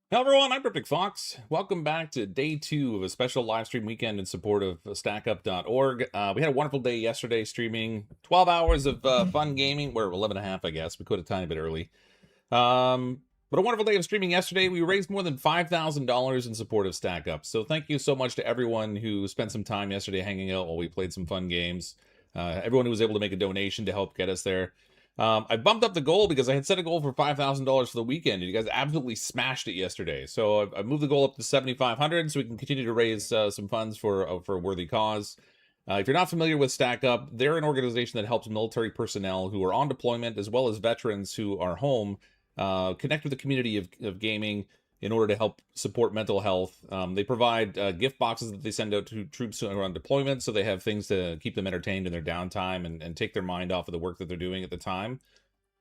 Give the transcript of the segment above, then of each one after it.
Hello everyone, I'm CrypticFox. Welcome back to day 2 of a special live stream weekend in support of stackup.org. We had a wonderful day yesterday streaming 12 hours of fun gaming. We're 11 and a half, I guess. We quit a tiny bit early. But a wonderful day of streaming yesterday. We raised more than $5,000 in support of StackUp. So thank you so much to everyone who spent some time yesterday hanging out while we played some fun games. Everyone who was able to make a donation to help get us there. I bumped up the goal because I had set a goal for $5,000 for the weekend, and you guys absolutely smashed it yesterday. So I moved the goal up to $7,500 so we can continue to raise some funds for a worthy cause. If you're not familiar with StackUp, they're an organization that helps military personnel who are on deployment as well as veterans who are home connect with the community of gaming in order to help support mental health. They provide gift boxes that they send out to troops who are on deployment, so they have things to keep them entertained in their downtime and take their mind off of the work that they're doing at the time.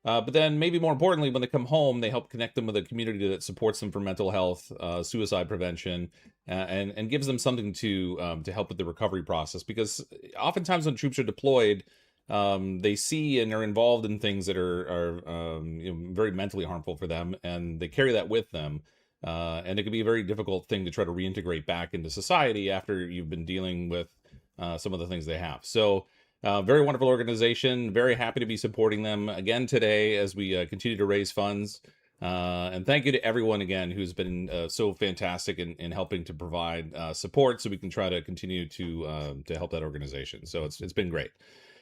But then, maybe more importantly, when they come home, they help connect them with a community that supports them for mental health, suicide prevention, and gives them something to help with the recovery process. Because oftentimes when troops are deployed, they see and are involved in things that are very mentally harmful for them, and they carry that with them. And it can be a very difficult thing to try to reintegrate back into society after you've been dealing with some of the things they have. So, very wonderful organization. Very happy to be supporting them again today as we continue to raise funds. And thank you to everyone again who's been so fantastic in helping to provide support so we can try to continue to help that organization. So it's been great.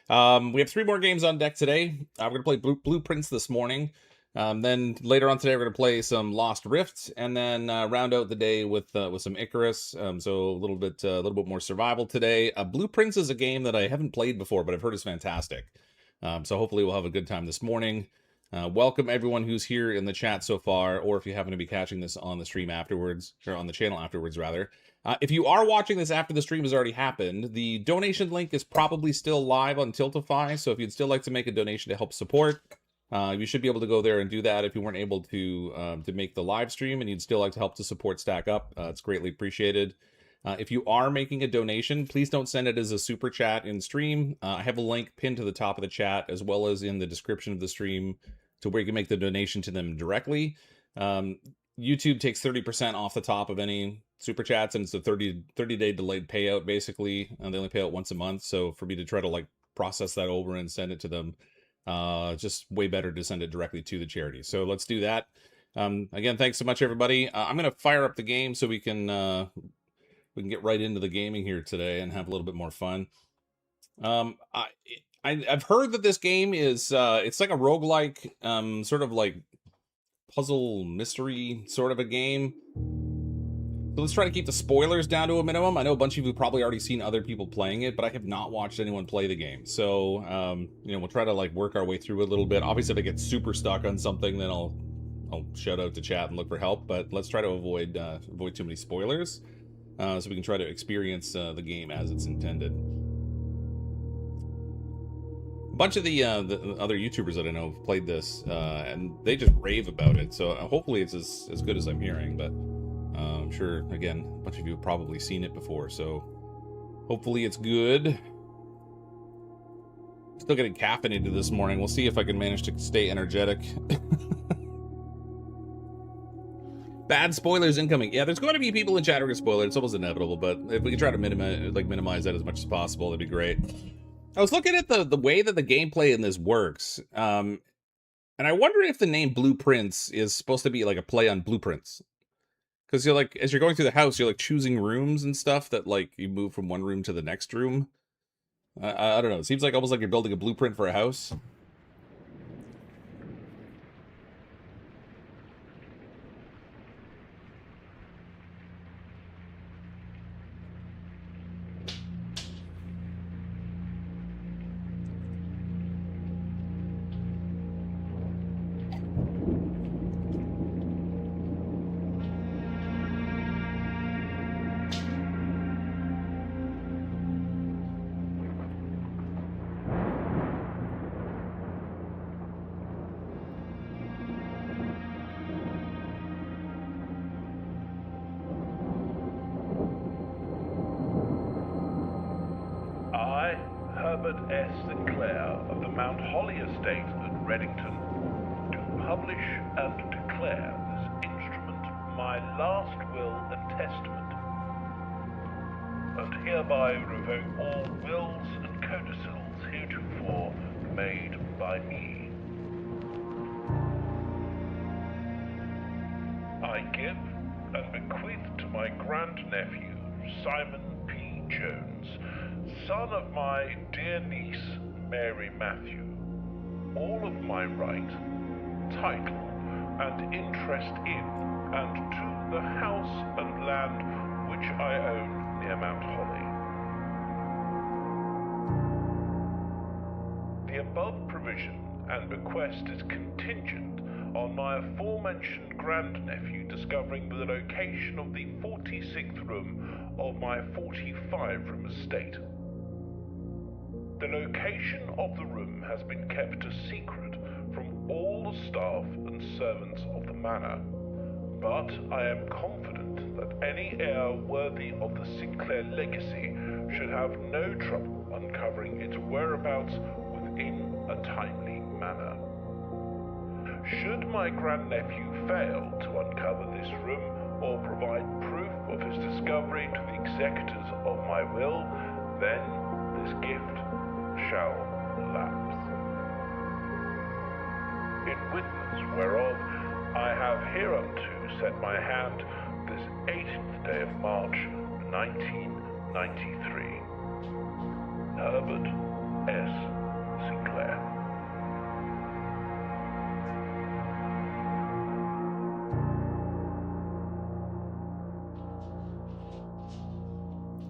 We have 3 more games on deck today. We're going to play Blueprints this morning. Then later on today, we're going to play some Lost Rift, and then round out the day with some Icarus. So a little bit more survival today. Blueprints is a game that I haven't played before, but I've heard is fantastic. So hopefully we'll have a good time this morning. Welcome everyone who's here in the chat so far, or if you happen to be catching this on the stream afterwards, or on the channel afterwards, rather. If you are watching this after the stream has already happened, the donation link is probably still live on Tiltify. So if you'd still like to make a donation to help support, you should be able to go there and do that if you weren't able to make the live stream and you'd still like to help to support StackUp. It's greatly appreciated. If you are making a donation, please don't send it as a super chat in stream. I have a link pinned to the top of the chat as well as in the description of the stream to where you can make the donation to them directly. YouTube takes 30% off the top of any super chats, and it's a 30-day delayed payout basically. They only pay out once a month, so for me to try to like process that over and send it to them, just way better to send it directly to the charity. So let's do that. Again, thanks so much everybody. I'm gonna fire up the game so we can get right into the gaming here today and have a little bit more fun. I've heard that this game is it's like a roguelike, sort of like puzzle mystery sort of a game. So let's try to keep the spoilers down to a minimum. I know a bunch of you have probably already seen other people playing it, but I have not watched anyone play the game. So, we'll try to like work our way through it a little bit. Obviously, if I get super stuck on something, then I'll shout out to chat and look for help. But let's try to avoid too many spoilers, so we can try to experience the game as it's intended. A bunch of the other YouTubers that I know have played this, and they just rave about it. So hopefully it's as good as I'm hearing, but I'm sure, again, a bunch of you have probably seen it before, so hopefully it's good. Still getting caffeinated this morning. We'll see if I can manage to stay energetic. Bad spoilers incoming. Yeah, there's going to be people in chat who are spoilers. It's almost inevitable, but if we can try to minimize that as much as possible, that'd be great. I was looking at the way that the gameplay in this works, and I wonder if the name Blueprints is supposed to be like a play on blueprints. Because you're like, as you're going through the house, you're like choosing rooms and stuff that like you move from one room to the next room. I don't know. It seems like almost like you're building a blueprint for a house. I, Herbert S. Sinclair of the Mount Holly Estate at Reddington, do publish and declare this instrument my last will and testament, and hereby revoke all wills and codicils heretofore made by me. I give and bequeath to my grandnephew, Simon P. Jones, son of my dear niece, Mary Matthew, all of my right, title, and interest in and to the house and land which I own near Mount Holly. The above provision and bequest is contingent on my aforementioned grandnephew discovering the location of the 46th room of my 45-room estate. The location of the room has been kept a secret from all the staff and servants of the manor, but I am confident that any heir worthy of the Sinclair legacy should have no trouble uncovering its whereabouts within a timely manner. Should my grandnephew fail to uncover this room or provide proof of his discovery to the executors of my will, then this gift shall lapse. In witness whereof I have hereunto set my hand this 18th day of March, 1993. Herbert S. Sinclair.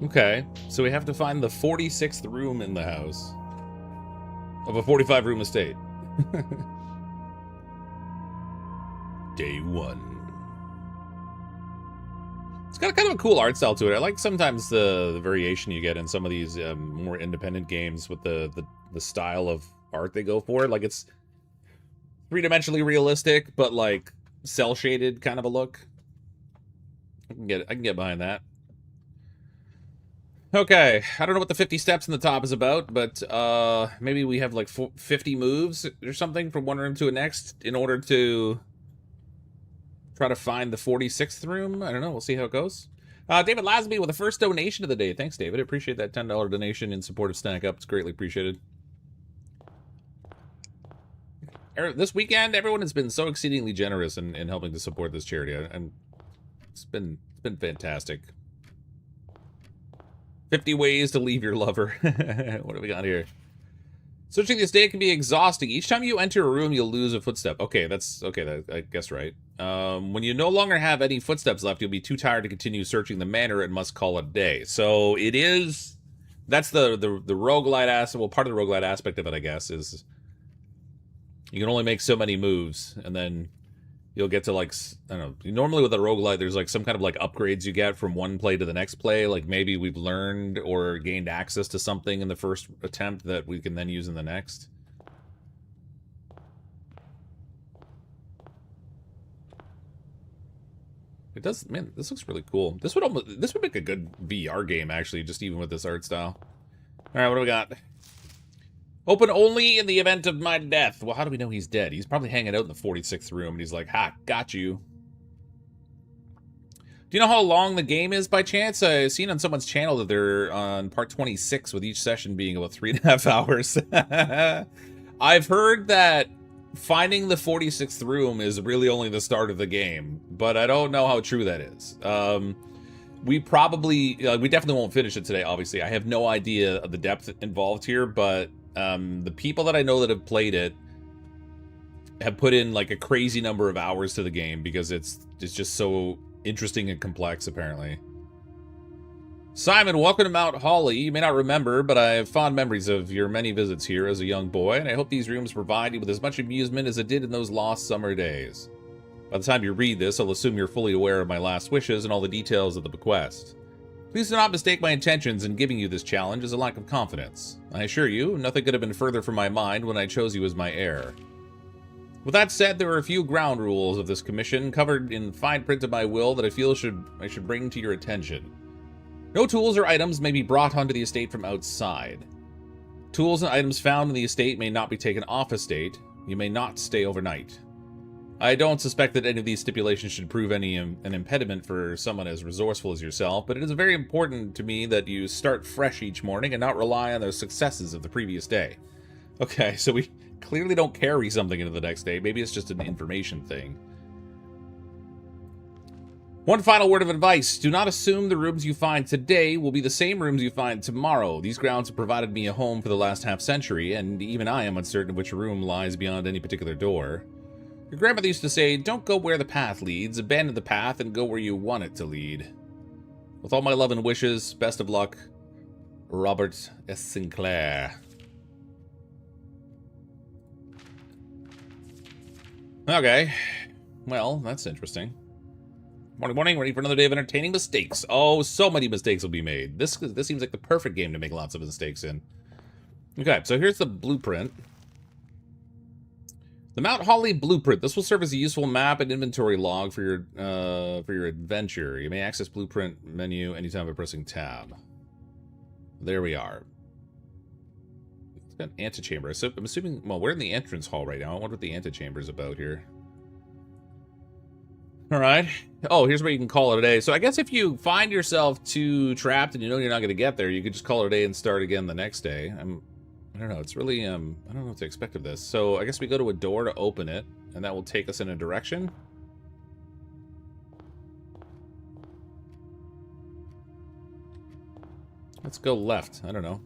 Okay, so we have to find the 46th room in the house of a 45-room estate. Day 1. It's got kind of a cool art style to it. I like sometimes the variation you get in some of these more independent games with the style of art they go for. Like, it's three-dimensionally realistic, but like cel-shaded kind of a look. I can get behind that. Okay, I don't know what the 50 steps in the top is about, but maybe we have like 50 moves or something from one room to the next in order to try to find the 46th room. I don't know. We'll see how it goes. David Lasby with the first donation of the day. Thanks, David. I appreciate that $10 donation in support of Stack Up. It's greatly appreciated. This weekend, everyone has been so exceedingly generous in helping to support this charity, and it's been fantastic. 50 ways to leave your lover. What do we got here? Searching the estate can be exhausting. Each time you enter a room, you'll lose a footstep. Okay, I guess right. When you no longer have any footsteps left, you'll be too tired to continue searching the manor and must call it a day. So it is... That's the roguelite aspect. Well, part of the roguelite aspect of it, I guess, is you can only make so many moves, and then you'll get to, like, I don't know. Normally with a roguelite, there's, like, some kind of, like, upgrades you get from one play to the next play. Like, maybe we've learned or gained access to something in the first attempt that we can then use in the next. It does, man, this looks really cool. This would make a good VR game, actually, just even with this art style. All right, what do we got? Open only in the event of my death. Well, how do we know he's dead? He's probably hanging out in the 46th room, and he's like, ha, got you. Do you know how long the game is, by chance? I've seen on someone's channel that they're on part 26, with each session being about 3.5 hours. I've heard that finding the 46th room is really only the start of the game, but I don't know how true that is. We definitely won't finish it today, obviously. I have no idea of the depth involved here, but the people that I know that have played it have put in like a crazy number of hours to the game because it's just so interesting and complex, apparently. Simon, welcome to Mount Holly. You may not remember, but I have fond memories of your many visits here as a young boy, and I hope these rooms provide you with as much amusement as it did in those lost summer days. By the time you read this, I'll assume you're fully aware of my last wishes and all the details of the bequest. Please do not mistake my intentions in giving you this challenge as a lack of confidence. I assure you, nothing could have been further from my mind when I chose you as my heir. With that said, there are a few ground rules of this commission covered in fine print of my will that I feel I should bring to your attention. No tools or items may be brought onto the estate from outside. Tools and items found in the estate may not be taken off estate. You may not stay overnight. I don't suspect that any of these stipulations should prove any an impediment for someone as resourceful as yourself, but it is very important to me that you start fresh each morning and not rely on the successes of the previous day. Okay, so we clearly don't carry something into the next day. Maybe it's just an information thing. One final word of advice. Do not assume the rooms you find today will be the same rooms you find tomorrow. These grounds have provided me a home for the last half-century, and even I am uncertain which room lies beyond any particular door. Your grandmother used to say, don't go where the path leads, abandon the path, and go where you want it to lead. With all my love and wishes, best of luck, Robert S. Sinclair. Okay. Well, that's interesting. Morning, morning. Ready for another day of entertaining mistakes. Oh, so many mistakes will be made. This seems like the perfect game to make lots of mistakes in. Okay, so here's the blueprint. The Mount Holly Blueprint. This will serve as a useful map and inventory log for your adventure. You may access blueprint menu anytime by pressing tab. There we are. It's got an antechamber. So I'm assuming, well, we're in the entrance hall right now. I wonder what the antechamber is about here. All right. Oh, here's where you can call it a day. So I guess if you find yourself too trapped and you know you're not going to get there, you could just call it a day and start again the next day. I don't know. It's really, I don't know what to expect of this. So I guess we go to a door to open it, and that will take us in a direction. Let's go left. I don't know.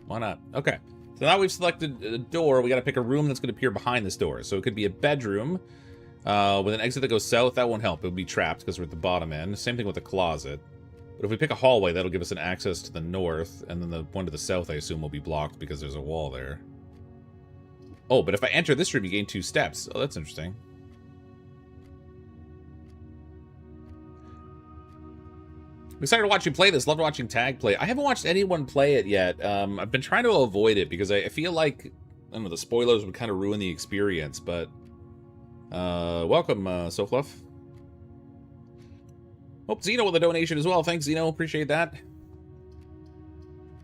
Why not? Okay. So now we've selected a door. We got to pick a room that's going to appear behind this door. So it could be a bedroom with an exit that goes south. That won't help. It'll be trapped because we're at the bottom end. Same thing with the closet. But if we pick a hallway, that'll give us an access to the north, and then the one to the south, I assume, will be blocked because there's a wall there. Oh, but if I enter this room, you gain 2 steps. Oh, that's interesting. I'm excited to watch you play this. Loved watching Tag play. I haven't watched anyone play it yet. I've been trying to avoid it because I feel like, I don't know, the spoilers would kind of ruin the experience, but... welcome, SoFluff. Oh, Zeno with a donation as well. Thanks, Zeno. Appreciate that.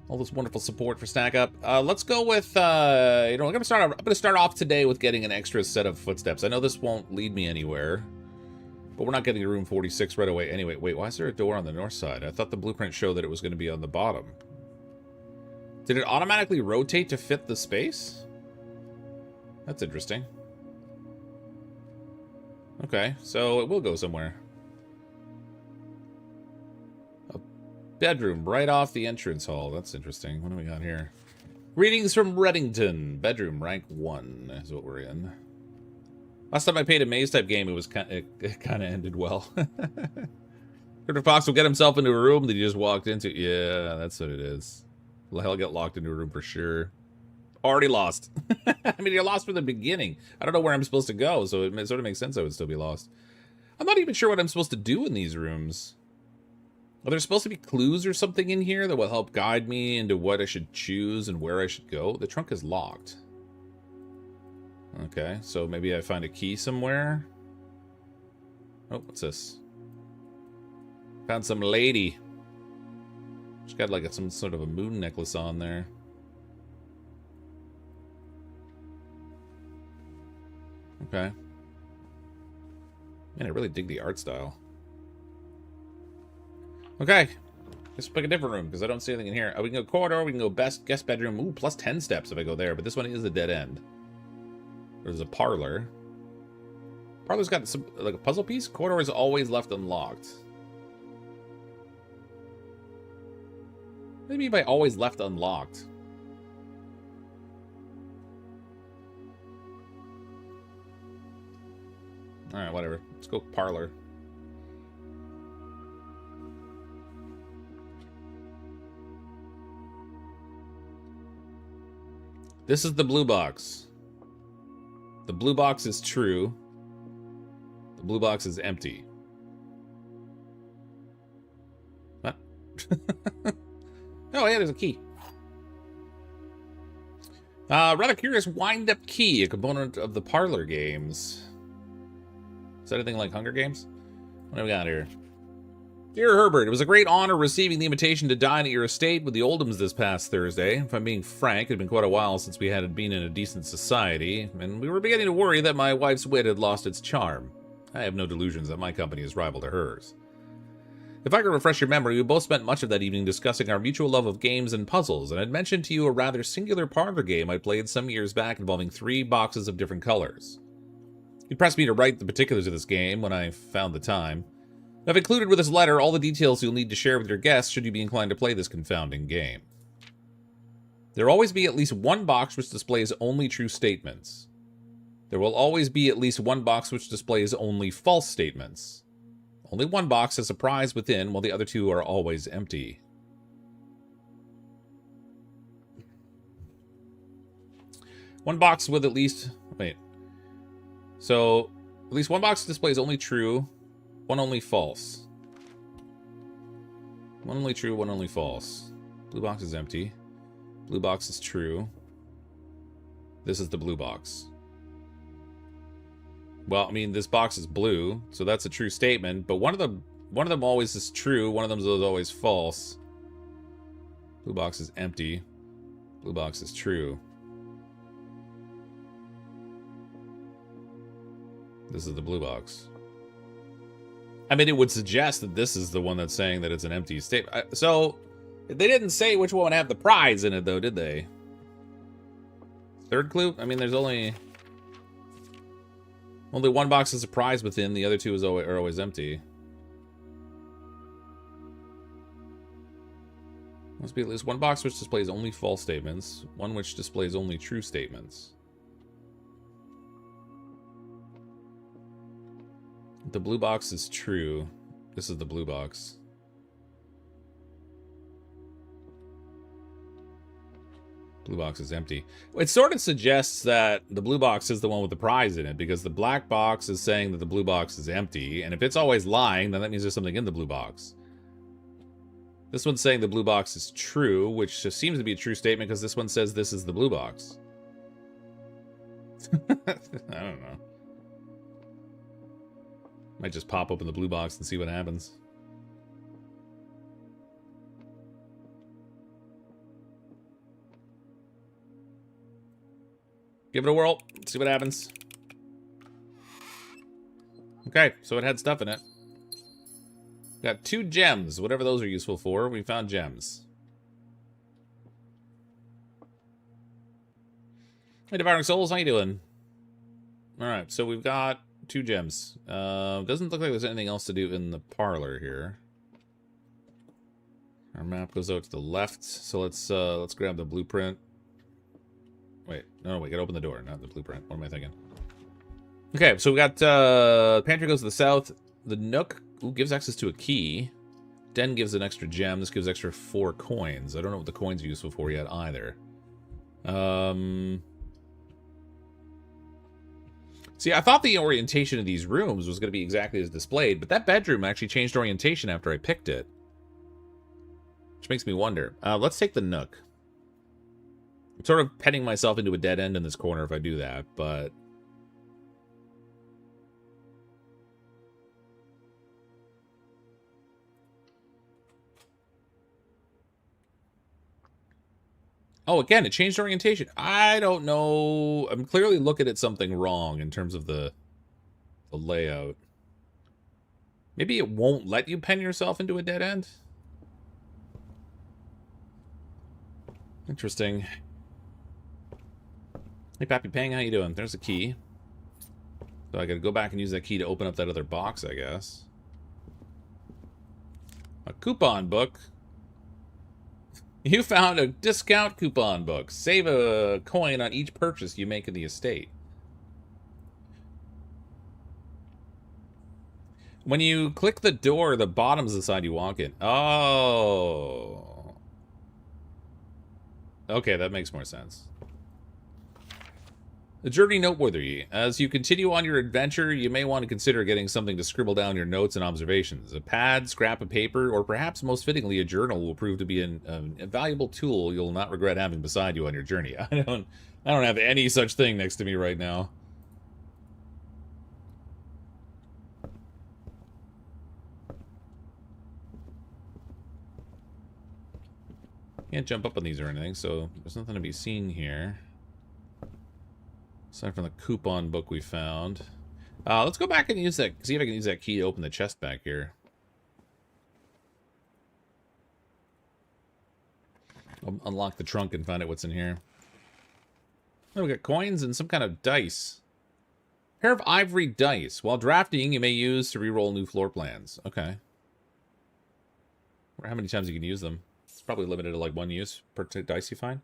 All this wonderful support for StackUp. Let's go with, I'm gonna start off today with getting an extra set of footsteps. I know this won't lead me anywhere, but we're not getting to room 46 right away. Anyway, wait, why is there a door on the north side? I thought the blueprint showed that it was going to be on the bottom. Did it automatically rotate to fit the space? That's interesting. Okay, so it will go somewhere. Bedroom right off the entrance hall. That's interesting. What do we got here? Greetings from Reddington. Bedroom rank 1 is what we're in. Last time I played a maze type game, it kind of ended well. CrypticFox will get himself into a room that he just walked into. Yeah, that's what it is. He'll get locked into a room for sure. Already lost. I mean, you're lost from the beginning. I don't know where I'm supposed to go, so it sort of makes sense I would still be lost. I'm not even sure what I'm supposed to do in these rooms. Are there supposed to be clues or something in here that will help guide me into what I should choose and where I should go? The trunk is locked. Okay, so maybe I find a key somewhere. Oh, what's this? Found some lady. She's got like some sort of a moon necklace on there. Okay. Man, I really dig the art style. Okay. Let's pick a different room, because I don't see anything in here. We can go corridor, we can go guest bedroom. Ooh, plus 10 steps if I go there, but this one is a dead end. There's a parlor. Parlor's got some, like a puzzle piece. Corridor is always left unlocked. What do you mean by always left unlocked? Alright, whatever. Let's go parlor. This is the blue box. The blue box is true. The blue box is empty. What? Oh, yeah, there's a key. Rather curious wind-up key, a component of the parlor games. Is that anything like Hunger Games? What do we got here? Dear Herbert, it was a great honor receiving the invitation to dine at your estate with the Oldhams this past Thursday. If I'm being frank, it had been quite a while since we had been in a decent society, and we were beginning to worry that my wife's wit had lost its charm. I have no delusions that my company is rival to hers. If I could refresh your memory, we both spent much of that evening discussing our mutual love of games and puzzles, and I'd mentioned to you a rather singular parlor game I played some years back involving 3 boxes of different colors. You pressed me to write the particulars of this game when I found the time. I've included with this letter all the details you'll need to share with your guests should you be inclined to play this confounding game. There will always be at least one box which displays only true statements. There will always be at least one box which displays only false statements. Only one box has a prize within, while the other 2 are always empty. One box with at least... Wait. So, at least one box displays only true... One only false. One only true, one only false. Blue box is empty. Blue box is true. This is the blue box. Well, I mean, this box is blue, so that's a true statement, but one of them always is true, one of them is always false. Blue box is empty. Blue box is true. This is the blue box. I mean, it would suggest that this is the one that's saying that it's an empty statement. So, they didn't say which one would have the prize in it, though, did they? Third clue? I mean, there's only one box has a prize within. The other 2 are always empty. Must be at least one box which displays only false statements. One which displays only true statements. The blue box is true. This is the blue box. Blue box is empty. It sort of suggests that the blue box is the one with the prize in it, because the black box is saying that the blue box is empty, and if it's always lying, then that means there's something in the blue box. This one's saying the blue box is true, which just seems to be a true statement because this one says this is the blue box. I don't know. Might just pop open the blue box and see what happens. Give it a whirl. See what happens. Okay, so it had stuff in it. Got 2 gems, whatever those are useful for. We found gems. Hey, Devouring Souls, how you doing? Alright, so we've got 2 gems. Doesn't look like there's anything else to do in the parlor here. Our map goes out to the left, so let's grab the blueprint. Wait, no, we gotta open the door, not the blueprint. What am I thinking? Okay, so we got pantry goes to the south. The nook gives access to a key. Den gives an extra gem. This gives extra 4 coins. I don't know what the coins are useful for yet either. See, I thought the orientation of these rooms was going to be exactly as displayed, but that bedroom actually changed orientation after I picked it. Which makes me wonder. Let's take the nook. I'm sort of petting myself into a dead end in this corner if I do that, but... Oh, again, it changed orientation. I don't know. I'm clearly looking at something wrong in terms of the layout. Maybe it won't let you pen yourself into a dead end? Interesting. Hey, Pappy Pang, how you doing? There's a key. So I gotta go back and use that key to open up that other box, I guess. A coupon book. You found a discount coupon book. Save a coin on each purchase you make in the estate. When you click the door, the bottom's the side you walk in. Oh. Okay, that makes more sense. The journey noteworthy. As you continue on your adventure, you may want to consider getting something to scribble down your notes and observations. A pad, scrap of paper, or perhaps most fittingly a journal will prove to be a valuable tool you'll not regret having beside you on your journey. I don't have any such thing next to me right now. Can't jump up on these or anything, so there's nothing to be seen here. Aside from the coupon book we found. Let's go back and use that. See if I can use that key to open the chest back here. I'll unlock the trunk and find out what's in here. Oh, we got coins and some kind of dice. Pair of ivory dice. While drafting, you may use to reroll new floor plans. Okay. Or how many times you can use them. It's probably limited to like one use per dice you find.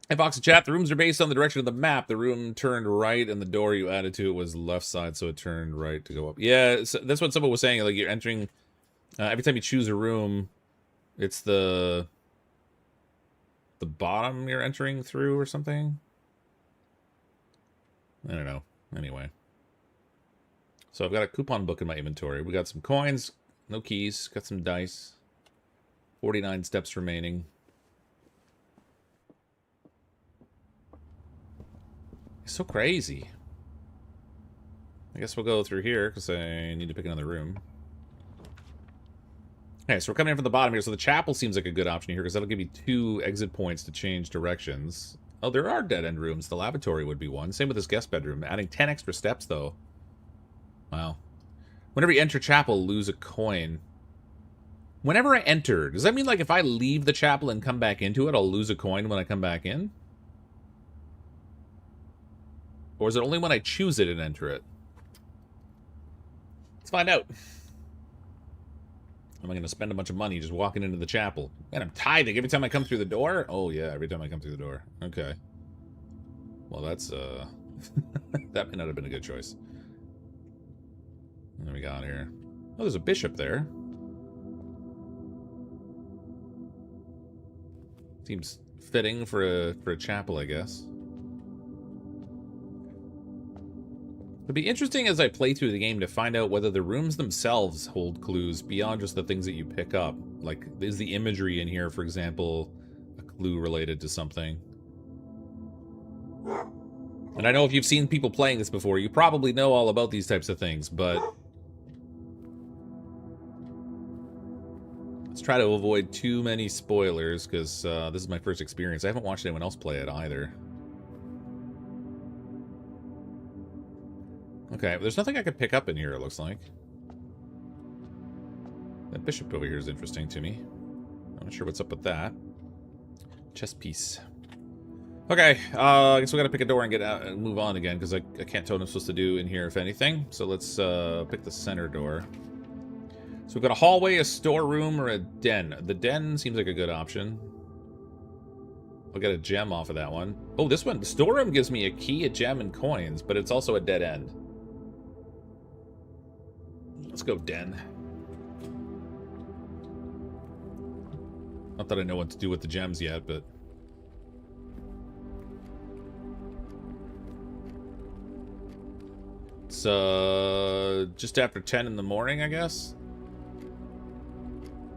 Hey, Fox and chat. The rooms are based on the direction of the map. The room turned right, and the door you added to it was left side, so it turned right to go up. Yeah, so that's what someone was saying. Like, you're entering... every time you choose a room, it's the bottom you're entering through or something? I don't know. Anyway. So I've got a coupon book in my inventory. We got some coins, no keys, got some dice. 49 steps remaining. It's so crazy. I guess we'll go through here because I need to pick another room. Okay, so we're coming in from the bottom here. So the chapel seems like a good option here because that'll give you 2 exit points to change directions. Oh, there are dead-end rooms. The lavatory would be one. Same with this guest bedroom. Adding 10 extra steps, though. Wow. Whenever you enter chapel, lose a coin. Whenever I enter, does that mean, like, if I leave the chapel and come back into it, I'll lose a coin when I come back in? Or is it only when I choose it and enter it? Let's find out. Am I going to spend a bunch of money just walking into the chapel? Man, I'm tithing every time I come through the door? Oh, yeah, every time I come through the door. Okay. Well, that's, that may not have been a good choice. What do we got here? Oh, there's a bishop there. Seems fitting for a chapel, I guess. It'd be interesting as I play through the game to find out whether the rooms themselves hold clues beyond just the things that you pick up. Like, is the imagery in here, for example, a clue related to something? And I know if you've seen people playing this before, you probably know all about these types of things, but... let's try to avoid too many spoilers, because this is my first experience. I haven't watched anyone else play it either. Okay, there's nothing I could pick up in here, it looks like. That bishop over here is interesting to me. I'm not sure what's up with that. Chess piece. Okay, I guess we gotta pick a door and get out and move on again, because I can't tell what I'm supposed to do in here, if anything. So let's pick the center door. So we've got a hallway, a storeroom, or a den. The den seems like a good option. I'll get a gem off of that one. Oh, this one, the storeroom gives me a key, a gem, and coins, but it's also a dead end. Let's go den. Not that I know what to do with the gems yet, but... it's, just after 10 in the morning, I guess?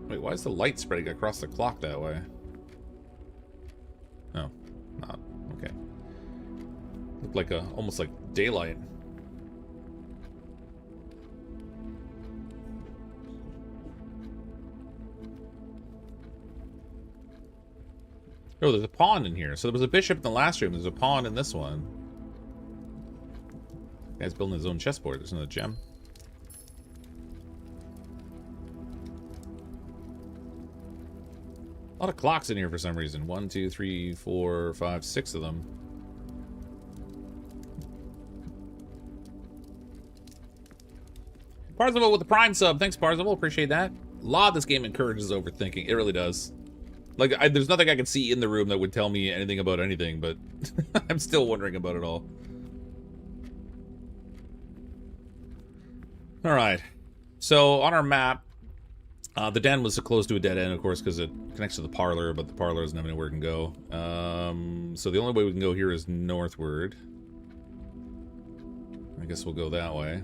Wait, why is the light spreading across the clock that way? Oh, not. Okay. Looked like almost like daylight. Oh, there's a pawn in here. So there was a bishop in the last room. There's a pawn in this one. Guy's building his own chessboard. There's another gem. A lot of clocks in here for some reason. 1, 2, 3, 4, 5, 6 of them. Parzival with the Prime sub. Thanks, Parzival. Appreciate that. A lot of this game encourages overthinking. It really does. Like, there's nothing I can see in the room that would tell me anything about anything, but I'm still wondering about it all. Alright. So, on our map, the den was close to a dead end, of course, because it connects to the parlor, but the parlor doesn't have anywhere it can go. So the only way we can go here is northward. I guess we'll go that way.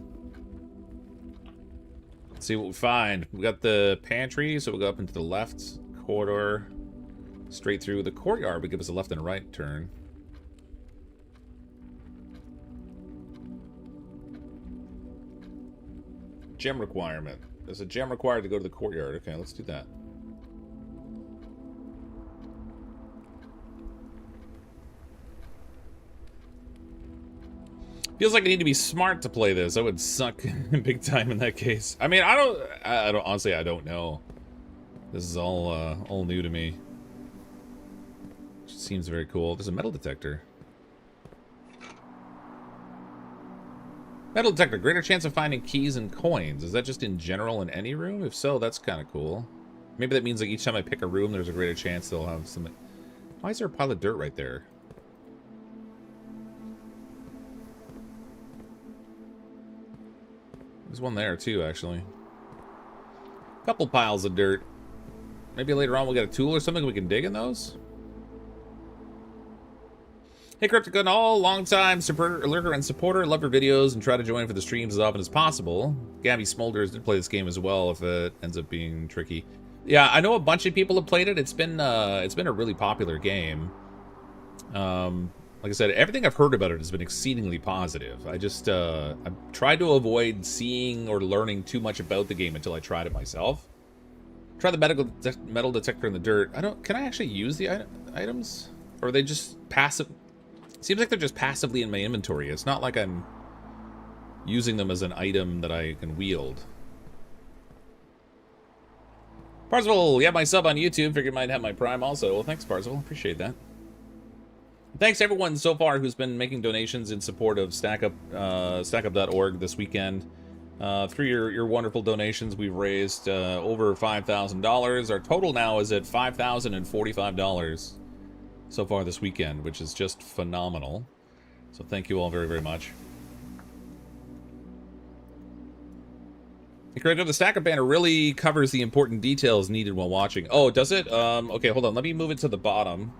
Let's see what we find. We got the pantry, so we'll go up into the left corridor. Straight through the courtyard would give us a left and a right turn. Gem requirement. There's a gem required to go to the courtyard. Okay, let's do that. Feels like I need to be smart to play this. I would suck big time in that case. I mean, I don't honestly, I don't know. This is all new to me. Seems very cool. There's a metal detector. Metal detector, greater chance of finding keys and coins. Is that just in general in any room? If so, that's kind of cool. Maybe that means like each time I pick a room, there's a greater chance they'll have some... Why is there a pile of dirt right there? There's one there too, actually. Couple piles of dirt. Maybe later on we'll get a tool or something we can dig in those? Hey, Cryptic all, long-time lurker and supporter. Love your videos and try to join for the streams as often as possible. Gabby Smolders did play this game as well if it ends up being tricky. Yeah, I know a bunch of people have played it. It's been a really popular game. Like I said, everything I've heard about it has been exceedingly positive. I've tried to avoid seeing or learning too much about the game until I tried it myself. Try the metal detector in the dirt. Can I actually use the items? Or are they just passive? Seems like they're just passively in my inventory. It's not like I'm using them as an item that I can wield. Parzival, yeah, my sub on YouTube. Figured you might have my Prime also. Well, thanks, Parzival. Appreciate that. Thanks to everyone so far who's been making donations in support of stackup.org this weekend. Through your wonderful donations, we've raised over $5,000. Our total now is at $5,045 so far this weekend, which is just phenomenal. So thank you all very, very much. The creator of the stackup banner really covers the important details needed while watching. Oh, does it? Okay, hold on. Let me move it to the bottom.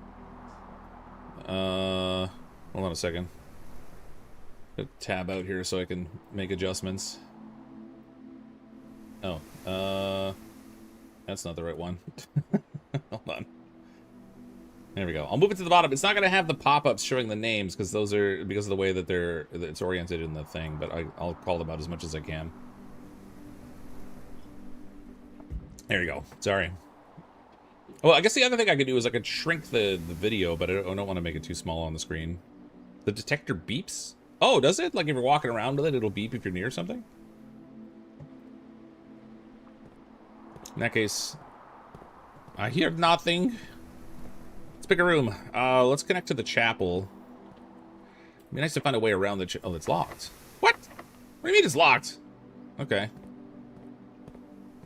Hold on a second. Tab out here so I can make adjustments. Oh, that's not the right one. Hold on. There we go. I'll move it to the bottom. It's not going to have the pop-ups showing the names because those are because of the way that it's oriented in the thing, but I'll call them out as much as I can. There you go. Sorry. Well, I guess the other thing I could do is I could shrink the video, but I don't want to make it too small on the screen. The detector beeps? Oh, does it? Like if you're walking around with it, it'll beep if you're near something? In that case, I hear nothing. Let's pick a room. Let's connect to the chapel. It'd be nice to find a way around the oh, it's locked. What? What do you mean it's locked? Okay.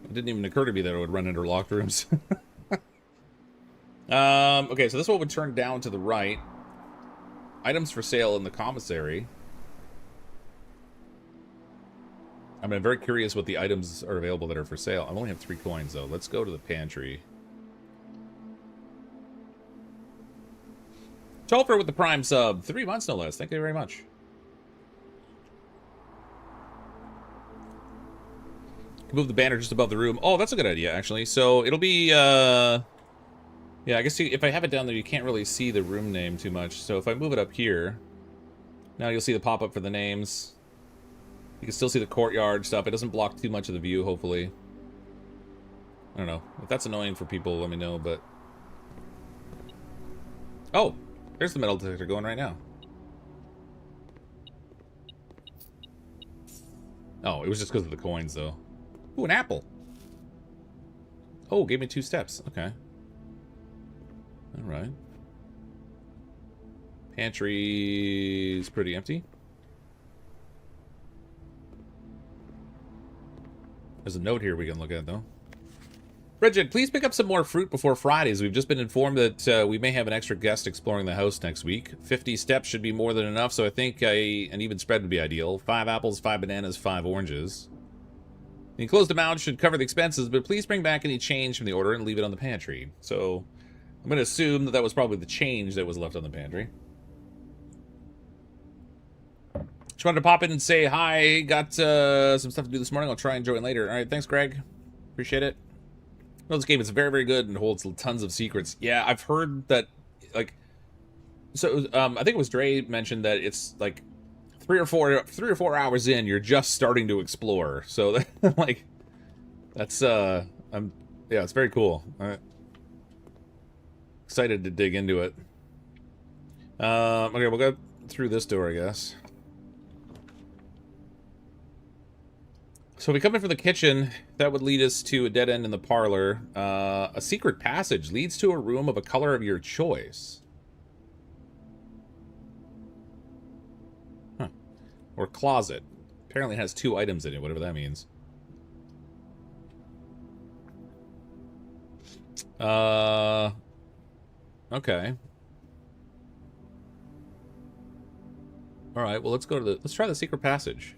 It didn't even occur to me that it would run into locked rooms. Okay, so this one would turn down to the right. Items for sale in the commissary. I'm very curious what the items are available that are for sale. I only have 3 coins, though. Let's go to the pantry. Topher with the Prime sub. 3 months, no less. Thank you very much. Move the banner just above the room. Oh, that's a good idea, actually. So it'll be, yeah, I guess if I have it down there, you can't really see the room name too much. So if I move it up here, now you'll see the pop-up for the names. You can still see the courtyard stuff. It doesn't block too much of the view, hopefully. I don't know. If that's annoying for people, let me know, but... Oh! There's the metal detector going right now. Oh, it was just because of the coins, though. Ooh, an apple! Oh, gave me 2 steps. Okay. Alright. Pantry's pretty empty. There's a note here we can look at, though. Bridget, please pick up some more fruit before Fridays. We've just been informed that we may have an extra guest exploring the house next week. 50 steps should be more than enough, so I think an even spread would be ideal. 5 apples, 5 bananas, 5 oranges. The enclosed amount should cover the expenses, but please bring back any change from the order and leave it on the pantry. So, I'm going to assume that that was probably the change that was left on the pantry. Just wanted to pop in and say hi. Got some stuff to do this morning. I'll try and join later. All right, thanks, Greg. Appreciate it. Well, this game is very, very good and holds tons of secrets. Yeah, I've heard that, like... So, I think it was Dre mentioned that it's, like, 3 or 4 hours in, you're just starting to explore. So, like, that's, yeah, it's very cool. All right. Excited to dig into it. Okay, we'll go through this door, I guess. So we come in from the kitchen. That would lead us to a dead end in the parlor. A secret passage leads to a room of a color of your choice. Huh. Or closet. Apparently has 2 items in it, whatever that means. Okay. Alright, well let's try the secret passage.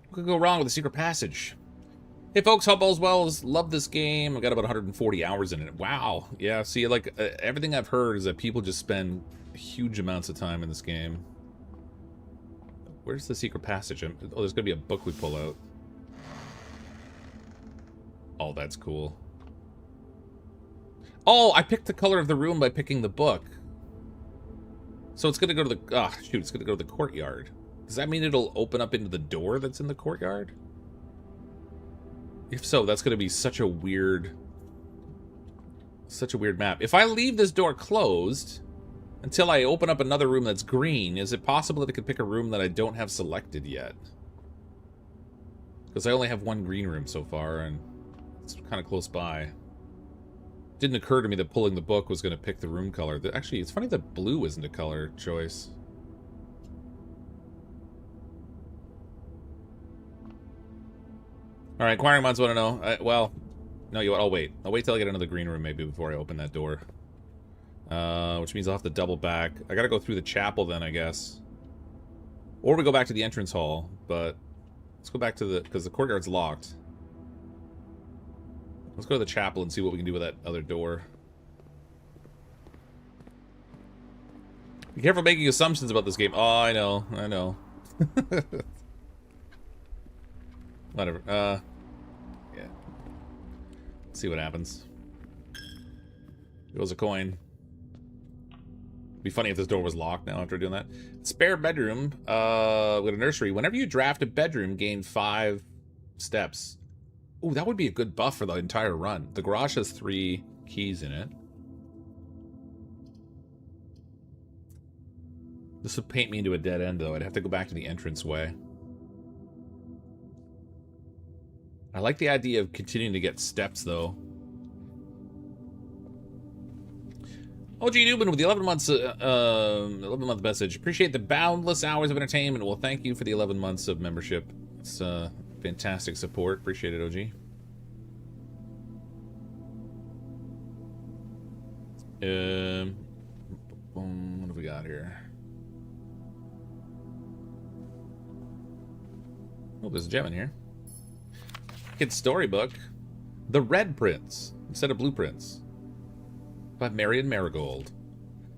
What could go wrong with the secret passage? Hey folks, hope all's well. Love this game. I've got about 140 hours in it. Wow. Yeah, see, like, everything I've heard is that people just spend huge amounts of time in this game. Where's the secret passage? Oh, there's gonna be a book we pull out. Oh, that's cool. Oh, I picked the color of the room by picking the book. So it's gonna go to the... Ah, shoot, it's gonna go to the courtyard. Does that mean it'll open up into the door that's in the courtyard? If so, that's gonna be such a weird map. If I leave this door closed until I open up another room that's green, is it possible that I could pick a room that I don't have selected yet? Because I only have 1 green room so far, and it's kind of close by. Didn't occur to me that pulling the book was going to pick the room color. Actually, it's funny that blue isn't a color choice. All right, inquiring minds want to know. Well, no, I'll wait. I'll wait till I get another green room maybe before I open that door. Which means I'll have to double back. I gotta go through the chapel then, I guess. Or we go back to the entrance hall, but let's go back to the... because the courtyard's locked. Let's go to the chapel and see what we can do with that other door. Be careful making assumptions about this game. Oh, I know. Whatever. Yeah. Let's see what happens. It was a coin. Be funny if this door was locked now after doing that. Spare bedroom with a nursery. Whenever you draft a bedroom, gain 5 steps. Ooh, that would be a good buff for the entire run. The garage has 3 keys in it. This would paint me into a dead end, though. I'd have to go back to the entranceway. I like the idea of continuing to get steps, though. OG Newman with the 11 months, 11-month message. Appreciate the boundless hours of entertainment. Well, thank you for the 11 months of membership. It's fantastic support. Appreciate it, OG. What have we got here? Oh, there's a gem in here. Kid's storybook. The Red Prince instead of Blue Prince. By Marion Marigold.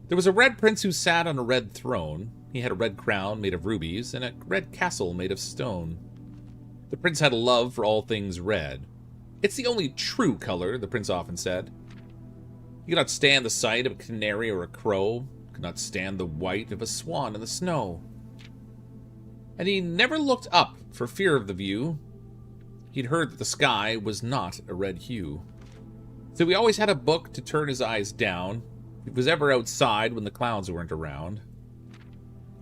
There was a red prince who sat on a red throne. He had a red crown made of rubies and a red castle made of stone. The prince had a love for all things red. It's the only true color, the prince often said. He could not stand the sight of a canary or a crow. Could not stand the white of a swan in the snow. And he never looked up for fear of the view. He'd heard that the sky was not a red hue. So he always had a book to turn his eyes down. He was ever outside when the clouds weren't around.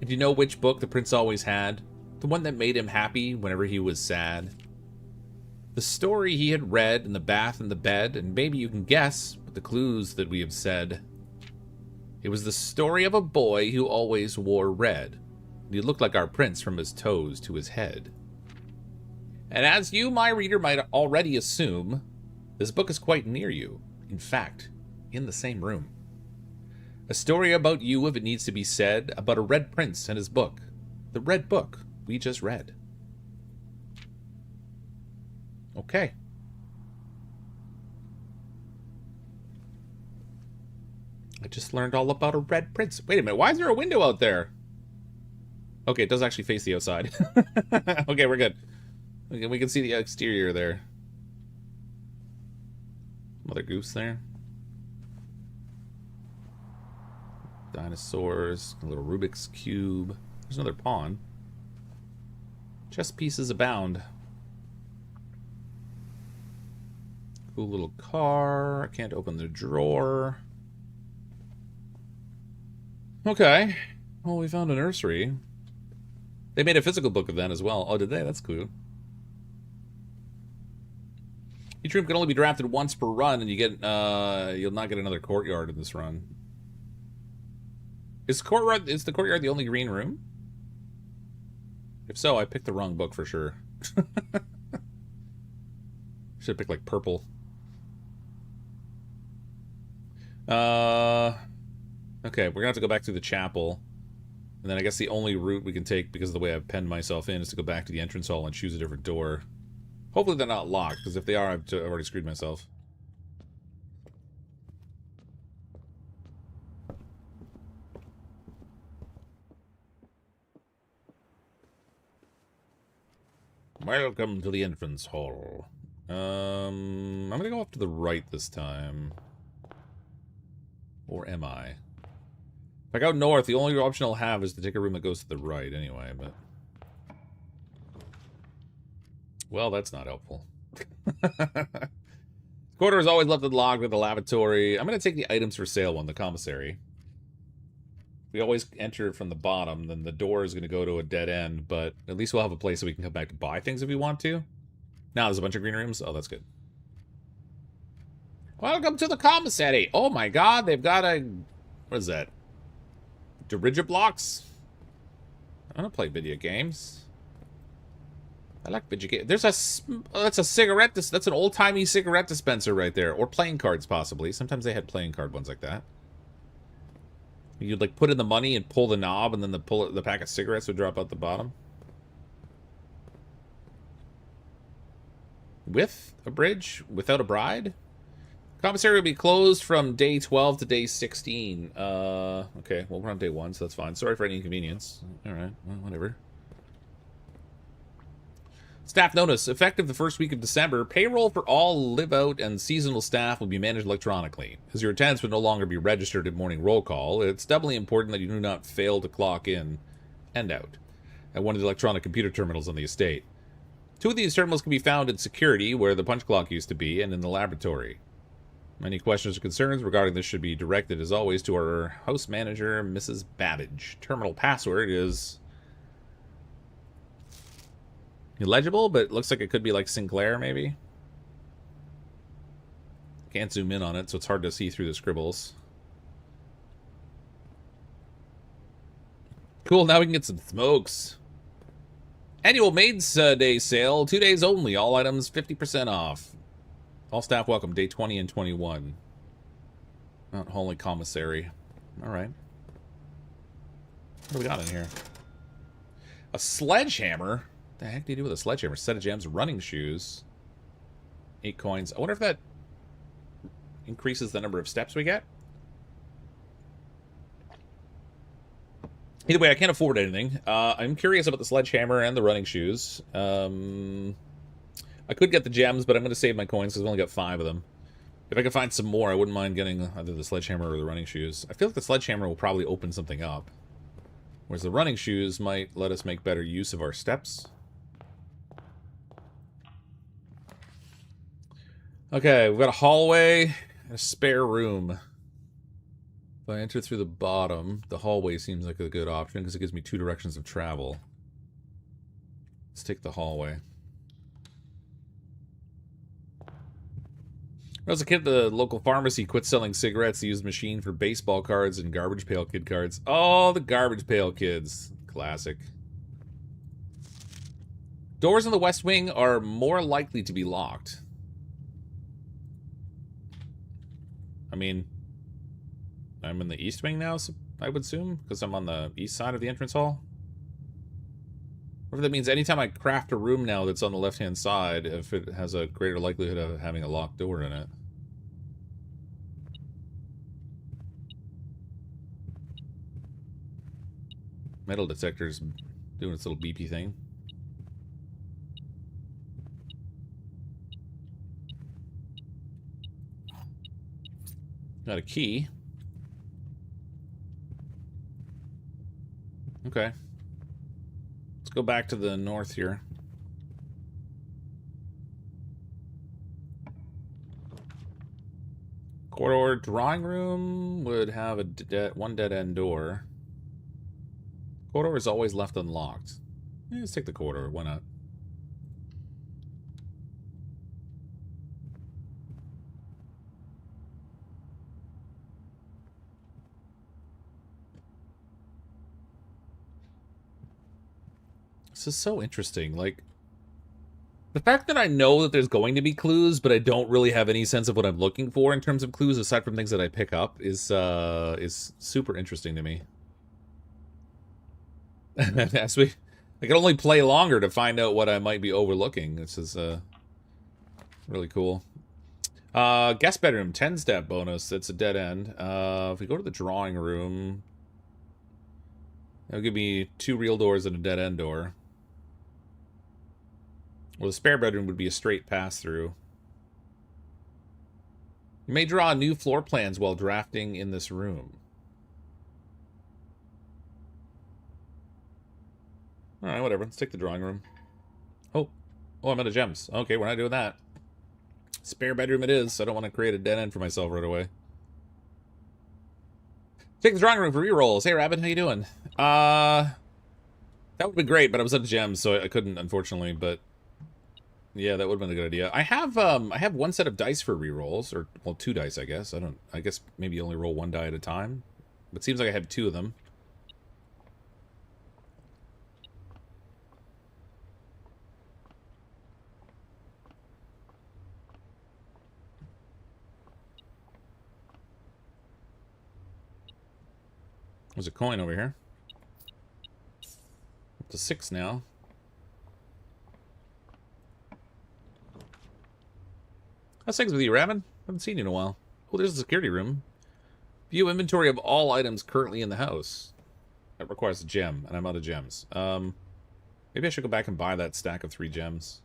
And you know which book the prince always had? The one that made him happy whenever he was sad. The story he had read in the bath and the bed, and maybe you can guess with the clues that we have said. It was the story of a boy who always wore red. He looked like our prince from his toes to his head. And as you, my reader, might already assume, this book is quite near you. In fact, in the same room. A story about you, if it needs to be said, about a red prince and his book. The red book we just read. Okay. I just learned all about a red prince. Wait a minute, why is there a window out there? Okay, it does actually face the outside. Okay, we're good. We can see the exterior there. Mother Goose there. Dinosaurs. A little Rubik's Cube. There's another pawn. Chess pieces abound. Cool little car. I can't open the drawer. Okay. Well, we found a nursery. They made a physical book of that as well. Oh, did they? That's cool. Each room can only be drafted once per run, and you'll not get another courtyard in this run. Is the courtyard the only green room? If so, I picked the wrong book for sure. Should have picked like purple. Okay, we're gonna have to go back through the chapel. And then I guess the only route we can take, because of the way I've penned myself in, is to go back to the entrance hall and choose a different door. Hopefully they're not locked, because if they are, I've already screwed myself. Welcome to the entrance hall. I'm gonna go up to the right this time. Or am I? If I go north, the only option I'll have is to take a room that goes to the right anyway, but... Well, that's not helpful. Corridor is always left unlocked with the lavatory. I'm going to take the items for sale one, the commissary. We always enter from the bottom, then the door is going to go to a dead end, but at least we'll have a place that we can come back to buy things if we want to. Now there's a bunch of green rooms. Oh, that's good. Welcome to the commissary. Oh my god, they've got a... What is that? Dirigiblocks? I don't play video games. I like video games. There's a... Oh, that's a cigarette... That's an old-timey cigarette dispenser right there. Or playing cards, possibly. Sometimes they had playing card ones like that. You'd, like, put in the money and pull the knob, and then the pack of cigarettes would drop out the bottom. With a bridge? Without a bride? Commissary will be closed from day 12 to day 16. Okay, well, we're on day 1, so that's fine. Sorry for any inconvenience. Alright, well, whatever. Staff notice. Effective the first week of December, payroll for all live-out and seasonal staff will be managed electronically. As your attendance will no longer be registered in morning roll call, it's doubly important that you do not fail to clock in and out at one of the electronic computer terminals on the estate. 2 of these terminals can be found in security, where the punch clock used to be, and in the laboratory. Any questions or concerns regarding this should be directed, as always, to our house manager, Mrs. Babbage. Terminal password is illegible, but it looks like it could be like Sinclair, maybe. Can't zoom in on it, so it's hard to see through the scribbles. Cool, now we can get some smokes. Annual Maids Day sale, 2 days only. All items 50% off. All staff welcome, day 20 and 21. Mount Holy Commissary. Alright. What do we got in here? A sledgehammer? What the heck do you do with a sledgehammer? Set of gems, running shoes. 8 coins. I wonder if that increases the number of steps we get. Either way, I can't afford anything. I'm curious about the sledgehammer and the running shoes. I could get the gems, but I'm going to save my coins because I've only got 5 of them. If I can find some more, I wouldn't mind getting either the sledgehammer or the running shoes. I feel like the sledgehammer will probably open something up, whereas the running shoes might let us make better use of our steps. Okay, we've got a hallway and a spare room. If I enter through the bottom, the hallway seems like a good option because it gives me 2 directions of travel. Let's take the hallway. When I was a kid, the local pharmacy quit selling cigarettes. They used a machine for baseball cards and garbage pail kid cards. Oh, the garbage pail kids. Classic. Doors in the West Wing are more likely to be locked. I mean, I'm in the East Wing now, so I would assume, because I'm on the east side of the entrance hall. Whatever that means, anytime I craft a room now that's on the left-hand side, if it has a greater likelihood of having a locked door in it. Metal detector's doing its little beepy thing. Got a key. Okay. Let's go back to the north here. Corridor drawing room would have a one dead-end door. Corridor is always left unlocked. Yeah, let's take the corridor. Why not? This is so interesting. Like, the fact that I know that there's going to be clues, but I don't really have any sense of what I'm looking for in terms of clues, aside from things that I pick up, is super interesting to me. As I can only play longer to find out what I might be overlooking. This is really cool. Guest bedroom, 10-step bonus. That's a dead end. If we go to the drawing room, that'll give me 2 real doors and a dead end door. Well, the spare bedroom would be a straight pass-through. You may draw new floor plans while drafting in this room. Alright, whatever. Let's take the drawing room. Oh, I'm out of gems. Okay, we're not doing that. Spare bedroom it is. I don't want to create a dead end for myself right away. Take the drawing room for rerolls. Hey, Rabbit, how you doing? That would be great, but I was out of gems, so I couldn't, unfortunately, but... Yeah, that would have been a good idea. I have 1 set of dice for rerolls, or, well, 2 dice, I guess. I guess maybe you only roll 1 die at a time. But it seems like I have 2 of them. There's a coin over here. Up to 6 now. How's things with you, Rabbit? Haven't seen you in a while. Oh, there's a security room. View inventory of all items currently in the house. That requires a gem, and I'm out of gems. Maybe I should go back and buy that stack of 3 gems.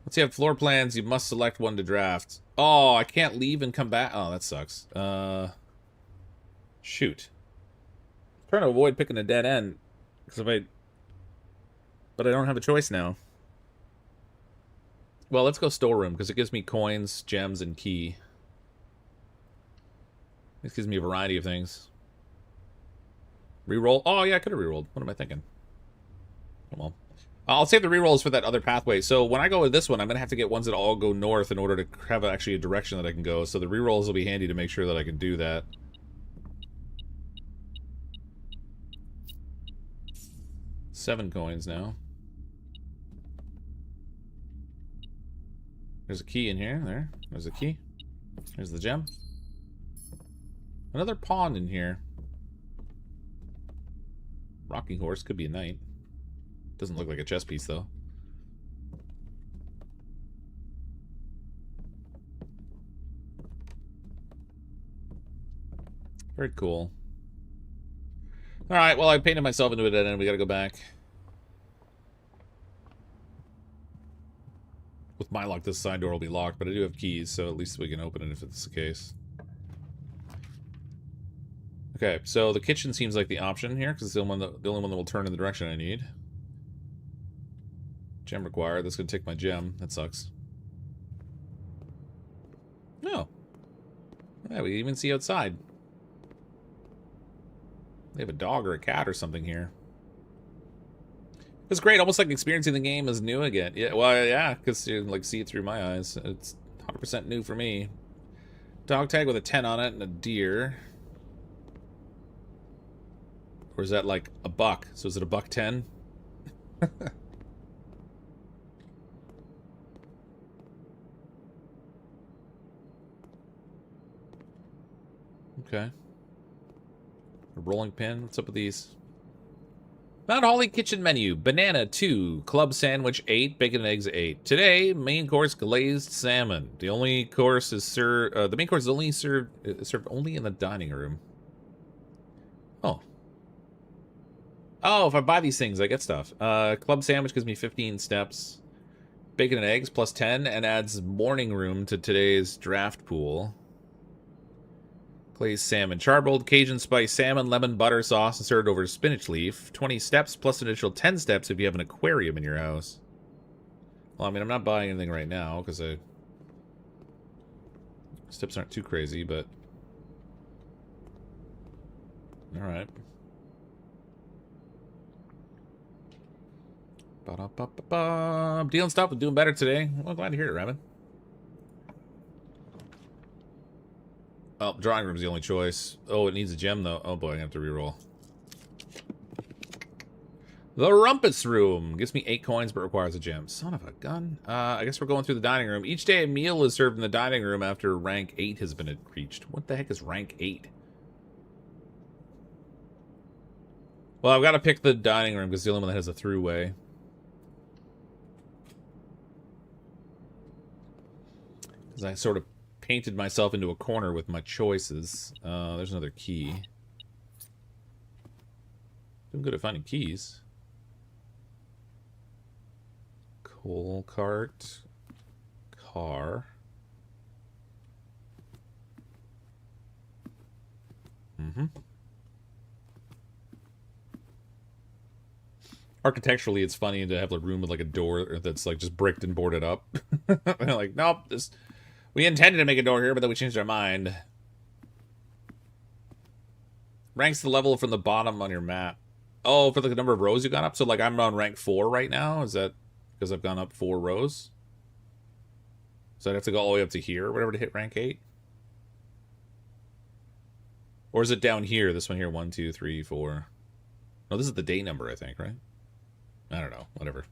Once you have floor plans, you must select one to draft. Oh, I can't leave and come back. Oh, that sucks. Shoot. I'm trying to avoid picking a dead end. But I don't have a choice now. Well, let's go storeroom, because it gives me coins, gems, and key. This gives me a variety of things. Reroll. Oh, yeah, I could have rerolled. What am I thinking? Oh, well. I'll save the rerolls for that other pathway. So when I go with this one, I'm going to have to get ones that all go north in order to have actually a direction that I can go. So the rerolls will be handy to make sure that I can do that. Seven coins now. There's a key in here. There's a key. There's the gem. Another pawn in here. Rocking horse. Could be a knight. Doesn't look like a chess piece, though. Very cool. Alright, well, I painted myself into a dead end. We gotta go back. With my luck, this side door will be locked, but I do have keys, so at least we can open it if it's the case. Okay, so the kitchen seems like the option here, because it's the only one that will turn in the direction I need. Gem required. That's going to take my gem. That sucks. No. Yeah, we can even see outside. They have a dog or a cat or something here. It's great, almost like experiencing the game as new again. Yeah, well, yeah, because you like see it through my eyes. It's 100% new for me. Dog tag with a 10 on it and a deer. Or is that like a buck? So is it a buck 10? Okay. A rolling pin. What's up with these? Mount Holly kitchen menu. Banana 2, club sandwich 8, bacon and eggs 8. Today, main course glazed salmon. The only course is served. The main course is only served only in the dining room. Oh. Oh, if I buy these things, I get stuff. Club sandwich gives me 15 steps. Bacon and eggs plus 10 and adds morning room to today's draft pool. Glazed salmon. Charbroiled Cajun spice salmon, lemon, butter sauce, and served over spinach leaf. 20 steps plus an additional 10 steps if you have an aquarium in your house. Well, I mean, I'm not buying anything right now because steps aren't too crazy, but alright. I'm dealing stuff with doing better today. Well, glad to hear it, Rabbit. Oh, drawing room's the only choice. Oh, it needs a gem, though. Oh, boy, I have to reroll. The Rumpus Room. Gives me 8 coins, but requires a gem. Son of a gun. I guess we're going through the dining room. Each day a meal is served in the dining room after rank 8 has been reached. What the heck is rank 8? Well, I've got to pick the dining room because it's the only one that has a throughway. Because I sort of painted myself into a corner with my choices. There's another key. I'm good at finding keys. Coal cart. Car. Mm-hmm. Architecturally, it's funny to have a room with like a door that's like just bricked and boarded up. Like, nope, we intended to make a door here, but then we changed our mind. Ranks the level from the bottom on your map. Oh, for the number of rows you got up? So like I'm on rank 4 right now? Is that because I've gone up 4 rows? So I'd have to go all the way up to here or whatever to hit rank 8? Or is it down here? This one here, 1, 2, 3, 4. No, this is the day number, I think, right? I don't know. Whatever.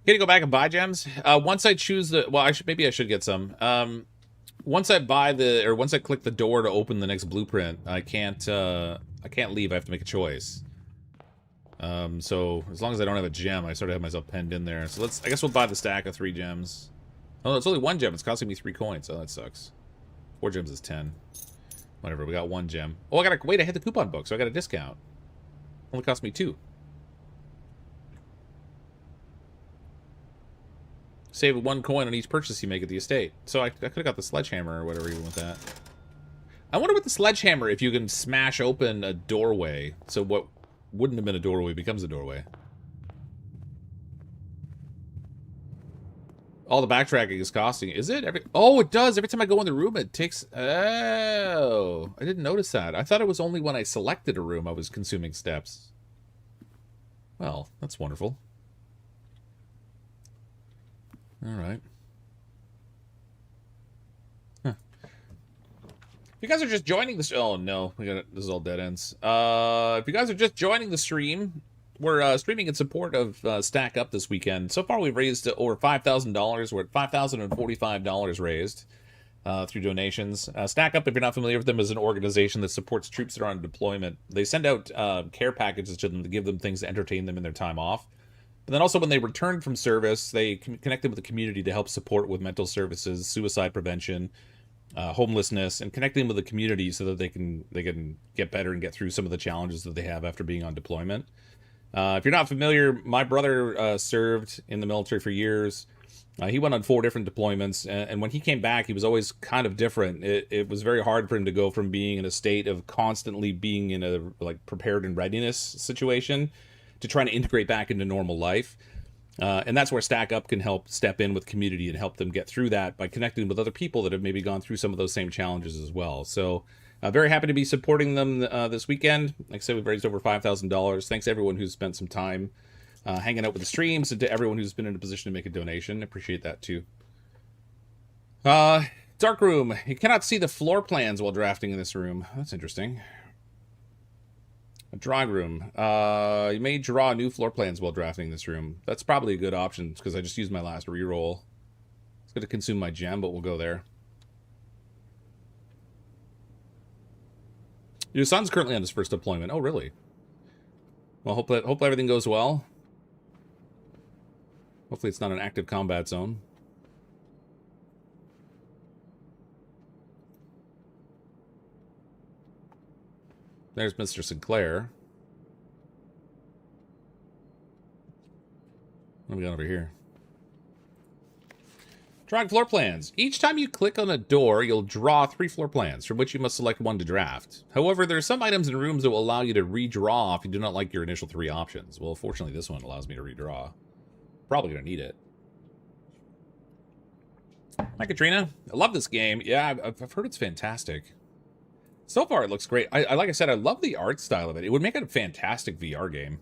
Can you go back and buy gems? Once I choose the... Well, maybe I should get some. Once I buy the... Or once I click the door to open the next blueprint, I can't leave. I have to make a choice. So as long as I don't have a gem, I sort of have myself penned in there. So I guess we'll buy the stack of 3 gems. Oh, it's only 1 gem. It's costing me 3 coins. Oh, that sucks. 4 gems is 10. Whatever, we got 1 gem. Oh, I gotta wait, I hit the coupon book, so I got a discount. Only cost me 2. Save 1 coin on each purchase you make at the estate. So I could have got the sledgehammer or whatever even with that. I wonder with the sledgehammer if you can smash open a doorway. So what wouldn't have been a doorway becomes a doorway. All the backtracking is costing. Is it? Oh, it does. Every time I go in the room, it takes... Oh, I didn't notice that. I thought it was only when I selected a room I was consuming steps. Well, that's wonderful. All right. Huh. If you guys are just joining this... Oh, no. This is all dead ends. If you guys are just joining the stream... We're streaming in support of StackUp this weekend. So far, we've raised over $5,000. We're at $5,045 raised through donations. StackUp, if you're not familiar with them, is an organization that supports troops that are on deployment. They send out care packages to them to give them things to entertain them in their time off. But then also, when they return from service, they connect them with the community to help support with mental services, suicide prevention, homelessness, and connect them with the community so that they can get better and get through some of the challenges that they have after being on deployment. If you're not familiar, my brother served in the military for years. He went on 4 different deployments, and when he came back, he was always kind of different. It was very hard for him to go from being in a state of constantly being in a prepared and readiness situation to trying to integrate back into normal life. And that's where StackUp can help step in with community and help them get through that by connecting with other people that have maybe gone through some of those same challenges as well. So very happy to be supporting them this weekend. Like I said, we've raised over $5,000. Thanks to everyone who's spent some time hanging out with the streams, and to everyone who's been in a position to make a donation. Appreciate that too. Dark room. You cannot see the floor plans while drafting in this room. That's interesting. A drawing room. You may draw new floor plans while drafting this room. That's probably a good option because I just used my last reroll. It's going to consume my gem, but we'll go there. Your son's currently on his first deployment. Oh, really? Well, hope everything goes well. Hopefully it's not an active combat zone. There's Mr. Sinclair. What have we got over here? Drawing floor plans. Each time you click on a door, you'll draw 3 floor plans, from which you must select 1 to draft. However, there are some items in rooms that will allow you to redraw if you do not like your initial 3 options. Well, fortunately, this one allows me to redraw. Probably gonna need it. Hi, Katrina. I love this game. Yeah, I've heard it's fantastic. So far, it looks great. Like I said, I love the art style of it. It would make it a fantastic VR game.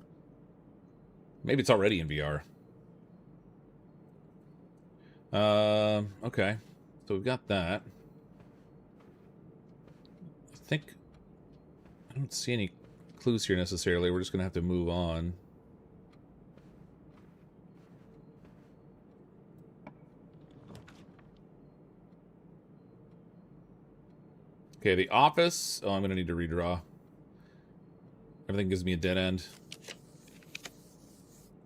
Maybe it's already in VR. Okay. So we've got that. I don't see any clues here necessarily. We're just going to have to move on. Okay, the office. Oh, I'm going to need to redraw. Everything gives me a dead end.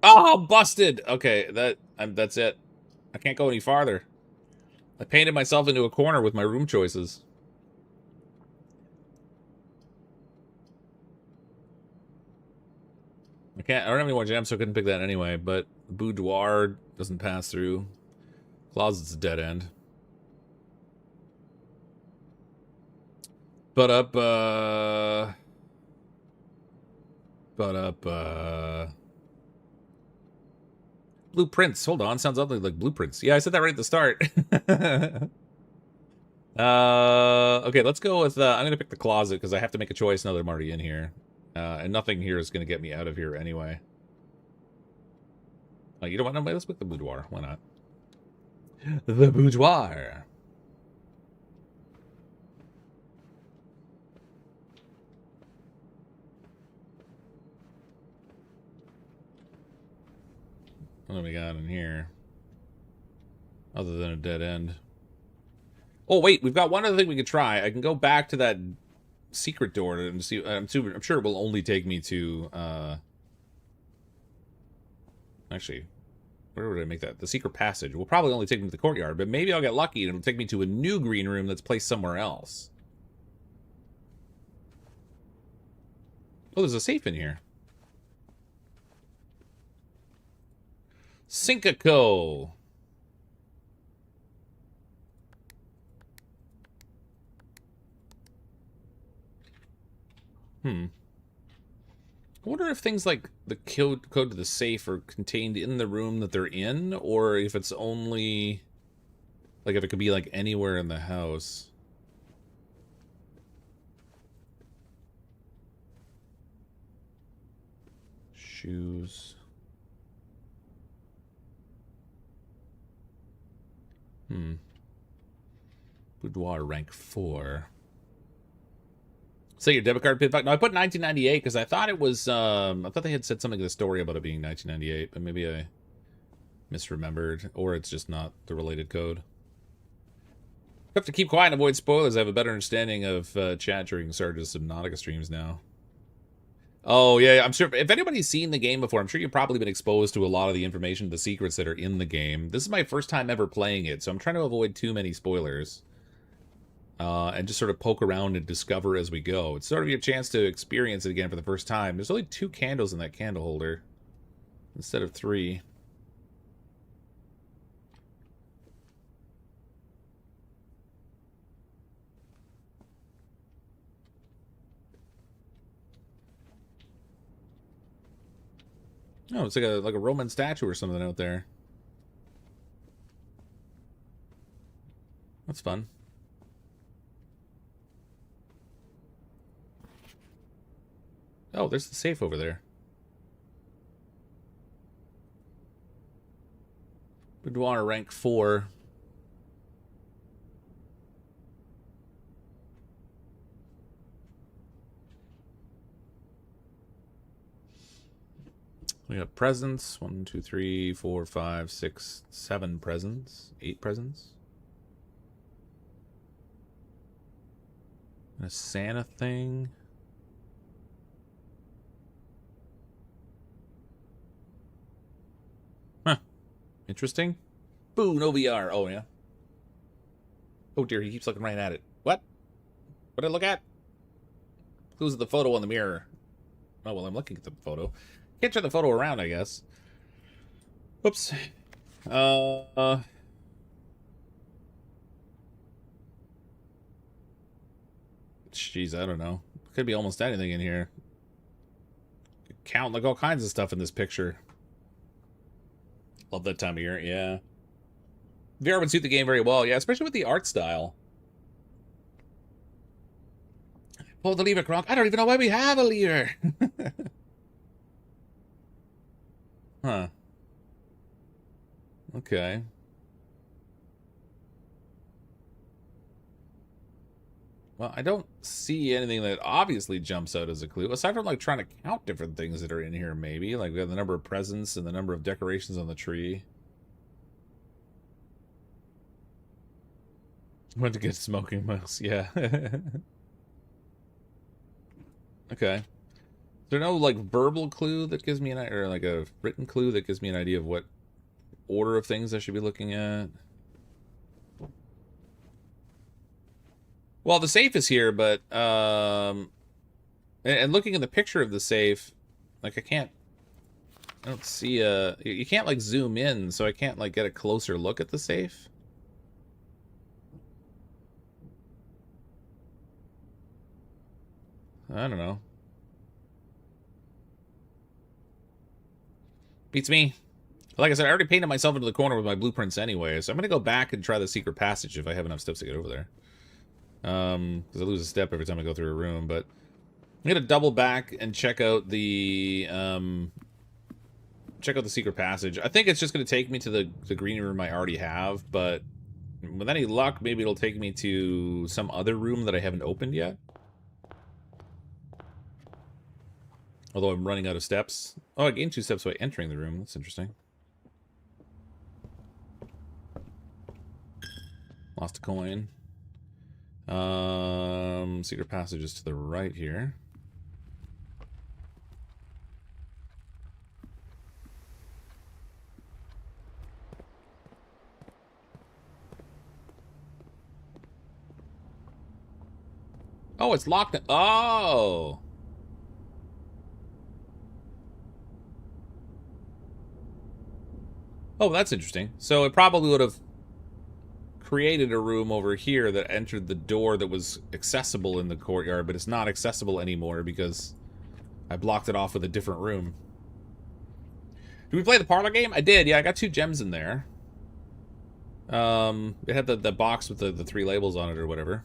Oh, busted! Okay, that's it. I can't go any farther. I painted myself into a corner with my room choices. I don't have any more gems, so I couldn't pick that anyway, but boudoir doesn't pass through. Closet's a dead end. Blueprints. Hold on, sounds ugly like blueprints. Yeah, I said that right at the start. Okay, let's go with, I'm gonna pick the closet because I have to make a choice now that I'm already in here. And nothing here is gonna get me out of here anyway. You know what? No, let's pick the boudoir. Why not? The boudoir. What do we got in here? Other than a dead end. Oh, wait, we've got one other thing we could try. I can go back to that secret door and see. I'm sure it will only take me to, actually, where would I make that? The secret passage. Will probably only take me to the courtyard, but maybe I'll get lucky and it'll take me to a new green room that's placed somewhere else. Oh, there's a safe in here. Syncaco. I wonder if things like the code to the safe are contained in the room that they're in, or if it's only, like, if it could be, like, anywhere in the house. Shoes. Boudoir rank 4. Say your debit card pin back. No, I put 1998 because I thought it was, I thought they had said something in the story about it being 1998, but maybe I misremembered, or it's just not the related code. I have to keep quiet and avoid spoilers. I have a better understanding of chat during Sarge's Subnautica streams now. Oh, yeah, I'm sure. If anybody's seen the game before, I'm sure you've probably been exposed to a lot of the information, the secrets that are in the game. This is my first time ever playing it, so I'm trying to avoid too many spoilers. And just sort of poke around and discover as we go. It's sort of your chance to experience it again for the first time. There's only 2 candles in that candle holder instead of 3. Oh, it's like a Roman statue or something out there. That's fun. Oh, there's the safe over there. Boudoir rank 4. We got presents. 1, 2, 3, 4, 5, 6, 7 presents. 8 presents. And a Santa thing. Huh. Interesting. Boo, no VR. Oh, yeah. Oh, dear, he keeps looking right at it. What? What did I look at? Who's the photo on the mirror? Oh, well, I'm looking at the photo. Can't turn the photo around, I guess. Whoops. Jeez, I don't know. Could be almost anything in here. Count like all kinds of stuff in this picture. Love that time of year, yeah. VR would suit the game very well, yeah, especially with the art style. Pull the lever, Kronk. I don't even know why we have a lever. Huh. Okay. Well, I don't see anything that obviously jumps out as a clue, aside from like trying to count different things that are in here. Maybe like we have the number of presents and the number of decorations on the tree. Went to get smoking mouse. Yeah. Okay. Is there no like verbal clue that gives me an idea, or like a written clue that gives me an idea of what order of things I should be looking at? Well, the safe is here, but and looking at the picture of the safe, like I don't see you can't like zoom in, so I can't like get a closer look at the safe. I don't know. Beats me. Like I said, I already painted myself into the corner with my blueprints anyway, so I'm gonna go back and try the secret passage if I have enough steps to get over there. Because I lose a step every time I go through a room, but I'm gonna double back and check out the secret passage. I think it's just gonna take me to the green room I already have, but with any luck, maybe it'll take me to some other room that I haven't opened yet. Although I'm running out of steps. Oh, I gained 2 steps by entering the room. That's interesting. Lost a coin. Secret passage is to the right here. Oh, it's locked. Oh! Oh, that's interesting. So it probably would have created a room over here that entered the door that was accessible in the courtyard, but it's not accessible anymore because I blocked it off with a different room. Did we play the parlor game? I did, yeah, I got 2 gems in there. It had the box with the 3 labels on it or whatever.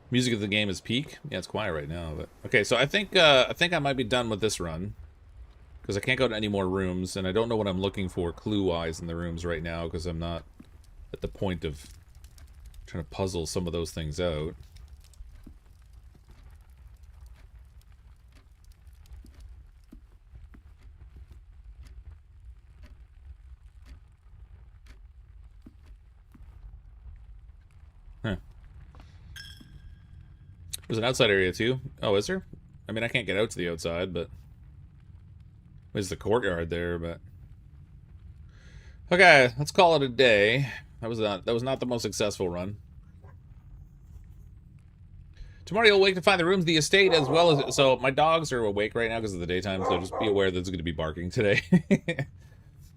Music of the game is peak. Yeah, it's quiet right now, but okay. So I think I might be done with this run because I can't go to any more rooms, and I don't know what I'm looking for clue-wise in the rooms right now because I'm not at the point of trying to puzzle some of those things out. Huh. There's an outside area too. Oh, is there? I mean, I can't get out to the outside, but there's the courtyard there. But okay, let's call it a day. That was not the most successful run. Tomorrow you'll wake to find the rooms of the estate as well as... So my dogs are awake right now because of the daytime, so just be aware that there's going to be barking today.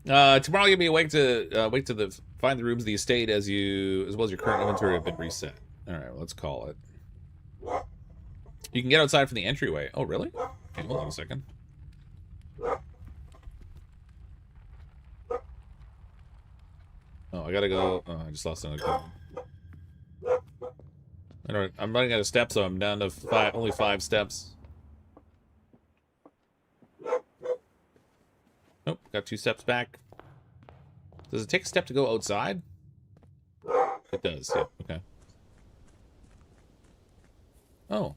Tomorrow you'll be awake to find the rooms of the estate as well as your current inventory have been reset. All right, well, let's call it. You can get outside from the entryway. Oh, really? Okay, hold on a second. Oh, I gotta go. Oh, I just lost another coin. Alright, I'm running out of steps, so I'm down to only 5 steps. Oh, got 2 steps back. Does it take a step to go outside? It does, yeah, okay. Oh.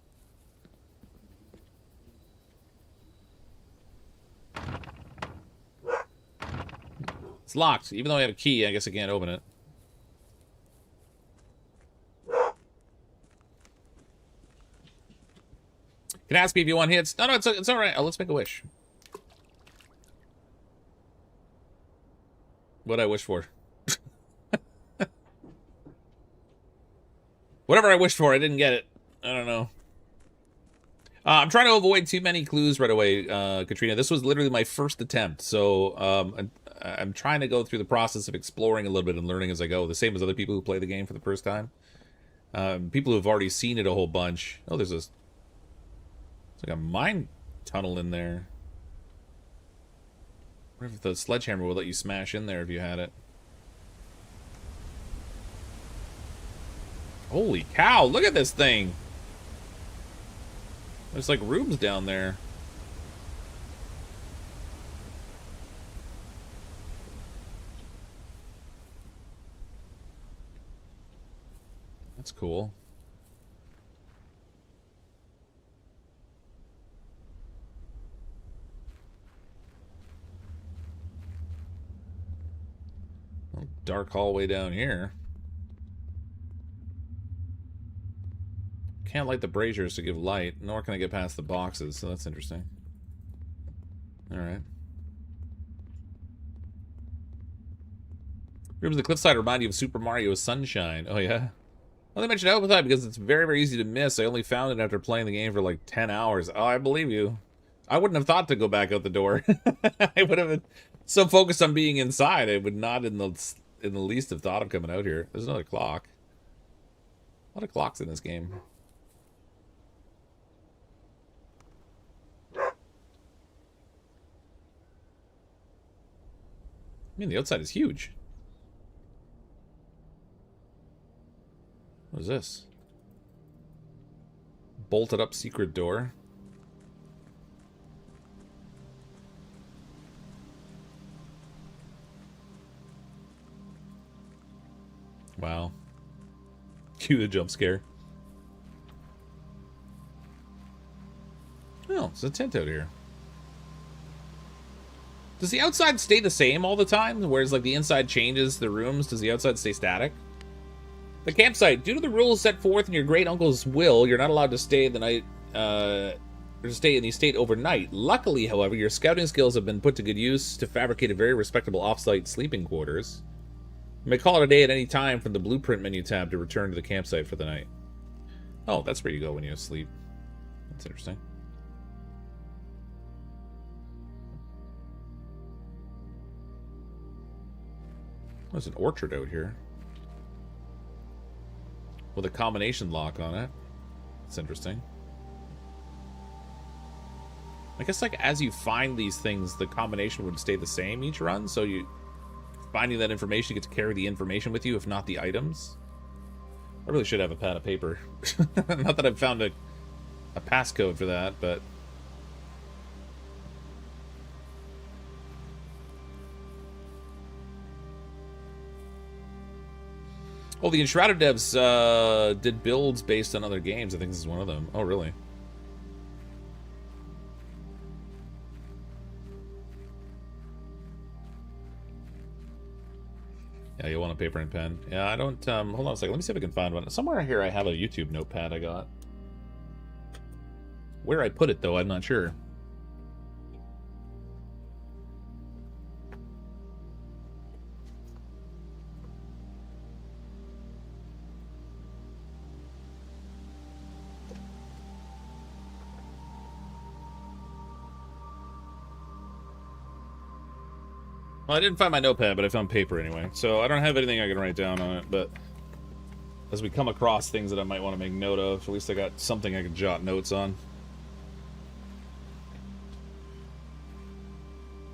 It's locked. Even though I have a key, I guess I can't open it. Can ask me if you want hits. No, it's all right. Let's make a wish. What'd I wish for? Whatever I wished for, I didn't get it. I don't know. I'm trying to avoid too many clues right away, Katrina. This was literally my first attempt, so I'm trying to go through the process of exploring a little bit and learning as I go, the same as other people who play the game for the first time. People who have already seen it a whole bunch. Oh, there's it's like a mine tunnel in there. I wonder if the sledgehammer would let you smash in there if you had it. Holy cow, look at this thing! There's like rooms down there. That's cool. Dark hallway down here. Can't light the braziers to give light, nor can I get past the boxes, so that's interesting. Alright. Rooms of the cliffside remind you of Super Mario Sunshine. Oh, yeah? Well, they mentioned Outside because it's very, very easy to miss. I only found it after playing the game for like 10 hours. Oh, I believe you. I wouldn't have thought to go back out the door. I would have been so focused on being inside, I would not in the least have thought of coming out here. There's another clock. A lot of clocks in this game. I mean, the outside is huge. What is this? Bolted up secret door. Wow. Cue the jump scare. Oh, it's a tent out here. Does the outside stay the same all the time? Whereas like the inside changes the rooms, does the outside stay static? The campsite. Due to the rules set forth in your great uncle's will, you're not allowed to stay the night, or to stay in the estate overnight. Luckily, however, your scouting skills have been put to good use to fabricate a very respectable off-site sleeping quarters. You may call it a day at any time from the blueprint menu tab to return to the campsite for the night. Oh, that's where you go when you sleep. That's interesting. There's an orchard out here with a combination lock on it. That's interesting. I guess like as you find these things, the combination would stay the same each run, so you finding that information, you get to carry the information with you, if not the items. I really should have a pad of paper. Not that I've found a passcode for that, but oh, the Enshrouded devs did builds based on other games. I think this is one of them. Oh, really? Yeah, you want a paper and pen. Yeah, I don't, hold on a second. Let me see if I can find one. Somewhere here I have a YouTube notepad I got. Where I put it, though, I'm not sure. Well, I didn't find my notepad, but I found paper anyway. So I don't have anything I can write down on it, but as we come across things that I might want to make note of, at least I got something I can jot notes on.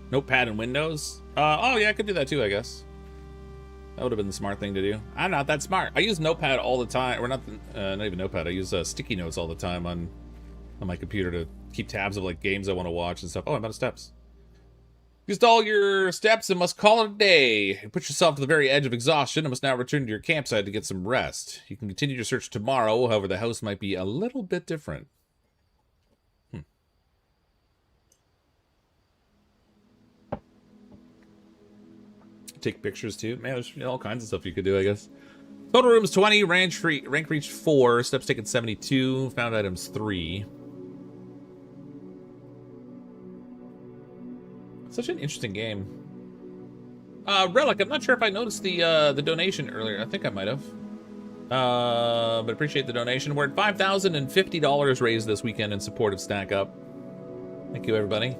Notepad and Windows? Oh yeah, I could do that too, I guess. That would have been the smart thing to do. I'm not that smart. I use Notepad all the time, or not even Notepad. I use sticky notes all the time on my computer to keep tabs of like games I want to watch and stuff. Oh, I'm out of steps. Used all your steps and must call it a day. Put yourself to the very edge of exhaustion and must now return to your campsite to get some rest. You can continue your search tomorrow, however the house might be a little bit different. Take pictures too. Man, there's all kinds of stuff you could do, I guess. Total rooms 20, rank reached 4, steps taken 72, found items 3. Such an interesting game. Relic, I'm not sure if I noticed the donation earlier. I think I might have. But appreciate the donation. We're at $5,050 raised this weekend in support of StackUp. Thank you, everybody.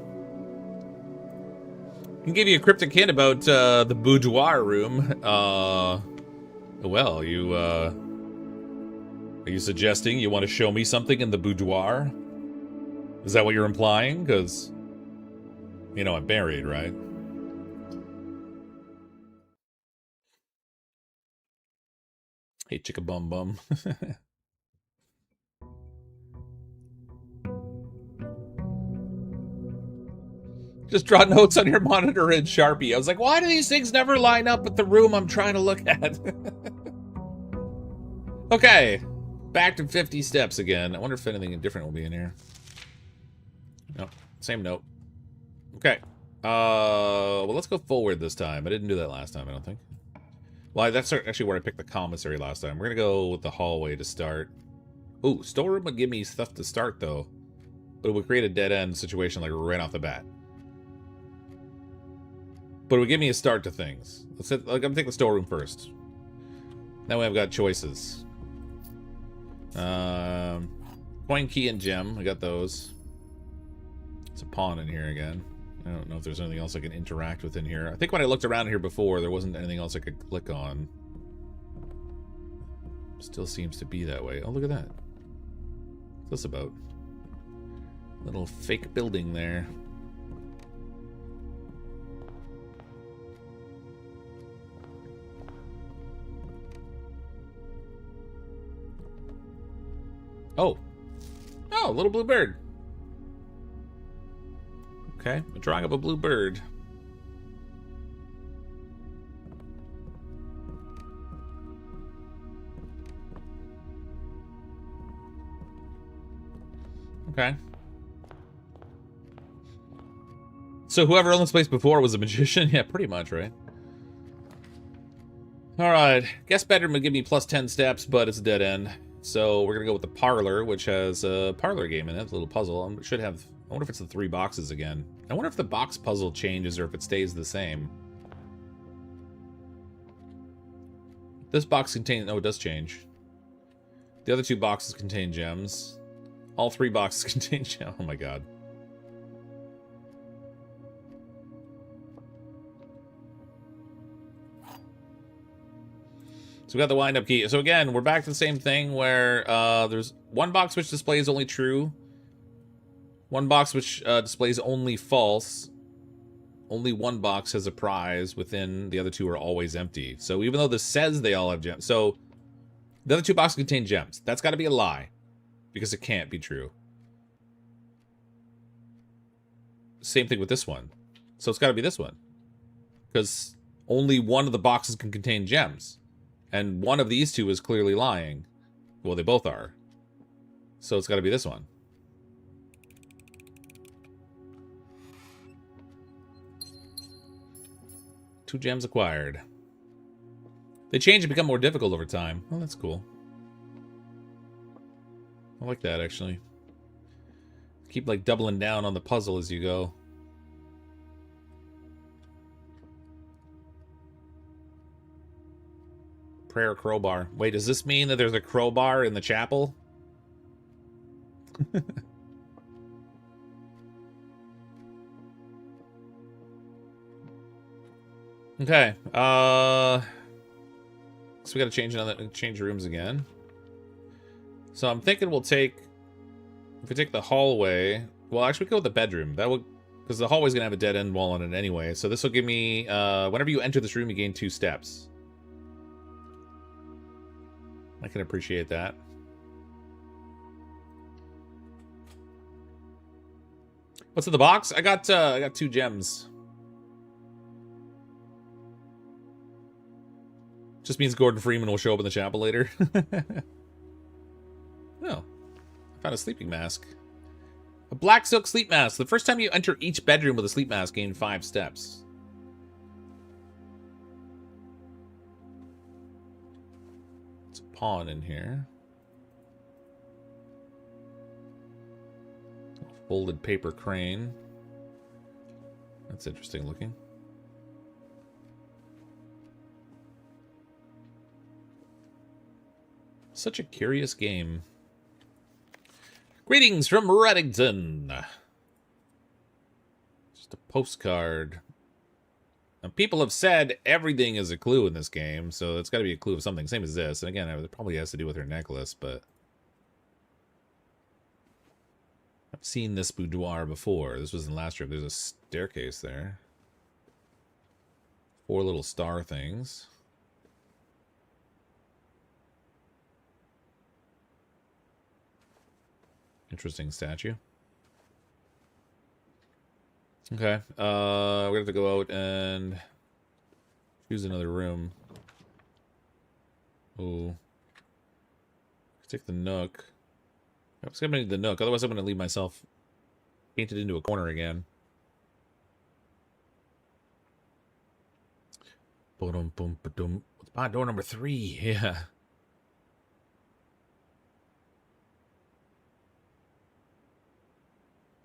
I can give you a cryptic hint about the boudoir room. Well, are you suggesting you want to show me something in the boudoir? Is that what you're implying? Because, you know, I'm married, right? Hey, chicka bum bum. Just draw notes on your monitor in Sharpie. I was like, why do these things never line up with the room I'm trying to look at? Okay, back to 50 steps again. I wonder if anything different will be in here. Nope, same note. Okay. Well, let's go forward this time. I didn't do that last time, I don't think. Well, that's actually where I picked the commissary last time. We're gonna go with the hallway to start. Ooh, storeroom would give me stuff to start, though. But it would create a dead-end situation, like, right off the bat. But it would give me a start to things. I'm gonna take the storeroom first. That way I've got choices. Coin, key, and gem. I got those. There's a pawn in here again. I don't know if there's anything else I can interact with in here. I think when I looked around here before, there wasn't anything else I could click on. Still seems to be that way. Oh, look at that. What's this about? Little fake building there. Oh. Oh, a little blue bird. Okay, I'm drawing up a blue bird. Okay. So whoever owned this place before was a magician? Yeah, pretty much, right? Alright. Guest bedroom would give me plus 10 steps, but it's a dead end. So we're gonna go with the parlor, which has a parlor game in it, a little puzzle. It should have... I wonder if it's the 3 boxes again. I wonder if the box puzzle changes or if it stays the same. This box contains... Oh, it does change. The other 2 boxes contain gems. All 3 boxes contain gems. Oh my god. So we got the wind-up key. So again, we're back to the same thing where there's 1 box which displays only true. 1 box which displays only false. Only 1 box has a prize within. The other 2 are always empty. So even though this says they all have gems. So the other 2 boxes contain gems. That's got to be a lie. Because it can't be true. Same thing with this one. So it's got to be this one. Because only 1 of the boxes can contain gems. And 1 of these 2 is clearly lying. Well, they both are. So it's got to be this one. Two gems acquired. They change and become more difficult over time. Oh, that's cool. I like that, actually. Keep, like, doubling down on the puzzle as you go. Prayer crowbar. Wait, does this mean that there's a crowbar in the chapel? Okay. So we gotta change rooms again. So I'm thinking we'll take... If we take the hallway... Well, actually, we go with the bedroom. That will... Because the hallway's gonna have a dead end wall on it anyway. So this will give me... whenever you enter this room, you gain 2 steps. I can appreciate that. What's in the box? I got 2 gems. Just means Gordon Freeman will show up in the chapel later. Oh. I found a sleeping mask. A black silk sleep mask. The first time you enter each bedroom with a sleep mask, gain 5 steps. It's a pawn in here. A folded paper crane. That's interesting looking. Such a curious game. Greetings from Reddington. Just a postcard. Now, people have said everything is a clue in this game, so it's got to be a clue of something. Same as this. And again, it probably has to do with her necklace, but... I've seen this boudoir before. This was in the last room. There's a staircase there. 4 little star things. Interesting statue. Okay. We're gonna have to go out and choose another room. Oh. Take the Nook. I'm just gonna need the Nook, otherwise I'm gonna leave myself painted into a corner again. Boom, boom, boom. Spot door number 3. Yeah.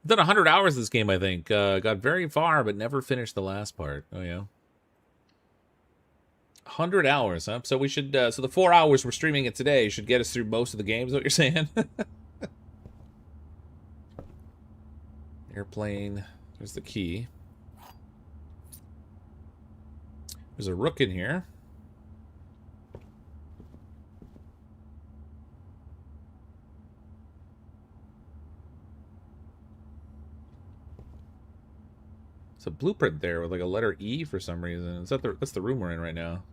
I've done 100 hours this game, I think. Got very far, but never finished the last part. Oh, yeah. 100 hours, huh? So we should, so the 4 hours we're streaming it today should get us through most of the games, is what you're saying? Airplane. There's the key. There's a rook in here. It's a blueprint there with like a letter E for some reason. Is that that's the room we're in right now?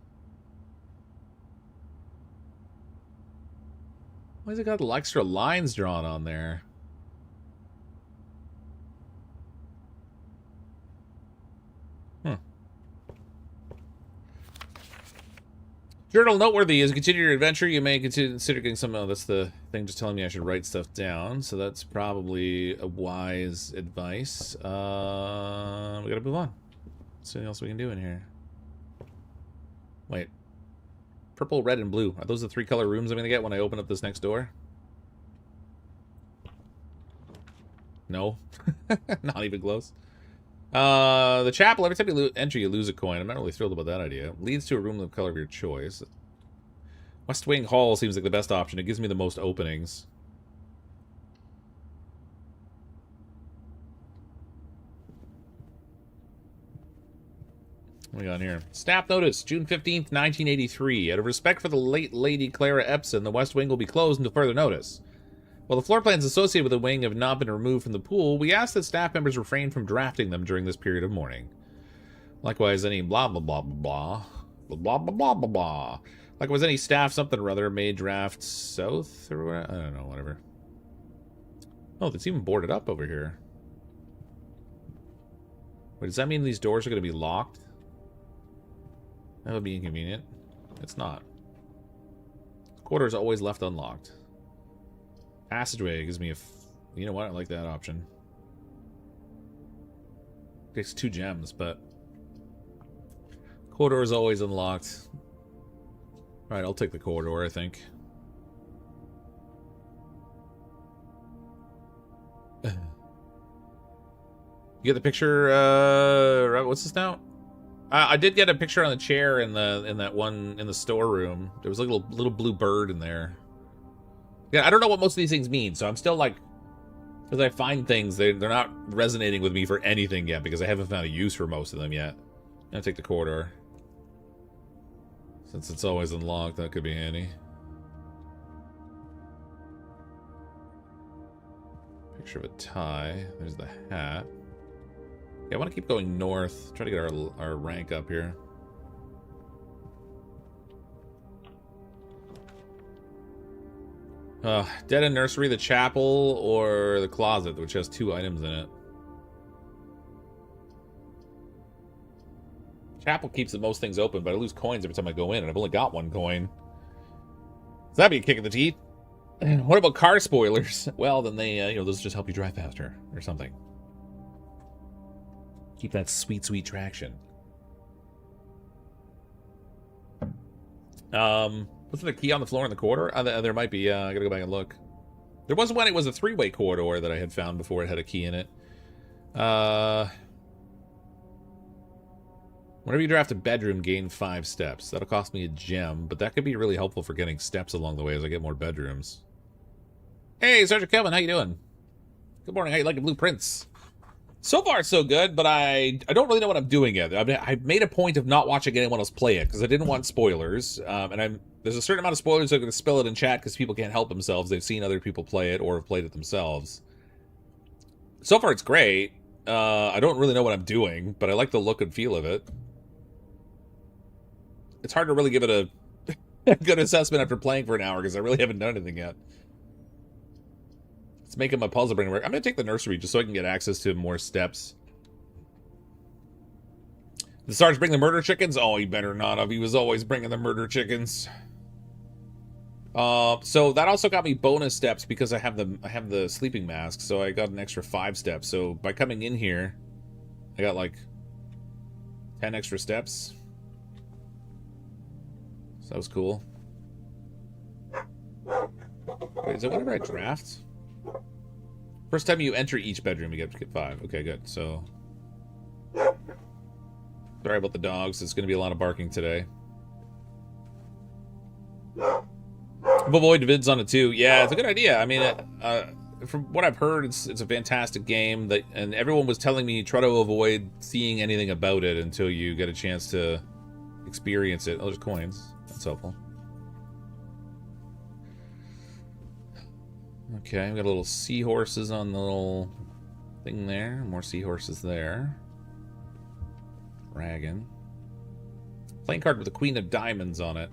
Why has it got the extra lines drawn on there? Huh. Journal noteworthy. As you continue your adventure, you may consider getting some... Oh, that's the thing just telling me I should write stuff down. So that's probably a wise advice. We gotta move on. What's anything else we can do in here? Wait. Purple, red, and blue. Are those the 3 color rooms I'm gonna get when I open up this next door? No. Not even close. The chapel, every time you enter, you lose a coin. I'm not really thrilled about that idea. Leads to a room of the color of your choice. West Wing Hall seems like the best option. It gives me the most openings. What do we got here? Staff notice, June 15th, 1983. Out of respect for the late Lady Clara Epson, the West Wing will be closed until further notice. While the floor plans associated with the wing have not been removed from the pool, we ask that staff members refrain from drafting them during this period of mourning. Likewise, any blah blah blah blah blah blah blah blah blah blah. Likewise, any staff something or other may draft south or whatever. I don't know, whatever. Oh, it's even boarded up over here. Wait, does that mean these doors are going to be locked? That would be inconvenient. It's not. The quarter is always left unlocked. Passageway gives me a... You know what? I like that option. Takes 2 gems, but... Corridor is always unlocked. Alright, I'll take the corridor, I think. You get the picture, what's this now? I did get a picture on the chair in the storeroom. There was like a little blue bird in there. Yeah, I don't know what most of these things mean, so I'm still like, as I find things, they're not resonating with me for anything yet because I haven't found a use for most of them yet. I'm gonna take the corridor. Since it's always unlocked, that could be handy. Picture of a tie. There's the hat. Yeah, I want to keep going north. Try to get our rank up here. Dead End Nursery, the chapel, or the closet, which has 2 items in it. Chapel keeps the most things open, but I lose coins every time I go in, and I've only got 1 coin. So that'd be a kick in the teeth. What about car spoilers? Well, then they, those just help you drive faster, or something. Keep that sweet, sweet traction. Wasn't there a key on the floor in the corridor? There might be. I gotta go back and look. There was one. It was a 3-way corridor that I had found before it had a key in it. Whenever you draft a bedroom, gain 5 steps. That'll cost me a gem, but that could be really helpful for getting steps along the way as I get more bedrooms. Hey, Sergeant Kelvin, how you doing? Good morning. How you liking blueprints? So far, so good, but I don't really know what I'm doing yet. I mean, I made a point of not watching anyone else play it because I didn't want spoilers. And there's a certain amount of spoilers that are going to spill it in chat because people can't help themselves. They've seen other people play it or have played it themselves. So far, it's great. I don't really know what I'm doing, but I like the look and feel of it. It's hard to really give it a good assessment after playing for an hour because I really haven't done anything yet. Let's make it my puzzle brain work. I'm going to take the nursery just so I can get access to more steps. The Sarge bring the murder chickens? Oh, he better not have. He was always bringing the murder chickens. So that also got me bonus steps because I have the sleeping mask, so I got an extra 5 steps. So by coming in here, I got like 10 extra steps. So that was cool. Wait, is it whenever I draft? First time you enter each bedroom, you get 5. Okay, good. So sorry about the dogs. It's going to be a lot of barking today. Avoid vids on it too. Yeah, it's a good idea. I mean, from what I've heard, it's a fantastic game. And everyone was telling me try to avoid seeing anything about it until you get a chance to experience it. Oh, there's coins. That's helpful. Okay, we got a little seahorses on the little thing there. More seahorses there. Dragon. Playing card with the Queen of Diamonds on it.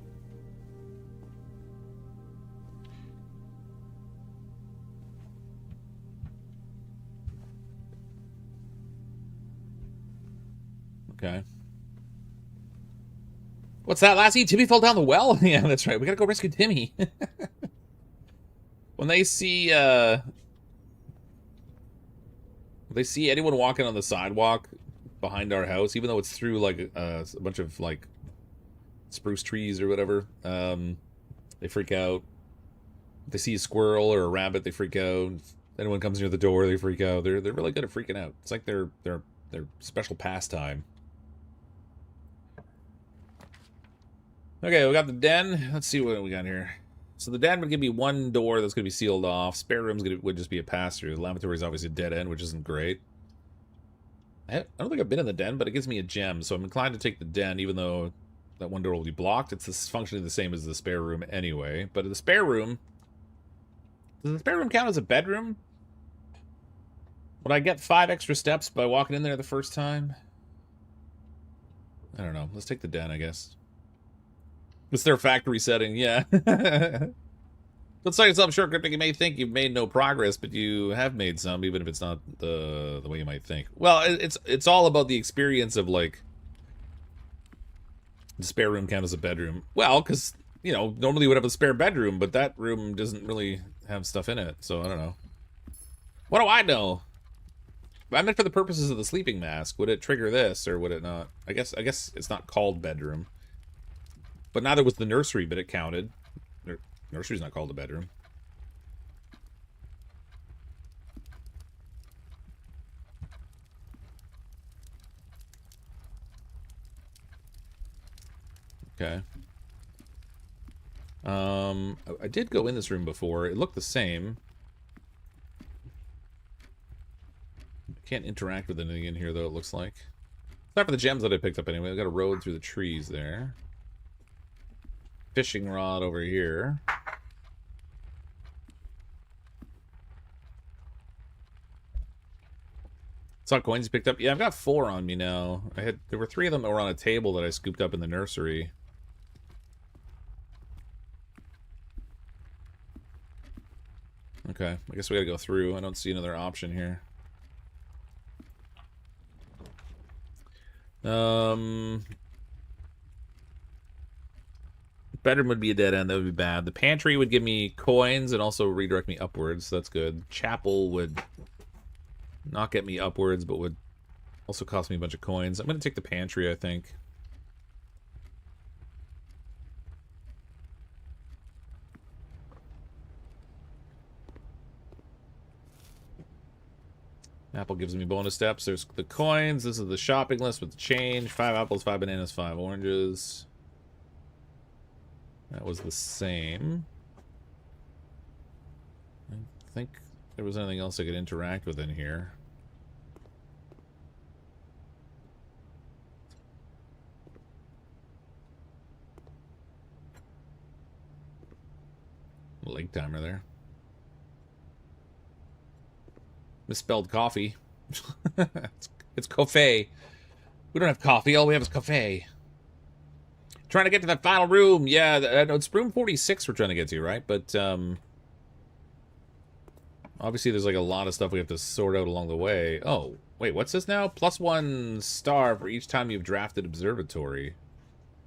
Okay. What's that, Lassie? Timmy fell down the well? Yeah, that's right. We gotta go rescue Timmy. When they see anyone walking on the sidewalk behind our house, even though it's through like a bunch of like spruce trees or whatever, they freak out. If they see a squirrel or a rabbit, they freak out. If anyone comes near the door, they freak out. They're really good at freaking out. It's like their special pastime. Okay, we got the den. Let's see what we got here. So the den would give me one door that's going to be sealed off. Spare rooms would just be a pass-through. The lavatory is obviously a dead end, which isn't great. I don't think I've been in the den, but it gives me a gem, so I'm inclined to take the den, even though that one door will be blocked. It's functionally the same as the spare room anyway. But in the spare room... Does the spare room count as a bedroom? Would I get 5 extra steps by walking in there the first time? I don't know. Let's take the den, I guess. It's their factory setting, yeah. Let's say yourself short, Cryptic. You may think you've made no progress, but you have made some, even if it's not the way you might think. Well, it's all about the experience of, like, the spare room count as a bedroom. Well, because, you know, normally you would have a spare bedroom, but that room doesn't really have stuff in it, so I don't know. What do I know? I meant for the purposes of the sleeping mask. Would it trigger this, or would it not? I guess it's not called bedroom. But neither was the nursery, but it counted. Nursery's not called a bedroom. Okay. I did go in this room before. It looked the same. Can't interact with anything in here, though, it looks like. Except for the gems that I picked up anyway. I've got a road through the trees there. Fishing rod over here. Saw coins you picked up. Yeah, I've got 4 on me now. There were 3 of them that were on a table that I scooped up in the nursery. Okay, I guess we gotta go through. I don't see another option here. Bedroom would be a dead end. That would be bad. The pantry would give me coins and also redirect me upwards. So that's good. Chapel would not get me upwards, but would also cost me a bunch of coins. I'm going to take the pantry, I think. Apple gives me bonus steps. There's the coins. This is the shopping list with the change. 5 apples, 5 bananas, 5 oranges. That was the same. I think there was anything else I could interact with in here. Lake timer there. Misspelled coffee. It's coffee. We don't have coffee. All we have is coffee. Trying to get to that final room. Yeah, it's room 46 we're trying to get to, right? But, obviously there's, like, a lot of stuff we have to sort out along the way. Oh, wait, what's this now? +1 star for each time you've drafted Observatory.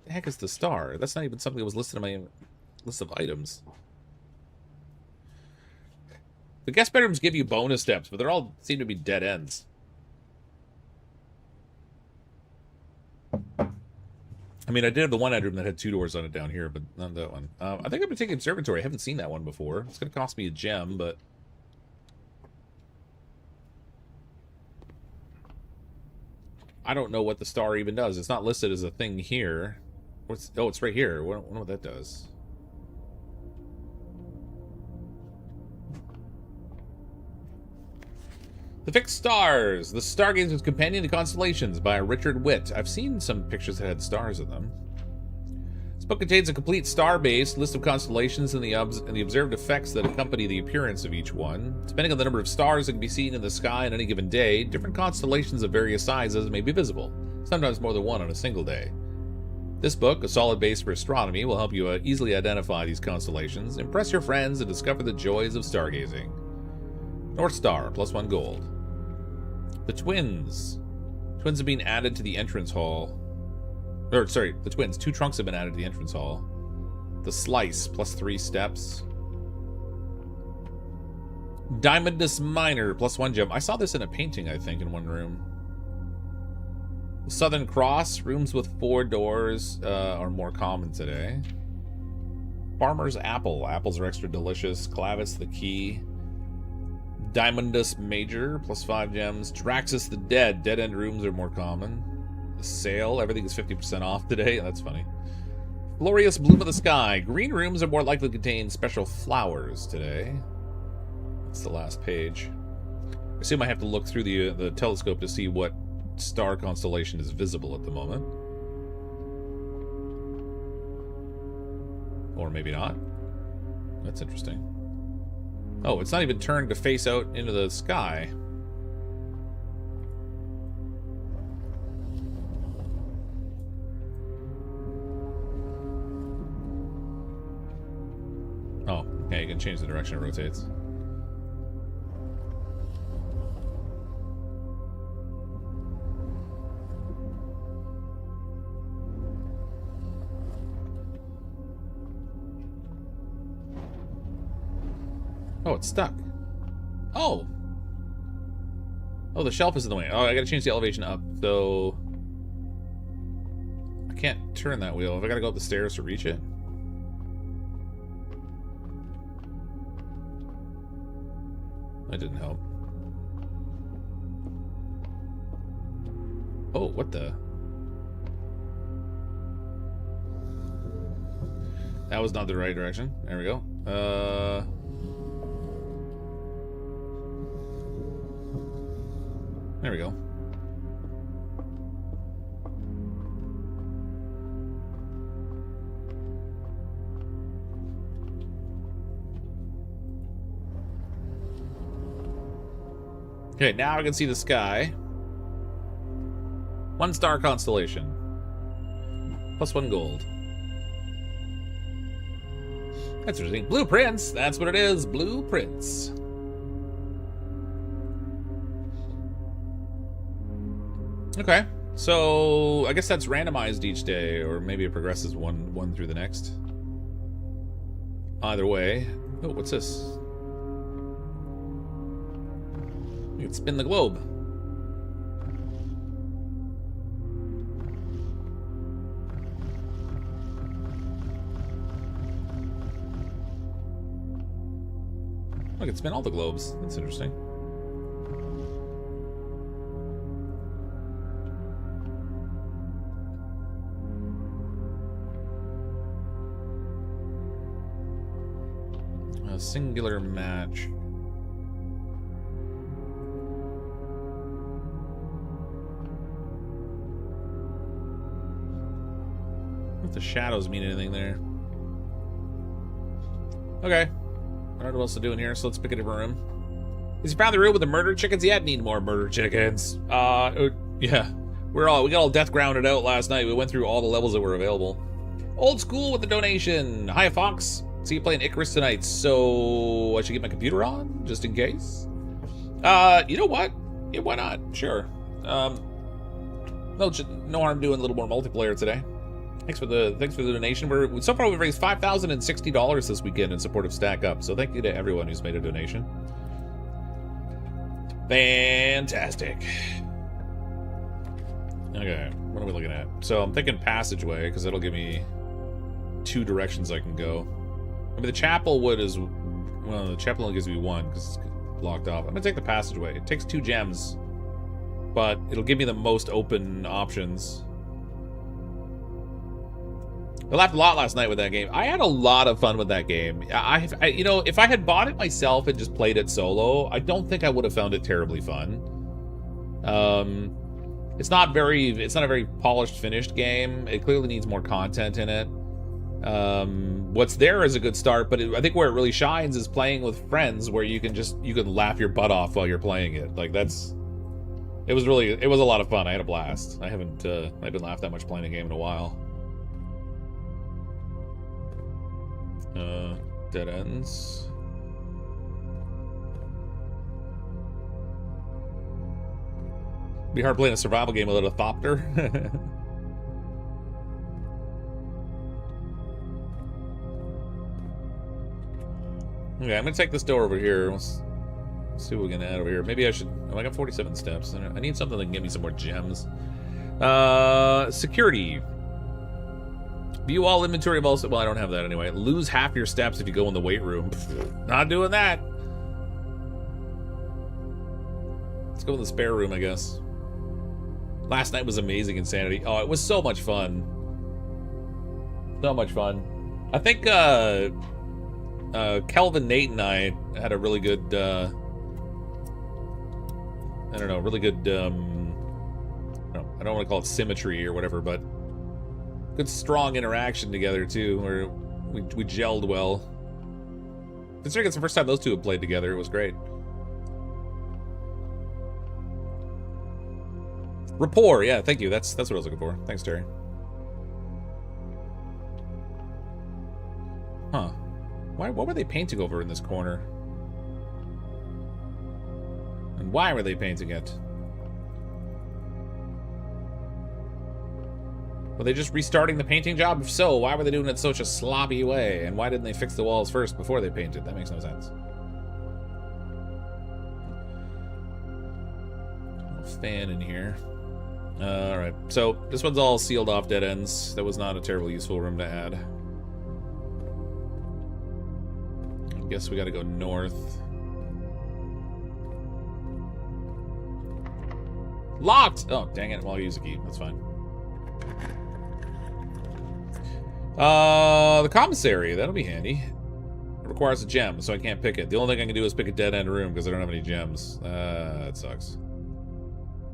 The heck is the star? That's not even something that was listed on my list of items. The guest bedrooms give you bonus steps, but they're all seem to be dead ends. I mean, I did have the one bedroom that had 2 doors on it down here, but not that one. I think I'm going to take Observatory. I haven't seen that one before. It's going to cost me a gem, but... I don't know what the star even does. It's not listed as a thing here. Oh, it's right here. I wonder what that does. The Fixed Stars, The Stargazer's Companion to Constellations by Richard Witt. I've seen some pictures that had stars in them. This book contains a complete star-based list of constellations and the observed effects that accompany the appearance of each one. Depending on the number of stars that can be seen in the sky on any given day, different constellations of various sizes may be visible, sometimes more than one on a single day. This book, a solid base for astronomy, will help you easily identify these constellations, impress your friends, and discover the joys of stargazing. North Star, +1 gold. The Twins. Twins have been added to the entrance hall. Or, sorry, the Twins. 2 trunks have been added to the entrance hall. The Slice, +3 steps. Diamondus Minor, +1 gem. I saw this in a painting, I think, in one room. Southern Cross, rooms with 4 doors are more common today. Farmer's Apple. Apples are extra delicious. Clavis the Key. Diamondus Major, +5 gems. Draxus the Dead. Dead end rooms are more common. The Sale. Everything is 50% off today. That's funny. Glorious Bloom of the Sky. Green rooms are more likely to contain special flowers today. That's the last page. I assume I have to look through the telescope to see what star constellation is visible at the moment. Or maybe not. That's interesting. Oh, it's not even turned to face out into the sky. Oh, okay, you can change the direction it rotates. Oh, it's stuck. Oh! Oh, the shelf is in the way. Oh, I gotta change the elevation up, so... I can't turn that wheel. Have I gotta go up the stairs to reach it? That didn't help. Oh, what the... That was not the right direction. There we go. There we go. Okay, now I can see the sky. 1 star constellation. +1 gold. That's interesting. Blueprints! That's what it is. Blueprints. Okay, so I guess that's randomized each day, or maybe it progresses one through the next. Either way. Oh, what's this? You can spin the globe. I can spin all the globes. That's interesting. A singular match. If the shadows mean anything there. Okay. I don't know what else to do in here, so let's pick a different room. Is you found the room with the murder chickens? Yeah, I need more murder chickens. Yeah. We got all death grounded out last night. We went through all the levels that were available. Old school with the donation. Hi, Fox. See you playing Icarus tonight, so I should get my computer on, just in case. You know what? Yeah, why not? Sure. No harm doing a little more multiplayer today. Thanks for the donation. So far we've raised $5,060 this weekend in support of Stack Up. So thank you to everyone who's made a donation. Fantastic. Okay, what are we looking at? So I'm thinking passageway, because it'll give me 2 directions I can go. I mean, the chapel wood is... Well, the chapel only gives me 1, because it's blocked off. I'm gonna take the passageway. It takes 2 gems, but it'll give me the most open options. I laughed a lot last night with that game. I had a lot of fun with that game. You know, if I had bought it myself and just played it solo, I don't think I would have found it terribly fun. It's not a very polished, finished game. It clearly needs more content in it. What's there is a good start, but I think where it really shines is playing with friends, where you can laugh your butt off while you're playing it. Like, it was a lot of fun. I had a blast. I haven't laughed that much playing a game in a while. Dead ends. Be hard playing a survival game without a thopter. Okay, I'm gonna take this door over here. Let's see what we can add over here. Maybe I should... Oh, I got 47 steps. I need something that can give me some more gems. Security. View all inventory of all... Well, I don't have that anyway. Lose half your steps if you go in the weight room. Not doing that. Let's go in the spare room, I guess. Last night was amazing insanity. Oh, it was so much fun. So much fun. I think, Kelvin, Nate, and I had a really good, I don't know, really good, I don't want to call it symmetry or whatever, but good, strong interaction together, too, where we gelled well. Considering it's the first time those two have played together, it was great. Rapport, yeah, thank you. That's what I was looking for. Thanks, Terry. Huh. What were they painting over in this corner? And why were they painting it? Were they just restarting the painting job? If so, why were they doing it in such a sloppy way? And why didn't they fix the walls first before they painted? That makes no sense. Fan in here. Alright, so this one's all sealed off dead ends. That was not a terribly useful room to add. I guess we gotta go north. Locked! Oh, dang it. Well, I'll use a key. That's fine. The commissary. That'll be handy. It requires a gem, so I can't pick it. The only thing I can do is pick a dead-end room because I don't have any gems. That sucks.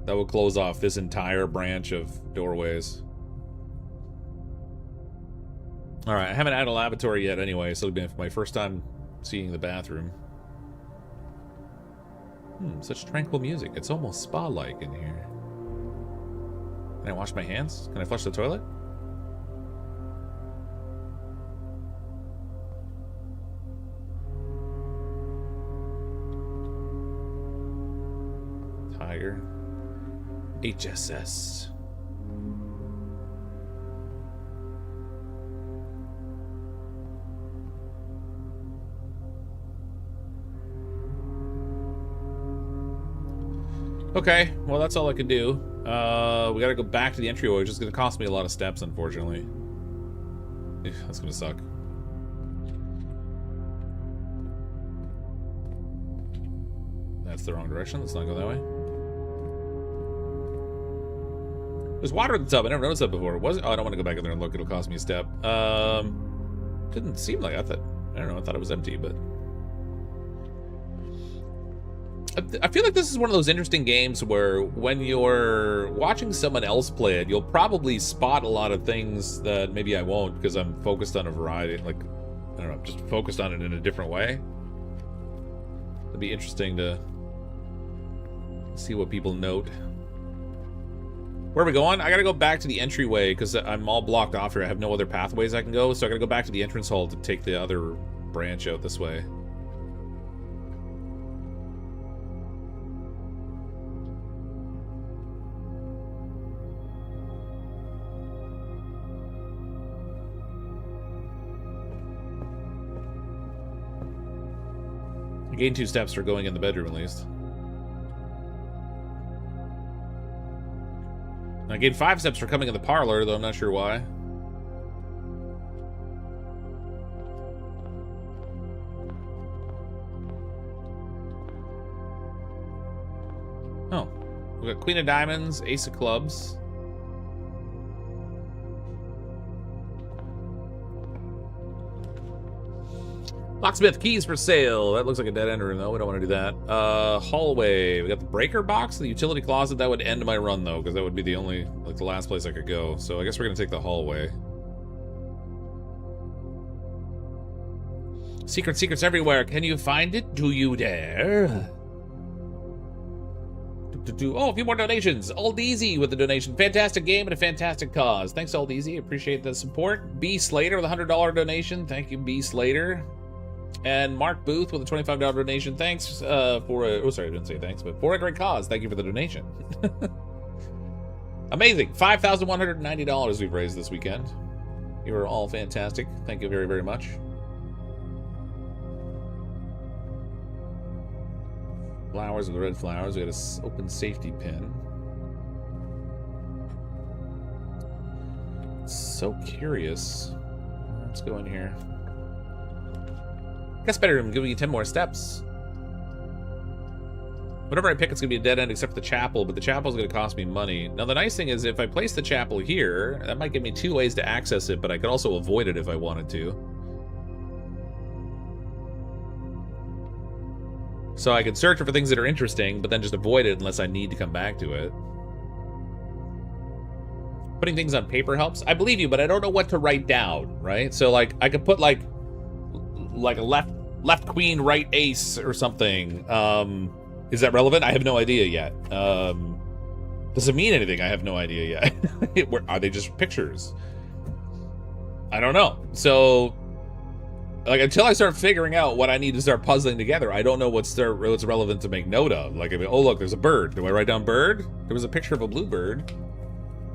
That will close off this entire branch of doorways. Alright, I haven't had a lavatory yet anyway, so it'll be my first time seeing the bathroom. Such tranquil music. It's almost spa-like in here. Can I wash my hands? Can I flush the toilet? Tiger. HSS. Okay, well that's all I can do. We gotta go back to the entryway, which is gonna cost me a lot of steps, unfortunately. That's gonna suck. That's the wrong direction. Let's not go that way. There's water in the tub. I never noticed that before. Was it? Oh, I don't want to go back in there and look. It'll cost me a step. Didn't seem like I thought. I don't know. I thought it was empty, but I feel like this is one of those interesting games where when you're watching someone else play it, you'll probably spot a lot of things that maybe I won't because I'm focused on a variety. Like, I don't know, just focused on it in a different way. It'd be interesting to see what people note. Where are we going? I gotta go back to the entryway because I'm all blocked off here. I have no other pathways I can go, so I gotta go back to the entrance hall to take the other branch out this way. I gained 2 steps for going in the bedroom at least. I gained 5 steps for coming in the parlor, though I'm not sure why. Oh. We got Queen of Diamonds, Ace of Clubs. Locksmith keys for sale. That looks like a dead end room, though. We don't want to do that. Hallway. We got the breaker box, the utility closet. That would end my run, though, because that would be the only, like, the last place I could go. So I guess we're going to take the hallway. Secrets everywhere. Can you find it? Do you dare? Oh, a few more donations. Old Easy with the donation. Fantastic game and a fantastic cause. Thanks, Old Easy. Appreciate the support. B. Slater with a $100 donation. Thank you, B. Slater. And Mark Booth with a $25 donation. Thanks for a... Oh, sorry, I didn't say thanks, but for a great cause. Thank you for the donation. Amazing. $5,190 we've raised this weekend. You are all fantastic. Thank you very, very much. Flowers with the red flowers. We got an open safety pin. So curious. Let's go in here. Guest bedroom, giving you 10 more steps. Whatever I pick, it's going to be a dead end except for the chapel, but the chapel is going to cost me money. Now, the nice thing is if I place the chapel here, that might give me 2 ways to access it, but I could also avoid it if I wanted to. So I could search for things that are interesting, but then just avoid it unless I need to come back to it. Putting things on paper helps. I believe you, but I don't know what to write down, right? So, like, I could put, like a left queen, right ace or something. Is that relevant? I have no idea yet. Does it mean anything? I have no idea yet. Are they just pictures? I don't know. So, like, until I start figuring out what I need to start puzzling together, I don't know what's relevant to make note of. Like, if, oh, look, there's a bird. Do I write down bird? There was a picture of a blue bird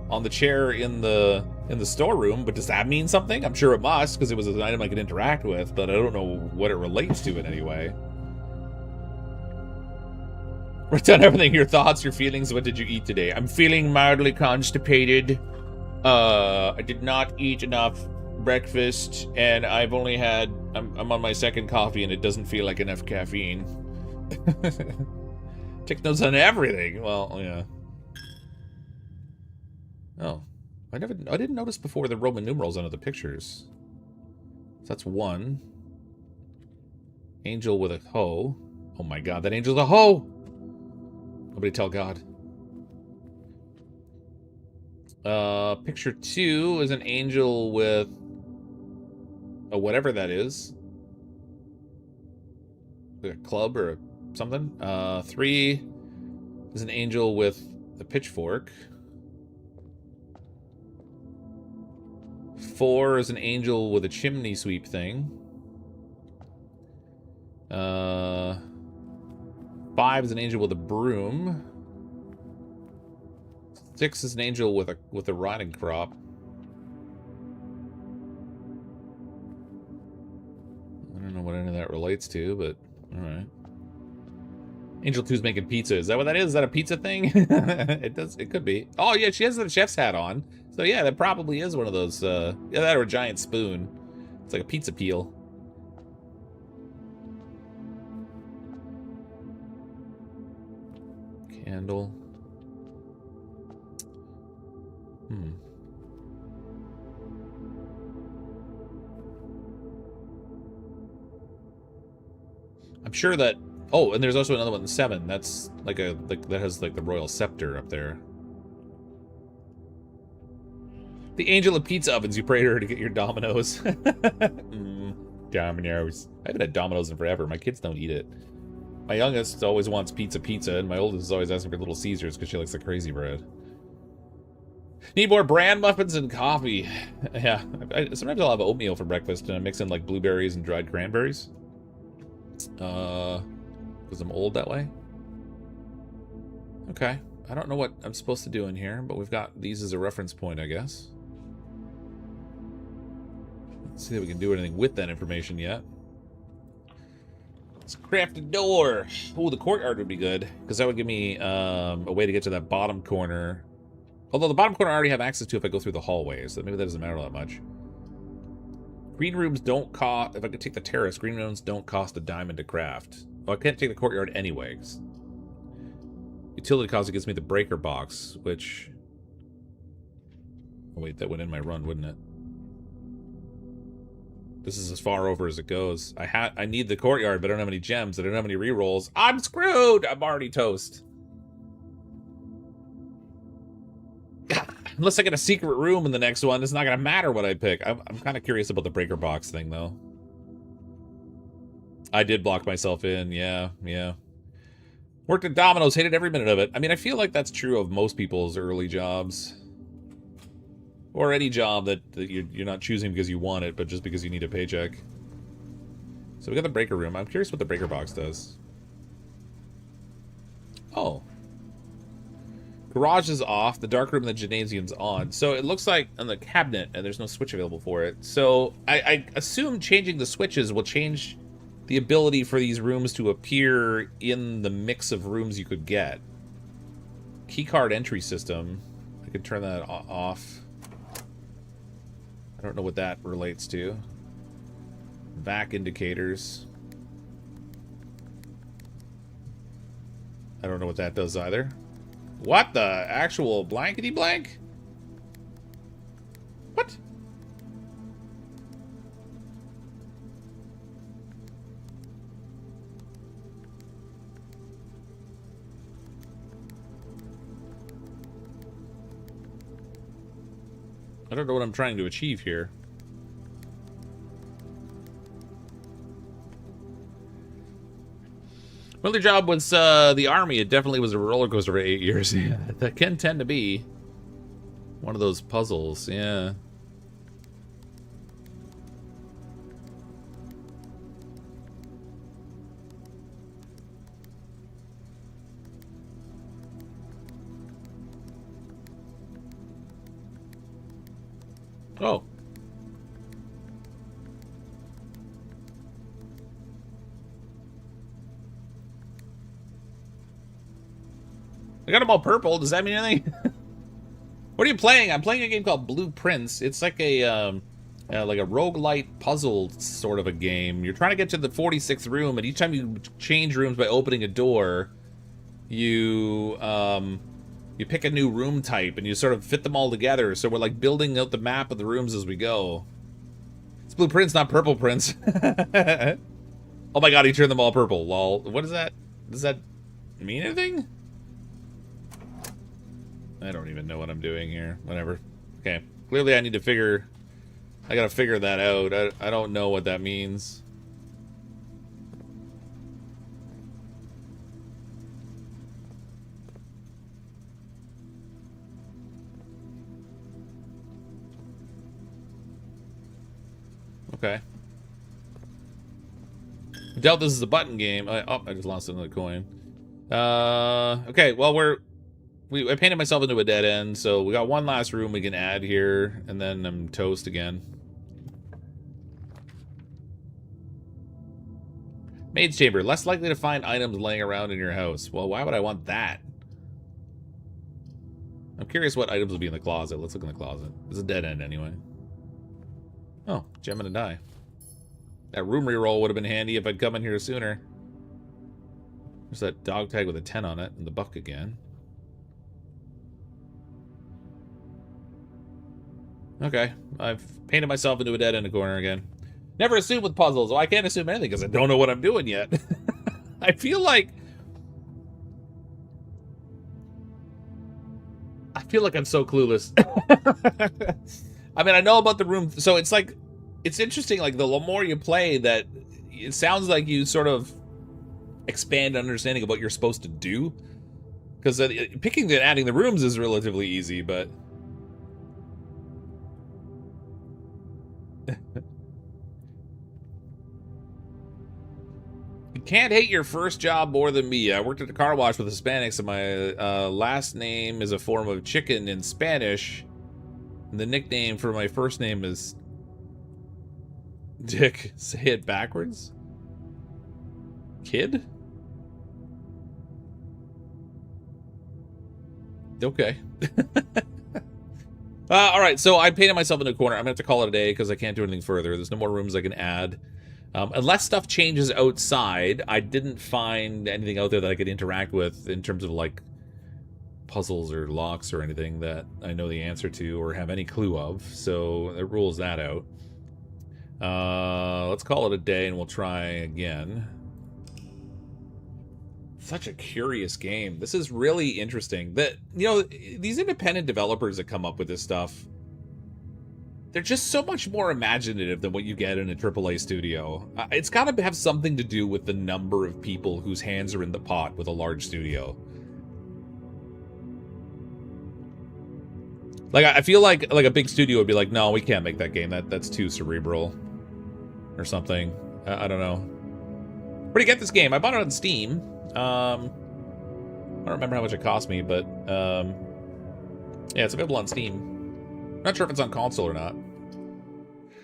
on the chair in the storeroom, but does that mean something? I'm sure it must, because it was an item I could interact with, but I don't know what it relates to in any way. Write down everything, your thoughts, your feelings. What did you eat today? I'm feeling mildly constipated. I did not eat enough breakfast, and I've only had, I'm on my 2nd coffee, and it doesn't feel like enough caffeine. Take notes on everything. Well, yeah. Oh, I didn't notice before the Roman numerals under the pictures. So that's 1. Angel with a hoe. Oh my god, that angel's a hoe! Nobody tell God. Picture 2 is an angel with a whatever that is. Like a club or something. 3 is an angel with a pitchfork. 4 is an angel with a chimney sweep thing. 5 is an angel with a broom. 6 is an angel with a riding crop. I don't know what any of that relates to, but alright. Angel 2's making pizza. Is that what that is? Is that a pizza thing? It could be. Oh yeah, she has the chef's hat on. So yeah, that probably is one of those, yeah, that or a giant spoon. It's like a pizza peel. Candle. I'm sure that, oh, and there's also another one, 7. That's like that has like the royal scepter up there. The angel of pizza ovens, you pray to her to get your Dominoes. Dominoes. I haven't had Dominoes in forever. My kids don't eat it. My youngest always wants pizza, and my oldest is always asking for Little Caesars because she likes the crazy bread. Need more bran muffins and coffee. Yeah, sometimes I'll have oatmeal for breakfast, and I mix in like blueberries and dried cranberries. Because I'm old that way. Okay, I don't know what I'm supposed to do in here, but we've got these as a reference point, I guess. Let's see if we can do anything with that information yet. Let's craft a door. Oh, the courtyard would be good, because that would give me a way to get to that bottom corner Although the bottom corner I already have access to if I go through the hallway, so maybe that doesn't matter that much. Green rooms don't cost... If I could take the terrace, green rooms don't cost a diamond to craft. Well, I can't take the courtyard anyway. Utility cost, it gives me the breaker box, which... Oh, wait, that went in my run, wouldn't it? This is as far over as it goes. I need the courtyard, but I don't have any gems. I don't have any rerolls. I'm screwed! I'm already toast. Unless I get a secret room in the next one, it's not going to matter what I pick. I'm kind of curious about the breaker box thing, though. I did block myself in, yeah. Worked at Domino's, hated every minute of it. I mean, I feel like that's true of most people's early jobs. Or any job that you're not choosing because you want it, but just because you need a paycheck. So we got the breaker room. I'm curious what the breaker box does. Oh. Garage is off. The dark room in the gymnasium's on. So it looks like on the cabinet, and there's no switch available for it. So I assume changing the switches will change the ability for these rooms to appear in the mix of rooms you could get. Keycard entry system. I could turn that off. I don't know what that relates to. Vac indicators. I don't know what that does either. What the actual blankety blank? What? I don't know what I'm trying to achieve here. My other job was the Army. It definitely was a roller coaster for 8 years. Yeah, that can tend to be one of those puzzles, yeah. Oh. I got them all purple. Does that mean anything? What are you playing? I'm playing a game called Blueprints. It's like a roguelite puzzle sort of a game. You're trying to get to the 46th room, and each time you change rooms by opening a door, you pick a new room type, and you sort of fit them all together. So we're like building out the map of the rooms as we go. It's Blueprints, not Purple Prints. Oh my god, he turned them all purple. Lol. What is that? Does that mean anything? I don't even know what I'm doing here. Whatever. Okay. Clearly I need to figure... I gotta figure that out. I don't know what that means. Okay. I doubt this is a button game. I just lost another coin. Okay, well, I painted myself into a dead end, so we got one last room we can add here, and then I'm toast again. Maid's chamber, less likely to find items laying around in your house. Well, why would I want that? I'm curious what items will be in the closet. Let's look in the closet. It's a dead end anyway. Oh, gem and a die. That room reroll would have been handy if I'd come in here sooner. There's that dog tag with a 10 on it, and the buck again. Okay, I've painted myself into a dead end corner again. Never assume with puzzles. Well, I can't assume anything because I don't know what I'm doing yet. I feel like I'm so clueless. I mean, I know about the room, so it's like, it's interesting, like, the more you play, that it sounds like you sort of expand understanding of what you're supposed to do. Because picking and adding the rooms is relatively easy, but... You can't hate your first job more than me. I worked at a car wash with Hispanics, and my last name is a form of chicken in Spanish. And the nickname for my first name is Dick. Say it backwards. Kid? Okay. All right, so I painted myself in a corner. I'm gonna have to call it a day because I can't do anything further. There's no more rooms I can add. Unless stuff changes outside, I didn't find anything out there that I could interact with in terms of, like, puzzles or locks or anything that I know the answer to or have any clue of. So it rules that out. Let's call it a day and we'll try again. Such a curious game. This is really interesting. That, you know, these independent developers that come up with this stuff, they're just so much more imaginative than what you get in a AAA studio. It's got to have something to do with the number of people whose hands are in the pot with a large studio. Like, I feel like a big studio would be like, no, we can't make that game. That's too cerebral. Or something. I don't know. Where do you get this game? I bought it on Steam. I don't remember how much it cost me, but yeah, it's available on Steam. Not sure if it's on console or not.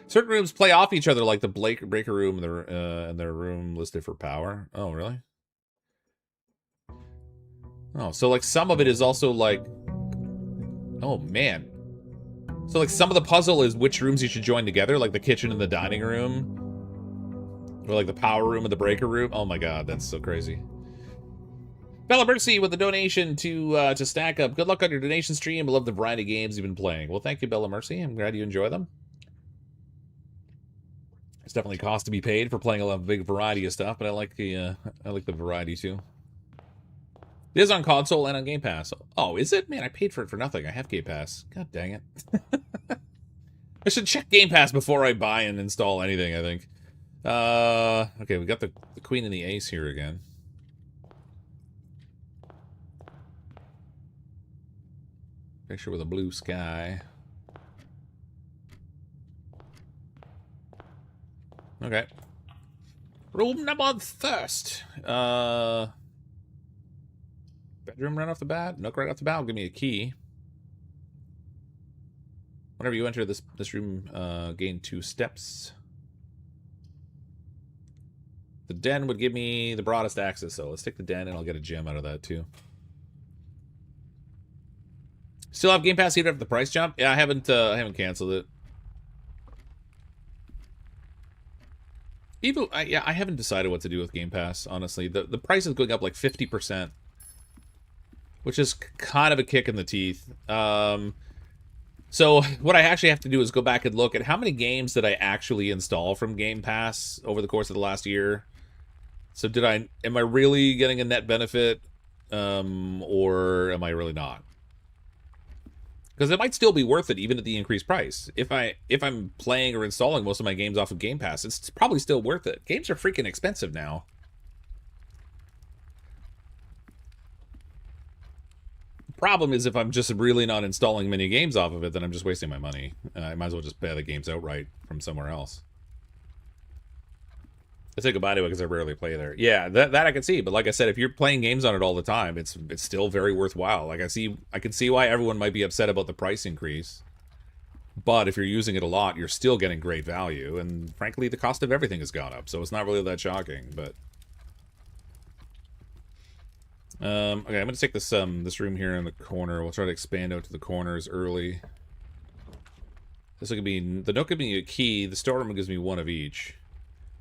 Certain rooms play off each other, like the breaker room and their room listed for power. Oh, really? Oh, so like some of it is also like... Oh, man. So like some of the puzzle is which rooms you should join together, like the kitchen and the dining room. Or like the power room and the breaker room. Oh my god, that's so crazy. Bella Mercy with the donation to StackUp. Good luck on your donation stream. I love the variety of games you've been playing. Well, thank you, Bella Mercy. I'm glad you enjoy them. It's definitely cost to be paid for playing a lot of big variety of stuff, but I like the variety too. It is on console and on Game Pass. Oh, is it? Man, I paid for it for nothing. I have Game Pass. God dang it. I should check Game Pass before I buy and install anything, I think. Okay, we got the queen and the ace here again. Picture with a blue sky. Okay. Room number first. Bedroom right off the bat. Nook right off the bat will give me a key. Whenever you enter this room, gain 2 steps. The den would give me the broadest access, so let's take the den and I'll get a gem out of that too. Still have Game Pass even after the price jump? Yeah, I haven't canceled it. Even yeah, I haven't decided what to do with Game Pass, honestly. The price is going up like 50%, which is kind of a kick in the teeth. So what I actually have to do is go back and look at how many games did I actually install from Game Pass over the course of the last year. So am I really getting a net benefit, or am I really not? Because it might still be worth it even at the increased price. If I'm playing or installing most of my games off of Game Pass, it's probably still worth it. Games are freaking expensive now. The problem is if I'm just really not installing many games off of it, then I'm just wasting my money. I might as well just buy the games outright from somewhere else. I say goodbye to it because I rarely play there. Yeah, that I can see. But like I said, if you're playing games on it all the time, it's still very worthwhile. Like I can see why everyone might be upset about the price increase. But if you're using it a lot, you're still getting great value. And frankly, the cost of everything has gone up, so it's not really that shocking. But okay, I'm gonna take this room here in the corner. We'll try to expand out to the corners early. This will be the nook gives me a key. The storeroom gives me 1 of each.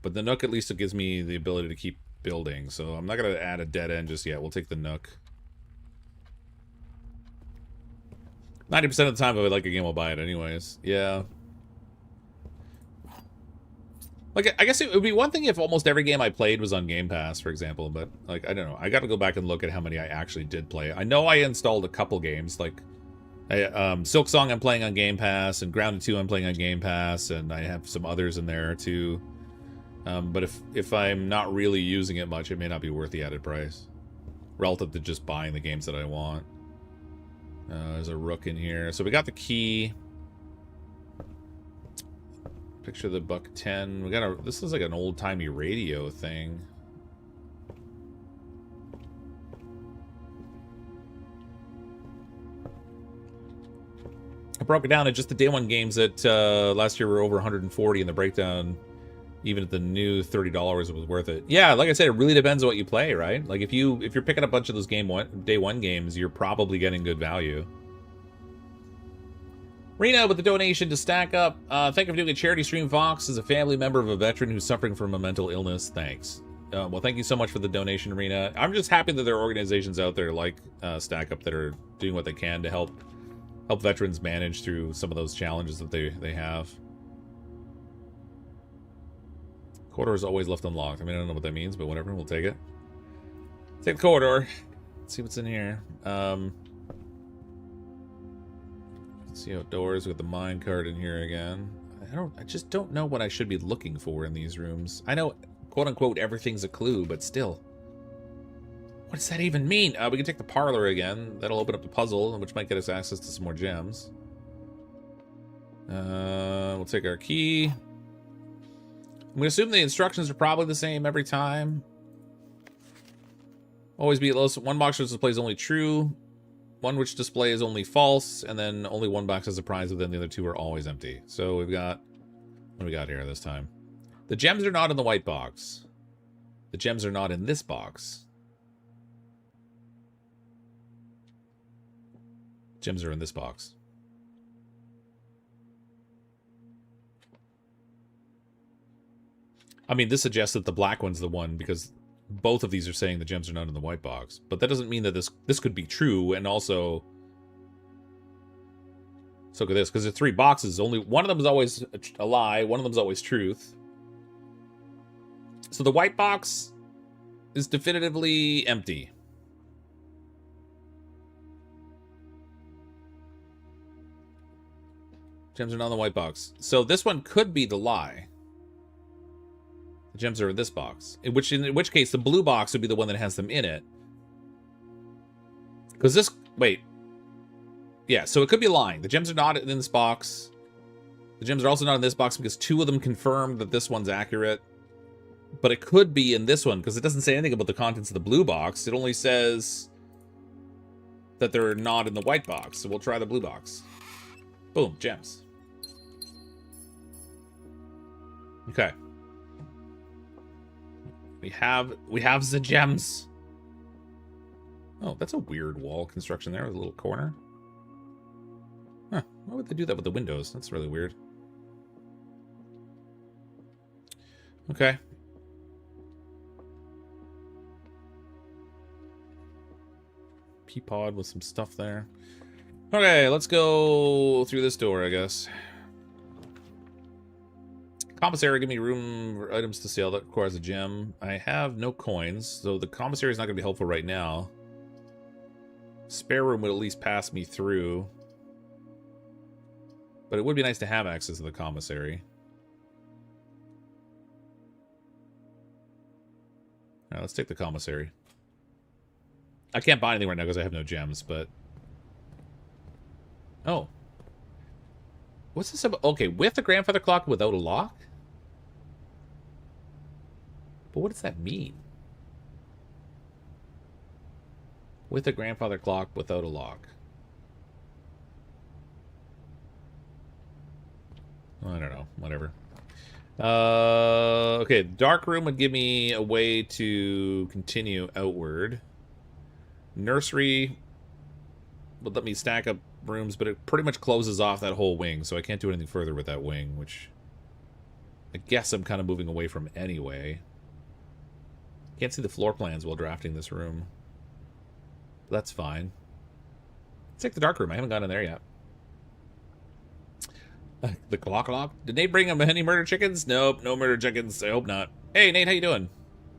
But the nook at least gives me the ability to keep building, so I'm not going to add a dead end just yet. We'll take the nook. 90% of the time if I like a game, I'll buy it anyways. Yeah. Like, I guess it would be one thing if almost every game I played was on Game Pass, for example, but, like, I don't know. I got to go back and look at how many I actually did play. I know I installed a couple games, like... Silk Song I'm playing on Game Pass, and Grounded 2 I'm playing on Game Pass, and I have some others in there, too. But if I'm not really using it much, it may not be worth the added price. Relative to just buying the games that I want. There's a rook in here. So we got the key. Picture the buck 10. We got this is like an old-timey radio thing. I broke it down at just the day 1 games that last year were over 140 in the breakdown. Even at the new $30, it was worth it. Yeah, like I said, it really depends on what you play, right? Like if you're picking up a bunch of those day one games, you're probably getting good value. Rena with the donation to Stack Up. Thank you for doing a charity stream, Fox. As a family member of a veteran who's suffering from a mental illness, thanks. Well, thank you so much for the donation, Rena. I'm just happy that there are organizations out there like Stack Up that are doing what they can to help veterans manage through some of those challenges that they have. Corridor is always left unlocked. I mean, I don't know what that means, but whatever. We'll take it. Take the corridor. Let's see what's in here. Let's see outdoors with the mine cart in here again. I just don't know what I should be looking for in these rooms. I know, quote unquote, everything's a clue, but still. What does that even mean? We can take the parlor again. That'll open up the puzzle, which might get us access to some more gems. We'll take our key. I'm going to assume the instructions are probably the same every time. Always be at lowest. One box which displays only true. One which displays only false. And then only one box has a prize, but then the other two are always empty. So we've got... What do we got here this time? The gems are not in the white box. The gems are not in this box. Gems are in this box. I mean, this suggests that the black one's the one because both of these are saying the gems are not in the white box. But that doesn't mean that this could be true and also... So look at this, because there's 3 boxes. Only one of them is always a lie, one of them is always truth. So the white box is definitively empty. Gems are not in the white box. So this one could be the lie. The gems are in this box. In which case, the blue box would be the one that has them in it. Because this... Wait. Yeah, so it could be lying. The gems are not in this box. The gems are also not in this box because 2 of them confirmed that this one's accurate. But it could be in this one because it doesn't say anything about the contents of the blue box. It only says that they're not in the white box. So we'll try the blue box. Boom, gems. Okay. We have the gems. Oh, that's a weird wall construction there with a little corner. Huh. Why would they do that with the windows? That's really weird. Okay. Peapod with some stuff there. Okay, let's go through this door, I guess. Commissary, give me room for items to sell that requires a gem. I have no coins, so the commissary is not going to be helpful right now. Spare room would at least pass me through. But it would be nice to have access to the commissary. Alright, let's take the commissary. I can't buy anything right now because I have no gems, but... Oh. What's this about? Okay, with the grandfather clock without a lock? But what does that mean? With a grandfather clock without a lock. I don't know. Whatever. Okay, dark room would give me a way to continue outward. Nursery would let me stack up rooms, but it pretty much closes off that whole wing, so I can't do anything further with that wing, which I guess I'm kind of moving away from anyway. Can't see the floor plans while drafting this room. That's fine. Let's take the dark room. I haven't gotten in there yet. The clock lock? Did Nate bring him any murder chickens? Nope, no murder chickens. I hope not. Hey, Nate, how you doing?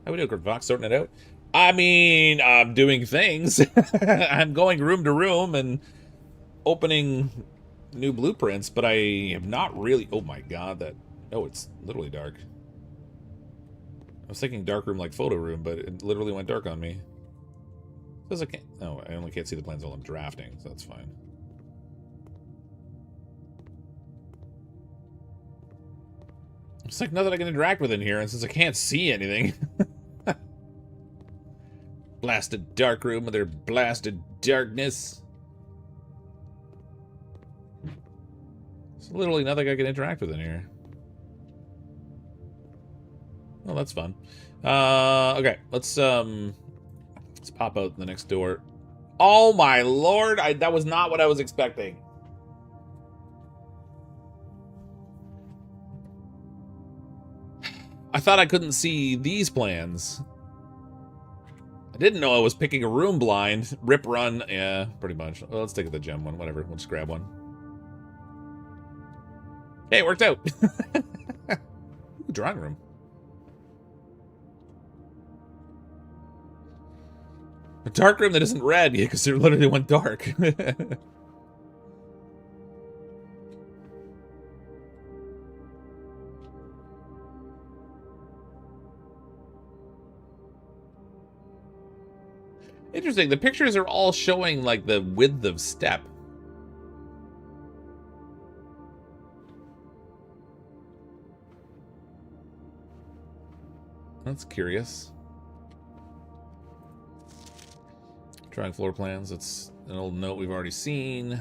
How we doing, CrypticFox? Sorting it out? I mean, I'm doing things. I'm going room to room and opening new blueprints, but I have not really... Oh my god, that... Oh, it's literally dark. I was thinking dark room like photo room, but it literally went dark on me. Says I can't... Oh, I only can't see the plans while I'm drafting, so that's fine. It's like nothing I can interact with in here, and since I can't see anything... Blasted dark room with their blasted darkness. There's literally nothing I can interact with in here. Well, that's fun. Okay, let's pop out the next door. Oh my lord, that was not what I was expecting. I thought I couldn't see these plans. I didn't know I was picking a room blind. Rip run, yeah, pretty much. Well, let's take the gem one, whatever. We'll just grab one. Hey, it worked out. Ooh, drawing room. A dark room that isn't red, yeah, because it literally went dark. Interesting. The pictures are all showing like the width of step. That's curious. Drawing floor plans. That's an old note we've already seen.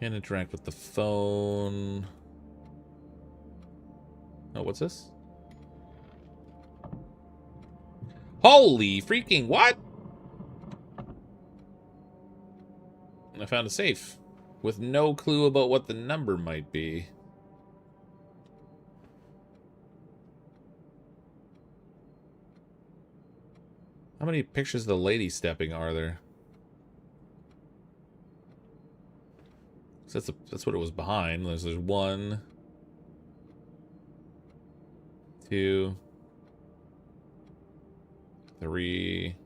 Can't interact with the phone. Oh, what's this? Holy freaking what? I found a safe with no clue about what the number might be. How many pictures of the lady stepping are there? So that's what it was behind. There's 1, 2, 3,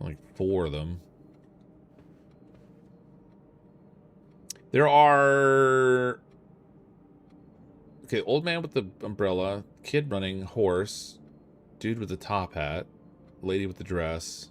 like 4 of them. There are... Okay, old man with the umbrella, kid running, horse, dude with the top hat, lady with the dress.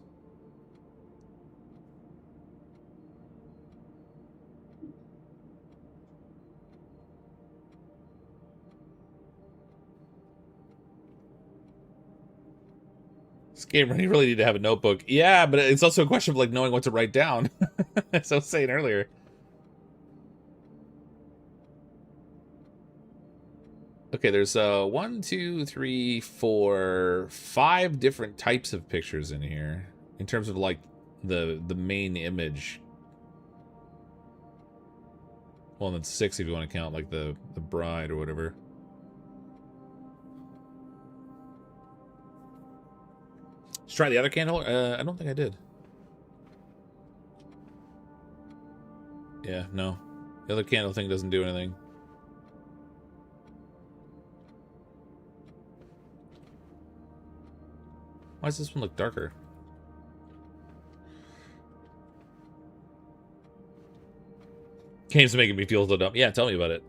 This game, you really need to have a notebook. Yeah, but it's also a question of like knowing what to write down. As I was saying earlier. Okay, there's 1, 2, 3, 4, 5 different types of pictures in here in terms of like the main image. Well, and then 6 if you want to count like the bride or whatever. Let's try the other candle. I don't think I did. Yeah, no. The other candle thing doesn't do anything. Why does this one look darker? Game's making me feel so dumb. Yeah, tell me about it.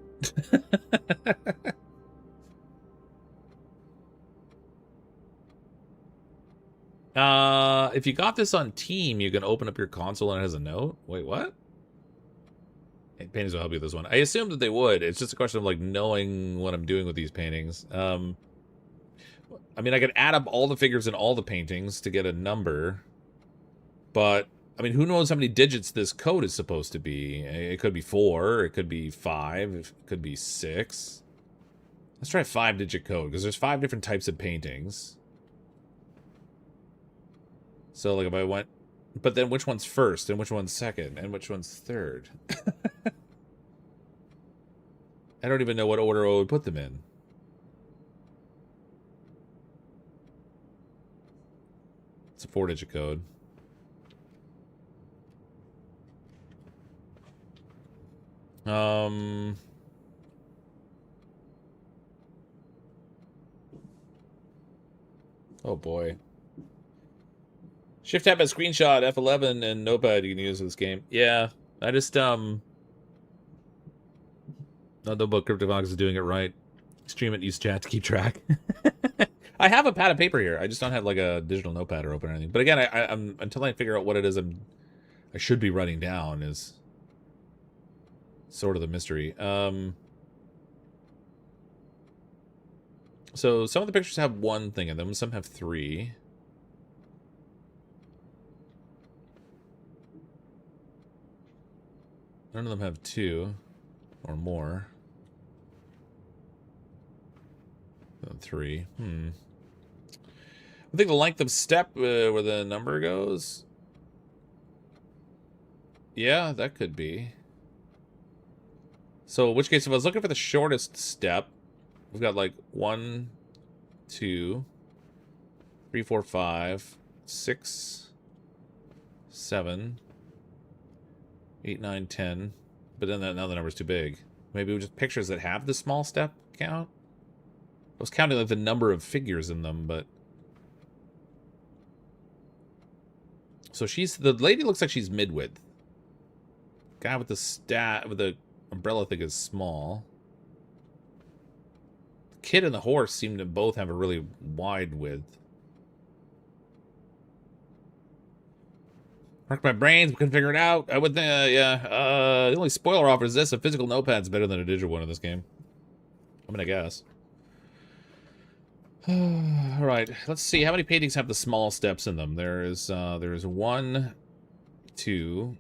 If you got this on Team, you can open up your console and it has a note. Wait, what? Hey, paintings will help you with this one. I assumed that they would. It's just a question of like knowing what I'm doing with these paintings. I mean, I could add up all the figures in all the paintings to get a number. But, I mean, who knows how many digits this code is supposed to be? It could be 4, it could be 5, it could be 6. Let's try a 5-digit code, because there's 5 different types of paintings. So, like, if I went... But then which one's first, and which one's second, and which one's third? I don't even know what order I would put them in. It's a 4-digit code. Oh boy. Shift tab a screenshot, F11, and notepad you can use in this game. Yeah, I just, not the book CrypticFox is doing it right. Stream it, use chat to keep track. I have a pad of paper here. I just don't have like a digital notepad or open or anything. But again, I'm until I figure out what it is I should be writing down is sort of the mystery. So some of the pictures have 1 thing in them, some have 3. None of them have 2 or more. 3. I think the length of step where the number goes. Yeah, that could be. So in which case, if I was looking for the shortest step, we've got like 1, 2, 3, 4, 5, 6, 7, 8, 9, 10. But then now the number's too big. Maybe we just pictures that have the small step count? I was counting like the number of figures in them, but... So the lady looks like she's mid-width. Guy with the umbrella thing is small. The kid and the horse seem to both have a really wide width. Mark my brains, we couldn't figure it out. I would think, yeah. The only spoiler offer is this: a physical notepad's better than a digital one in this game. I'm gonna guess. All right, let's see. How many paintings have the small steps in them? There's 1, 2,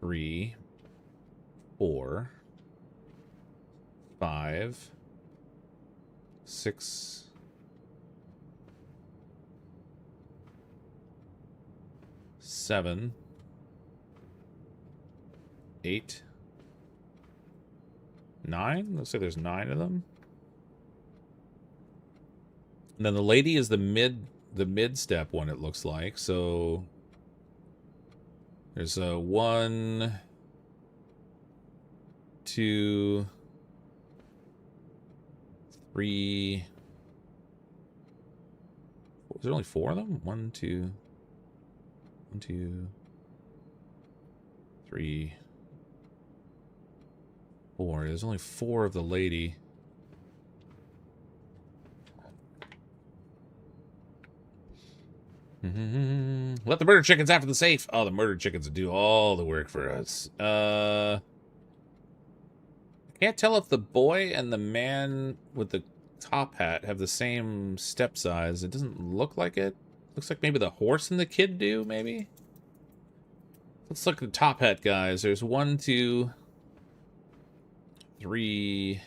3, 4, 5, 6, 7, 8, 9. Looks like there's 9 of them. And then the lady is the mid step one, it looks like. So there's a 1, 2, 3. Was there only 4 of them? 1, 2, 1, 2, 3, 4. There's only 4 of the lady. Let the murder chickens after the safe. Oh, the murder chickens do all the work for us. I can't tell if the boy and the man with the top hat have the same step size. It doesn't look like it. Looks like maybe the horse and the kid do, maybe? Let's look at the top hat guys. There's 1, 2, 3,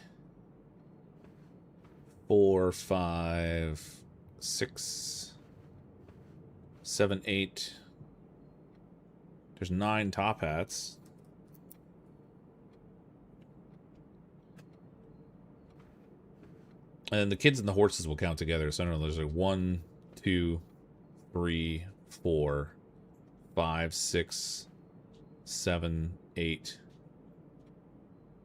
4, 5, 6, 7, 8. There's 9 top hats. And the kids and the horses will count together. So I don't know, there's like 1, 2, 3, 4, 5, 6, 7, 8,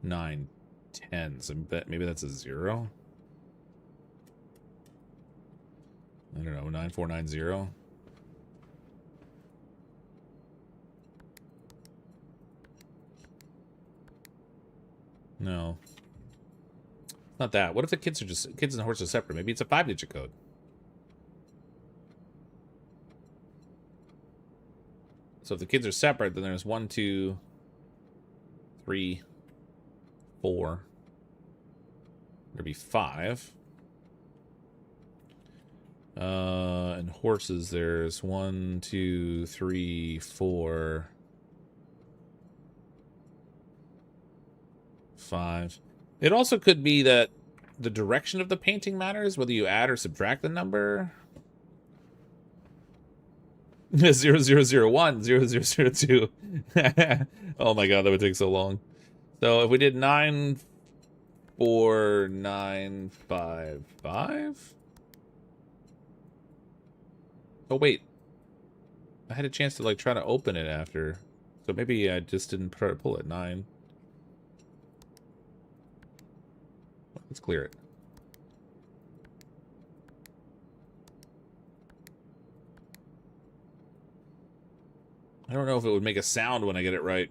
9, 10. So maybe that's a 0. I don't know, 9490. No. Not that. What if the kids and the horse are separate? Maybe it's a 5-digit code. So if the kids are separate, then there's 1, 2, 3, 4. There'd be 5. And horses, there's 1, 2, 3, 4, 5. It also could be that the direction of the painting matters, whether you add or subtract the number. 0001, 0002. Oh my god, that would take so long. So if we did 94955. Oh wait, I had a chance to like try to open it after, so maybe I just didn't try to pull it. 9. Let's clear it. I don't know if it would make a sound when I get it right.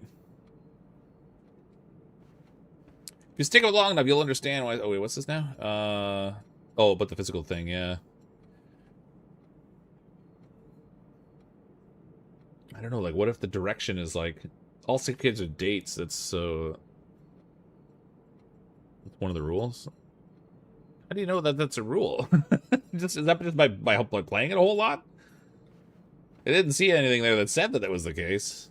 If you stick it long enough, you'll understand why. Oh wait, what's this now? Oh, but the physical thing, yeah. I don't know, like, what if the direction is, like, all 6 kids are dates? That's one of the rules. How do you know that that's a rule? Is that just by playing it a whole lot? I didn't see anything there that said that that was the case.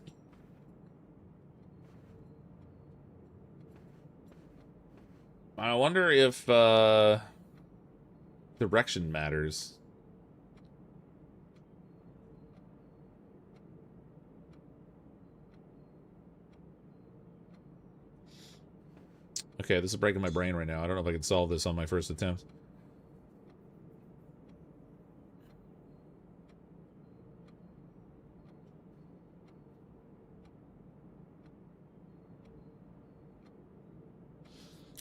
I wonder if, direction matters. Okay, this is breaking my brain right now. I don't know if I can solve this on my first attempt.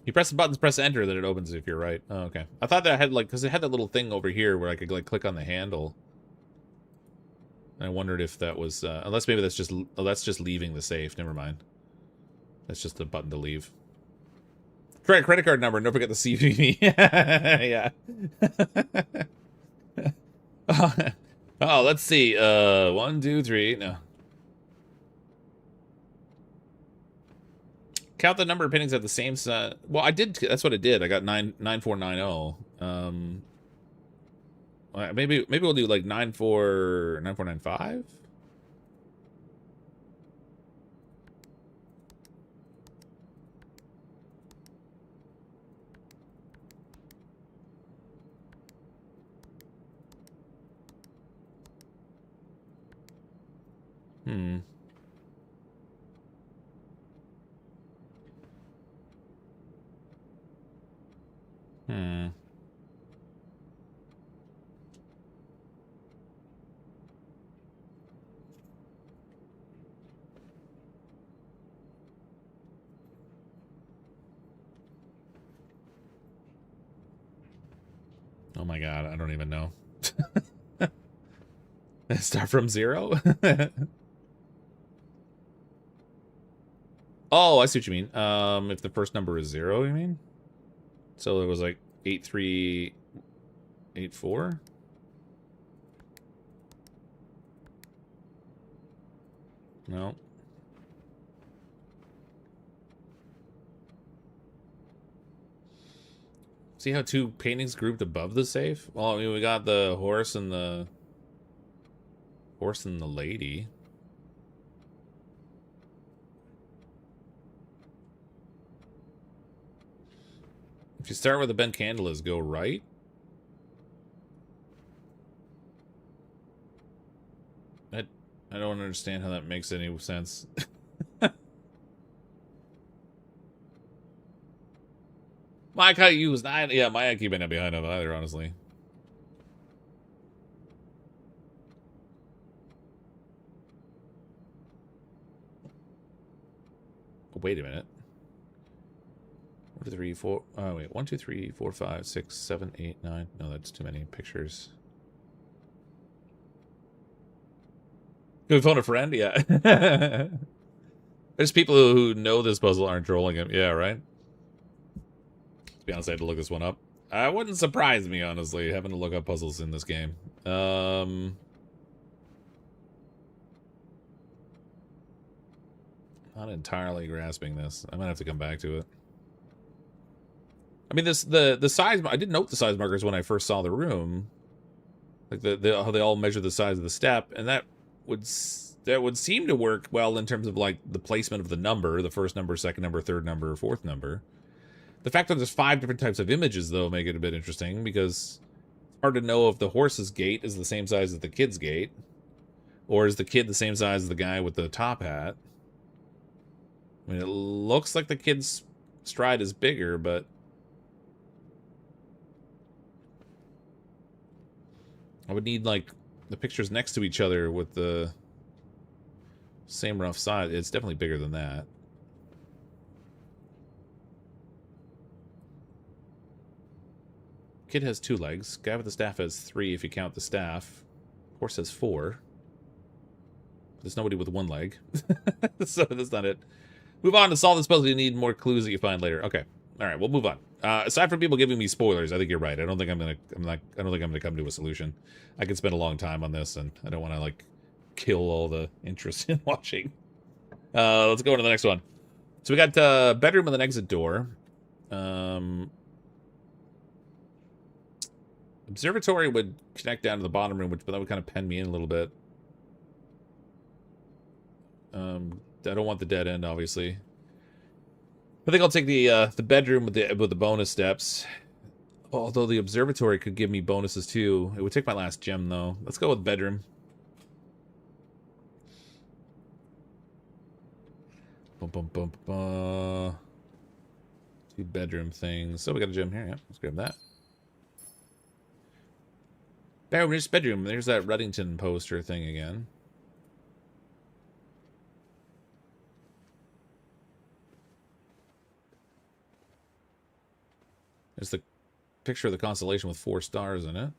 You press the buttons, press enter, then it opens if you're right. Oh, okay. I thought that I had, like, because it had that little thing over here where I could, like, click on the handle. And I wondered if that was, unless maybe that's just leaving the safe. Never mind. That's just a button to leave. Credit card number. Don't forget the CVV. Yeah. Oh, let's see. 1, 2, 3. No. Count the number of paintings at the same size. Well, I did. That's what I did. I got 9490. Maybe we'll do like 9495. Hmm. Hmm. Oh my god, I don't even know. Start from 0? Oh, I see what you mean. If the first number is 0, you mean? So it was like 8384? No. See how 2 paintings grouped above the safe? Well, I mean, we got the horse and the lady. If you start where the bent candle is, go right. I don't understand how that makes any sense. My IQ was 9. Yeah, my IQ may not behind him either, honestly. Oh, wait a minute. 1, 2, 3, 4. Oh, wait. 1, 2, 3, 4, 5, 6, 7, 8, 9. No, that's too many pictures. Can we phone a friend? Yeah. There's people who know this puzzle aren't trolling him. Yeah, right? To be honest, I had to look this one up. It wouldn't surprise me, honestly, having to look up puzzles in this game. Not entirely grasping this. I might have to come back to it. I mean, the size. I did note the size markers when I first saw the room, like how they all measure the size of the step, and that would seem to work well in terms of like the placement of the number, the first number, second number, third number, fourth number. The fact that there's 5 different types of images, though, make it a bit interesting because it's hard to know if the horse's gate is the same size as the kid's gate, or is the kid the same size as the guy with the top hat. I mean, it looks like the kid's stride is bigger, but I would need, like, the pictures next to each other with the same rough size. It's definitely bigger than that. Kid has 2 legs. Guy with the staff has 3 if you count the staff. Horse has 4. There's nobody with 1 leg. So that's not it. Move on to solve this puzzle. You need more clues that you find later. Okay. All right, we'll move on. Aside from people giving me spoilers, I think you're right. I don't think I'm gonna come to a solution. I could spend a long time on this, and I don't want to like kill all the interest in watching. Let's go on to the next one. So we got bedroom with an exit door. Observatory would connect down to the bottom room, but that would kind of pen me in a little bit. I don't want the dead end, obviously. I think I'll take the bedroom with the bonus steps. Although the observatory could give me bonuses too. It would take my last gem though. Let's go with bedroom. Bum, bum, bum, bum. 2 bedroom things. So we got a gym here. Yeah, let's grab that. Baroness bedroom. There's that Reddington poster thing again. There's the picture of the constellation with 4 stars in it.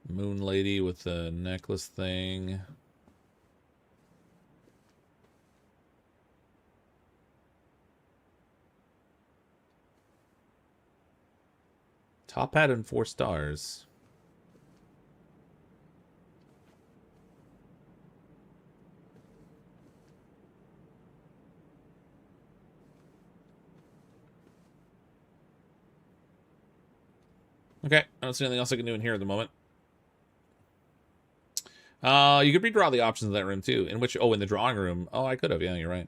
Moon lady with the necklace thing. Top hat and 4 stars. Okay, I don't see anything else I can do in here at the moment. You could redraw the options in that room too. In the drawing room. Oh, I could have. Yeah, you're right.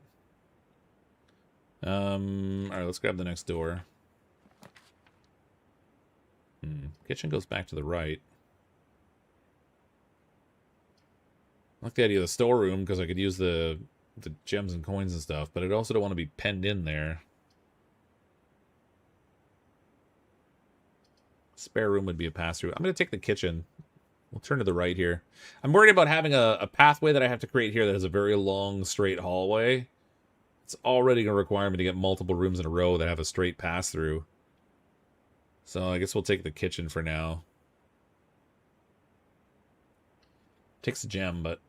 All right, let's grab the next door. Kitchen goes back to the right. I like the idea of the storeroom because I could use the gems and coins and stuff, but I also don't want to be penned in there. Spare room would be a pass-through. I'm going to take the kitchen. We'll turn to the right here. I'm worried about having a pathway that I have to create here that has a very long, straight hallway. It's already going to require me to get multiple rooms in a row that have a straight pass-through. So I guess we'll take the kitchen for now. Takes a gem, but...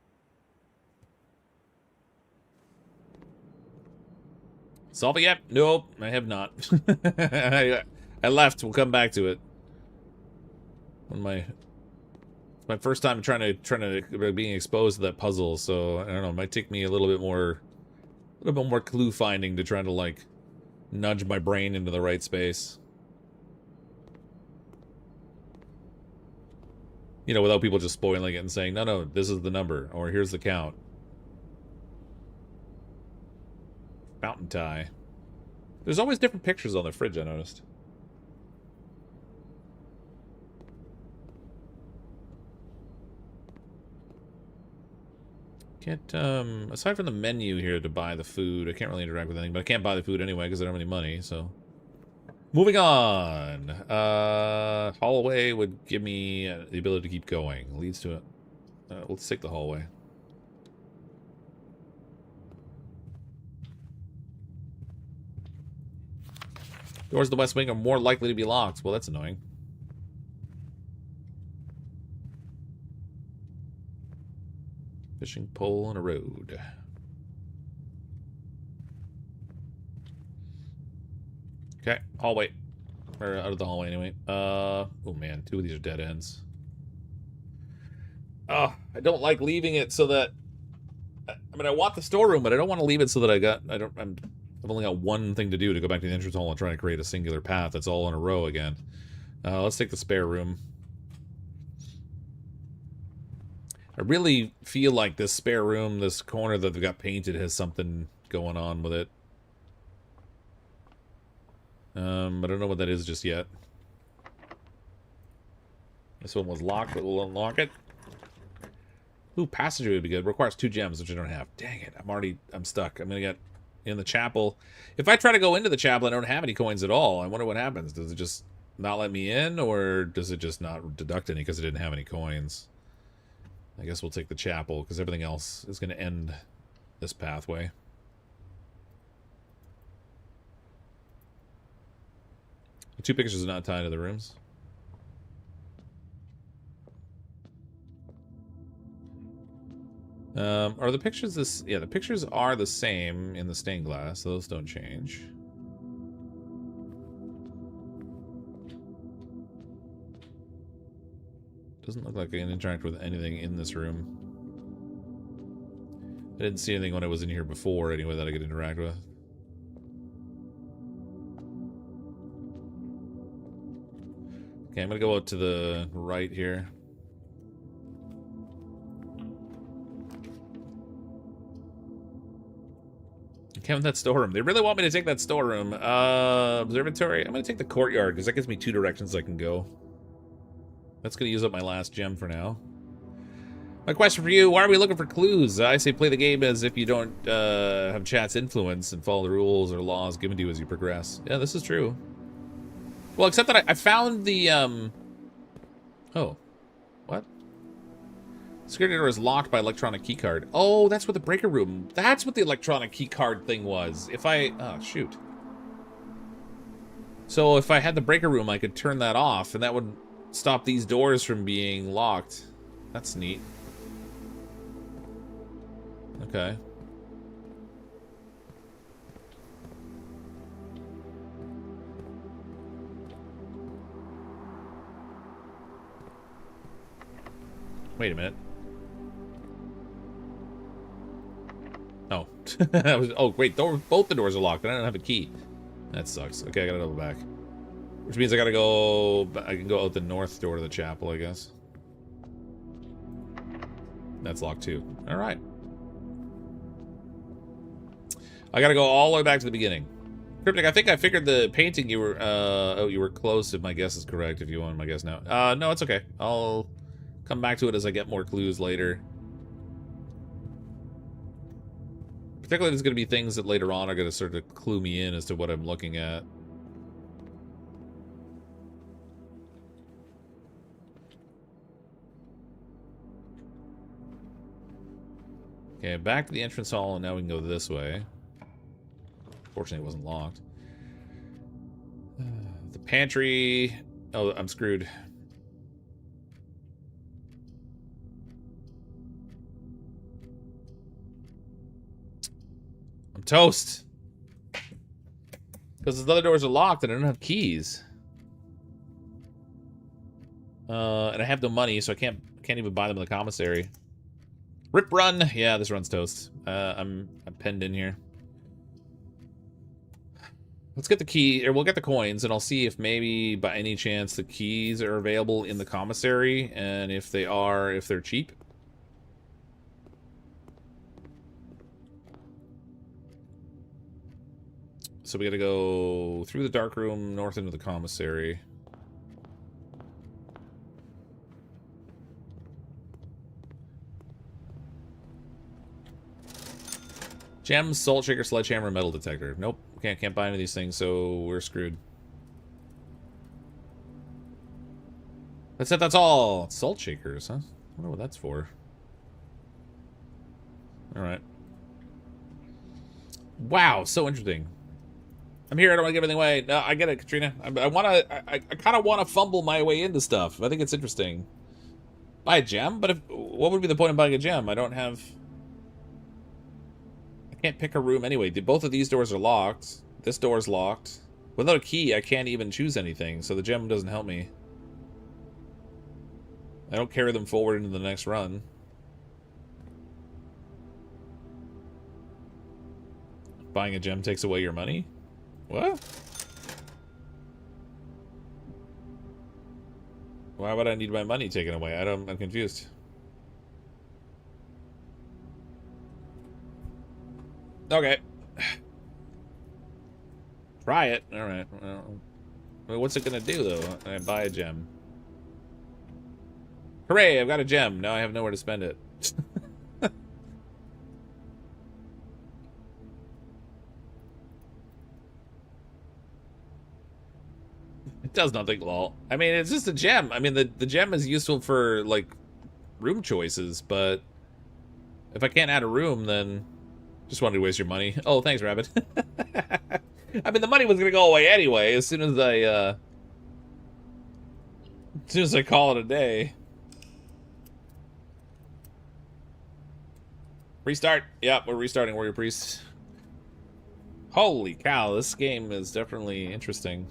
Solve it yet? Nope, I have not. I left. We'll come back to it. It's my first time trying to being exposed to that puzzle, so I don't know. It might take me a little bit more clue finding to try to like nudge my brain into the right space. You know, without people just spoiling it and saying, no, this is the number, or here's the count. Fountain tie. There's always different pictures on the fridge, I noticed. Can't, aside from the menu here to buy the food, I can't really interact with anything, but I can't buy the food anyway because I don't have any money, so. Moving on. Hallway would give me the ability to keep going. Leads to it. Let's take the hallway. Doors to the west wing are more likely to be locked. Well, that's annoying. Fishing pole on a road. Okay, hallway. Or out of the hallway anyway. Oh man, 2 of these are dead ends. Oh, I don't like leaving it so that... I mean, I want the storeroom, but I don't want to leave it so that I've only got one thing to do to go back to the entrance hall and try to create a singular path that's all in a row again. Let's take the spare room. I really feel like this spare room, this corner that they've got painted, has something going on with it. I don't know what that is just yet. This one was locked, but we'll unlock it. Ooh, passenger would be good. Requires 2 gems, which I don't have. Dang it, I'm stuck. I'm gonna get in the chapel. If I try to go into the chapel, I don't have any coins at all. I wonder what happens. Does it just not let me in, or does it just not deduct any because it didn't have any coins? I guess we'll take the chapel, because everything else is going to end this pathway. The 2 pictures are not tied to the rooms. Are the pictures this? Yeah, the pictures are the same in the stained glass, so those don't change. Doesn't look like I can interact with anything in this room. I didn't see anything when I was in here before, anyway, that I could interact with. Okay, I'm gonna go out to the right here. Okay, with that storeroom. They really want me to take that storeroom. Observatory. I'm gonna take the courtyard, because that gives me 2 directions I can go. That's going to use up my last gem for now. My question for you, why are we looking for clues? I say play the game as if you don't have chat's influence and follow the rules or laws given to you as you progress. Yeah, this is true. Well, except that I found the, Oh. What? Security door is locked by electronic keycard. Oh, that's what the breaker room... That's what the electronic keycard thing was. If I... Oh, shoot. So if I had the breaker room, I could turn that off, and that would stop these doors from being locked. That's neat. Okay. Wait a minute. Oh. Oh, wait, both the doors are locked, and I don't have a key. That sucks. Okay, I gotta double back. Which means I gotta go... I can go out the north door to the chapel, I guess. That's locked too. Alright. I gotta go all the way back to the beginning. Cryptic, I think I figured the painting you were... oh, you were close if my guess is correct, if you want my guess now. No, it's okay. I'll come back to it as I get more clues later. Particularly, there's going to be things that later on are going to sort of clue me in as to what I'm looking at. Okay, back to the entrance hall, and now we can go this way. Fortunately, it wasn't locked. The pantry... Oh, I'm screwed. I'm toast. Because the other doors are locked and I don't have keys. And I have no money, so I can't even buy them in the commissary. Rip run! Yeah, this run's toast. I'm penned in here. Let's get the key, or we'll get the coins, and I'll see if maybe by any chance the keys are available in the commissary, and if they are, if they're cheap. So we gotta go through the dark room, north into the commissary. Gem, salt shaker, sledgehammer, metal detector. Nope, can't buy any of these things, so we're screwed. That's it, that's all. Salt shakers, huh? I wonder what that's for. Alright. Wow, so interesting. I'm here, I don't want to give anything away. No, I get it, Katrina. I kind of want to fumble my way into stuff. I think it's interesting. Buy a gem? But what would be the point of buying a gem? I don't have... I can't pick a room anyway. Both of these doors are locked. This door's locked. Without a key, I can't even choose anything, so the gem doesn't help me. I don't carry them forward into the next run. Buying a gem takes away your money? What? Why would I need my money taken away? I'm confused. Okay. Try it. Alright. Well, what's it gonna do, though? I buy a gem. Hooray, I've got a gem. Now I have nowhere to spend it. It does nothing, lol. I mean, it's just a gem. I mean, the gem is useful for, like, room choices, but if I can't add a room, then just wanted to waste your money. Oh, thanks, Rabbit. I mean, the money was gonna go away anyway as soon as I call it a day. Restart. Yep, we're restarting Warrior Priest. Holy cow, this game is definitely interesting.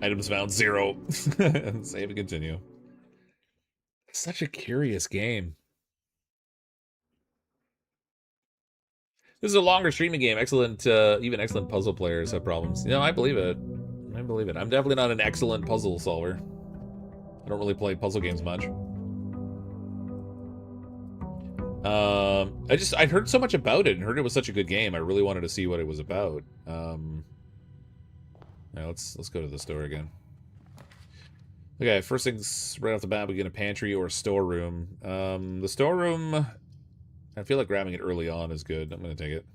Items found 0. Save and continue. Such a curious game. This is a longer streaming game. Excellent, even excellent puzzle players have problems. You know, I believe it. I believe it. I'm definitely not an excellent puzzle solver. I don't really play puzzle games much. I'd heard so much about it and heard it was such a good game. I really wanted to see what it was about. Yeah, let's go to the store again. Okay, first things right off the bat, we get a pantry or a storeroom. The storeroom, I feel like grabbing it early on is good. I'm going to take it.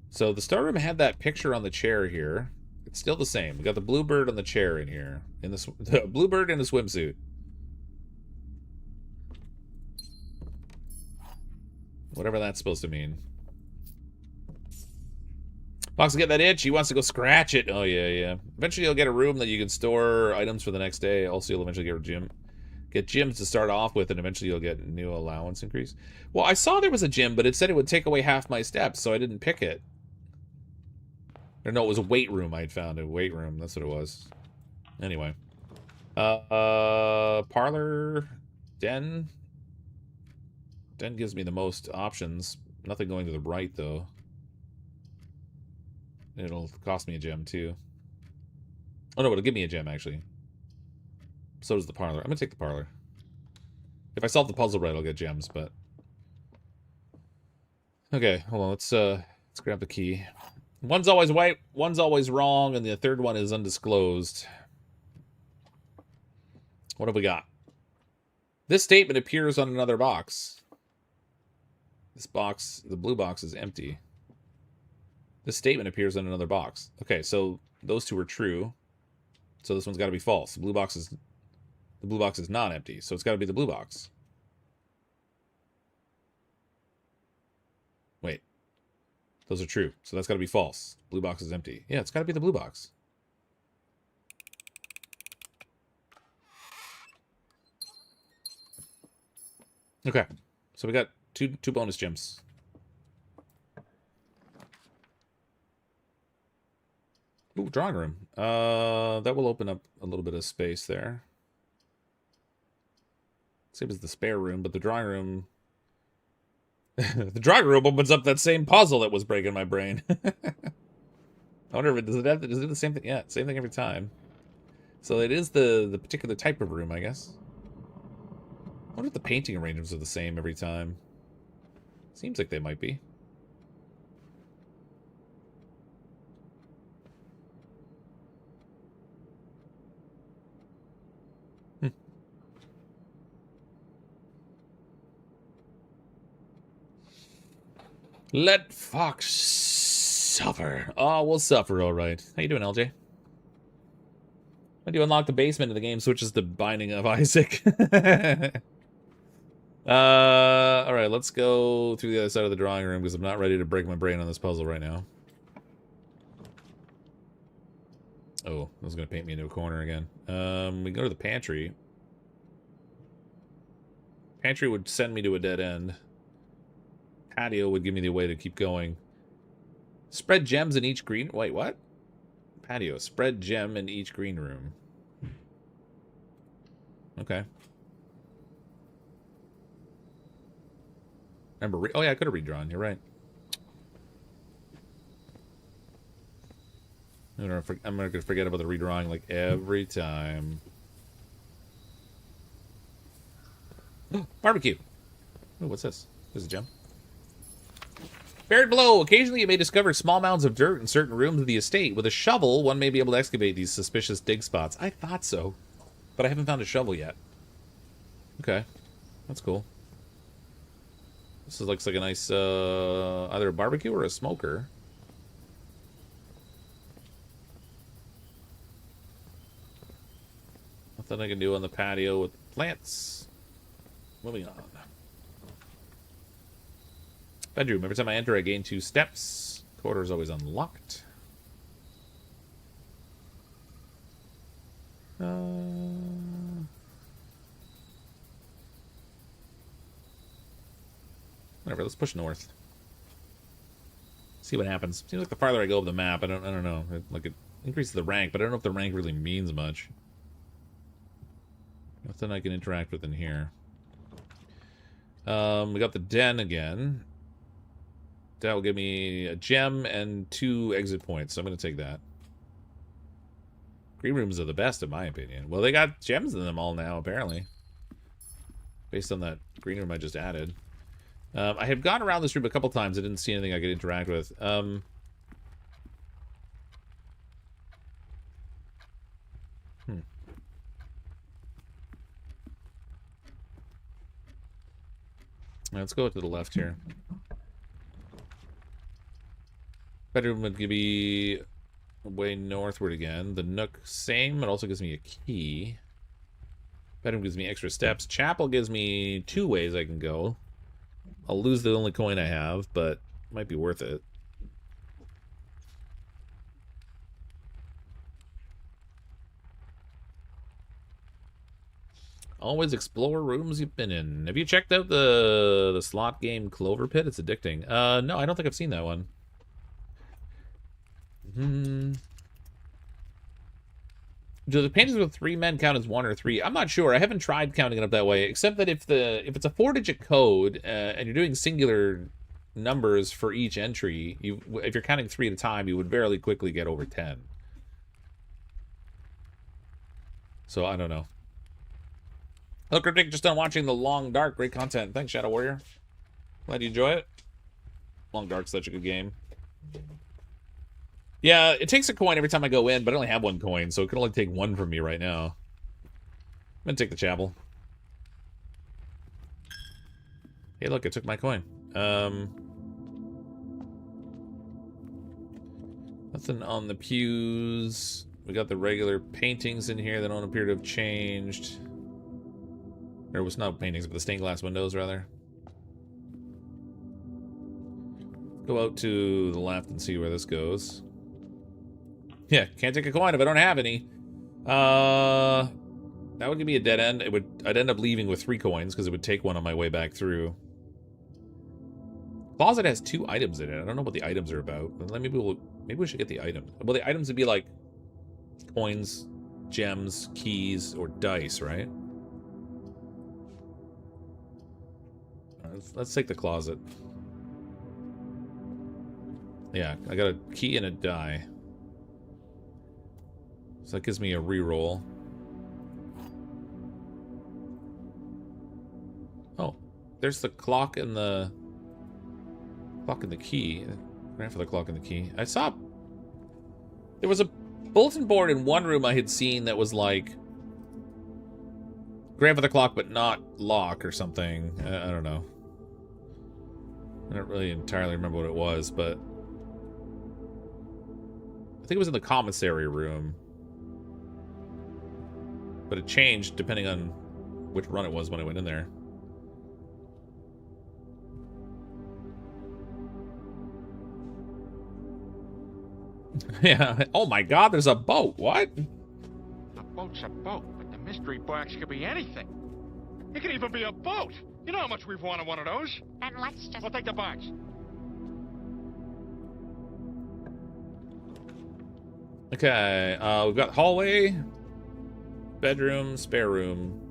So the storeroom had that picture on the chair here. It's still the same. We got the bluebird on the chair in here. The bluebird in a swimsuit. Whatever that's supposed to mean. Fox will get that itch. He wants to go scratch it. Oh, yeah. Eventually you'll get a room that you can store items for the next day. Also, you'll eventually get gyms to start off with, and eventually you'll get new allowance increase. Well, I saw there was a gym, but it said it would take away half my steps, so I didn't pick it. Or no, it was a weight room I'd found. A weight room. That's what it was. Anyway. Parlor. Den. Den gives me the most options. Nothing going to the right, though. It'll cost me a gem, too. Oh, no, it'll give me a gem, actually. So does the parlor. I'm going to take the parlor. If I solve the puzzle right, I'll get gems, but... Okay, hold on. Let's grab the key. One's always right, one's always wrong, and the third one is undisclosed. What have we got? This statement appears on another box. This box, the blue box, is empty. This statement appears on another box. Okay, so those two are true. So this one's got to be false. The blue box is not empty, so it's got to be the blue box. Wait. Those are true, so that's got to be false. Blue box is empty. Yeah, it's got to be the blue box. Okay, so we got two bonus gems. Ooh, drawing room. That will open up a little bit of space there. Same as the spare room, but the drawing room... the drawing room opens up that same puzzle that was breaking my brain. I wonder if it does it do the same thing? Yeah, same thing every time. So it is the particular type of room, I guess. I wonder if the painting arrangements are the same every time. Seems like they might be. Let Fox suffer. Oh, we'll suffer, all right. How you doing, LJ? When do you unlock the basement of the game switches to Binding of Isaac? All right, let's go through the other side of the drawing room because I'm not ready to break my brain on this puzzle right now. Oh, that was going to paint me into a corner again. We go to the pantry. Pantry would send me to a dead end. Patio would give me the way to keep going. Spread gems in each green... Wait, what? Patio. Spread gem in each green room. Okay. Remember... Oh, yeah, I could have redrawn. You're right. I'm going to forget about the redrawing, like, every time. Barbecue. Oh, what's this? This is a gem. Buried below. Occasionally you may discover small mounds of dirt in certain rooms of the estate. With a shovel, one may be able to excavate these suspicious dig spots. I thought so, but I haven't found a shovel yet. Okay. That's cool. This looks like a nice, either a barbecue or a smoker. Nothing I can do on the patio with plants. Moving on. Bedroom. Every time I enter, I gain 2 steps. Corridor is always unlocked. Whatever. Let's push north. See what happens. Seems like the farther I go up the map, I don't know. It increases the rank, but I don't know if the rank really means much. Nothing I can interact with in here. We got the den again. That will give me a gem and 2 exit points, so I'm going to take that. Green rooms are the best, in my opinion. Well, they got gems in them all now, apparently. Based on that green room I just added. I have gone around this room a couple times. I didn't see anything I could interact with. Let's go to the left here. Bedroom would be way northward again. The nook, same. It also gives me a key. Bedroom gives me extra steps. Chapel gives me 2 ways I can go. I'll lose the only coin I have, but might be worth it. Always explore rooms you've been in. Have you checked out the slot game Clover Pit? It's addicting. No, I don't think I've seen that one. Do the paintings with 3 men count as 1 or 3? I'm not sure. I haven't tried counting it up that way, except that if it's a 4-digit code and you're doing singular numbers for each entry, if you're counting 3 at a time, you would very quickly get over 10. So I don't know. Hello, Cryptic. Just done watching The Long Dark. Great content. Thanks, Shadow Warrior. Glad you enjoy it. Long Dark's such a good game. Yeah, it takes a coin every time I go in, but I only have 1 coin, so it can only take 1 from me right now. I'm gonna take the chapel. Hey, look, I took my coin. Nothing on the pews. We got the regular paintings in here that don't appear to have changed. There was not paintings, but the stained glass windows, rather. Go out to the left and see where this goes. Yeah, can't take a coin if I don't have any. That would give me a dead end. I'd end up leaving with 3 coins because it would take 1 on my way back through. Closet has 2 items in it. I don't know what the items are about. But maybe we should get the items. Well, the items would be like coins, gems, keys, or dice, right? Let's take the closet. Yeah, I got a key and a die. So that gives me a reroll. Oh, there's the clock and the key. Ran for the clock and the key. I saw there was a bulletin board in one room I had seen that was like grandfather clock but not lock or something. I don't know. I don't really entirely remember what it was, but I think it was in the commissary room. But it changed depending on which run it was when I went in there. Yeah. Oh my god, there's a boat. What? A boat's a boat, but the mystery box could be anything. It could even be a boat. You know how much we've wanted one of those. Then let's just... We'll take the box. Okay, we've got hallway, bedroom, spare room.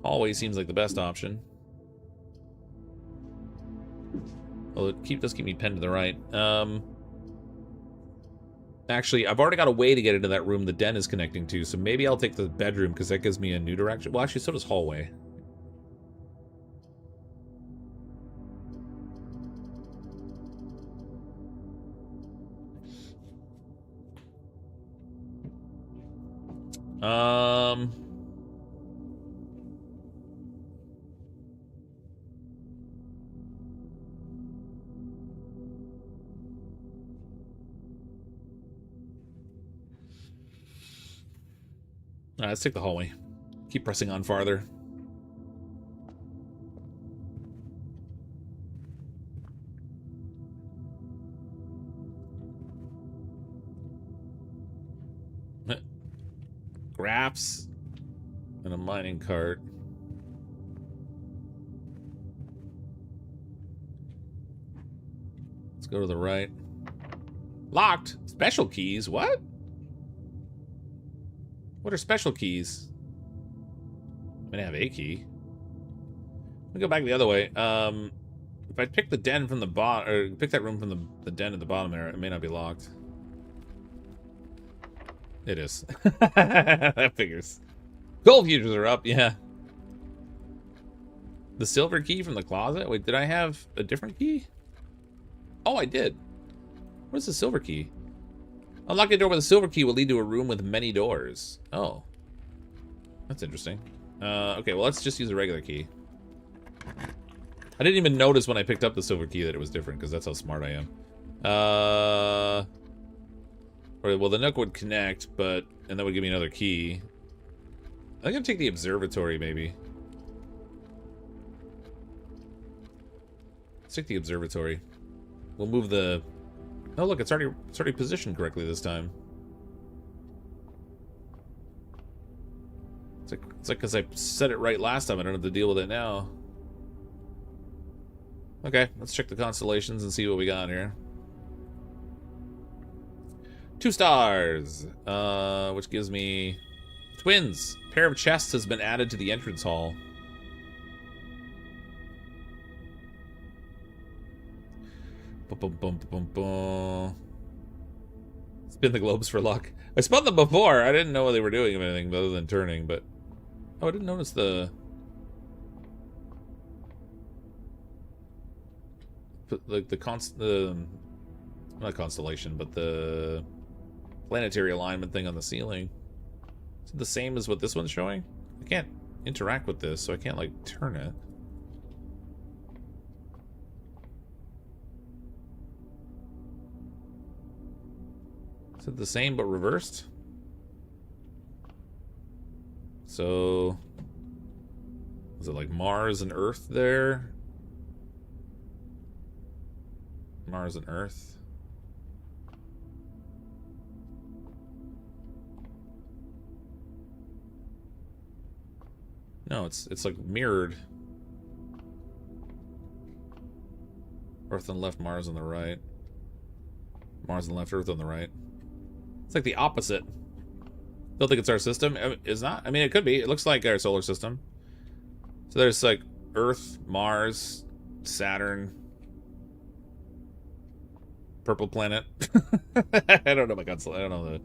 Hallway seems like the best option. Well, it does keep me pinned to the right. Actually, I've already got a way to get into that room the den is connecting to, so maybe I'll take the bedroom because that gives me a new direction. Well, actually, so does hallway. Let's take the hallway. Keep pressing on farther. Graphs and a mining cart. Let's go to the right. Locked. Special keys. What? What are special keys? I'm gonna have a key. Let me go back the other way. If I pick the den from the bottom, or pick that room from the den at the bottom there, it may not be locked. It is. That figures. Gold futures are up, yeah. The silver key from the closet? Wait, did I have a different key? Oh, I did. What's the silver key? Unlock a door with a silver key will lead to a room with many doors. Oh. That's interesting. Okay, well, let's just use a regular key. I didn't even notice when I picked up the silver key that it was different, because that's how smart I am. Alright, well, the Nook would connect, but... And that would give me another key. I think I'm gonna take the observatory, maybe. Let's take the observatory. We'll move the... Oh, look, it's already positioned correctly this time. It's like because I said it right last time, I don't have to deal with it now. Okay, let's check the constellations and see what we got here. 2 stars, which gives me twins. A pair of chests has been added to the entrance hall. Spin the globes for luck. I spun them before. I didn't know they were doing anything other than turning, but... Oh, I didn't notice the... Like the not constellation, but the planetary alignment thing on the ceiling. Is it the same as what this one's showing? I can't interact with this, so I can't, like, turn it. Is it the same but reversed? So... Is it like Mars and Earth there? Mars and Earth. No, it's like mirrored. Earth on the left, Mars on the right. Mars on the left, Earth on the right. It's like the opposite. Don't think it's our system. It's not. I mean, it could be. It looks like our solar system. So there's like Earth, Mars, Saturn. Purple planet. I don't know my constellation. I don't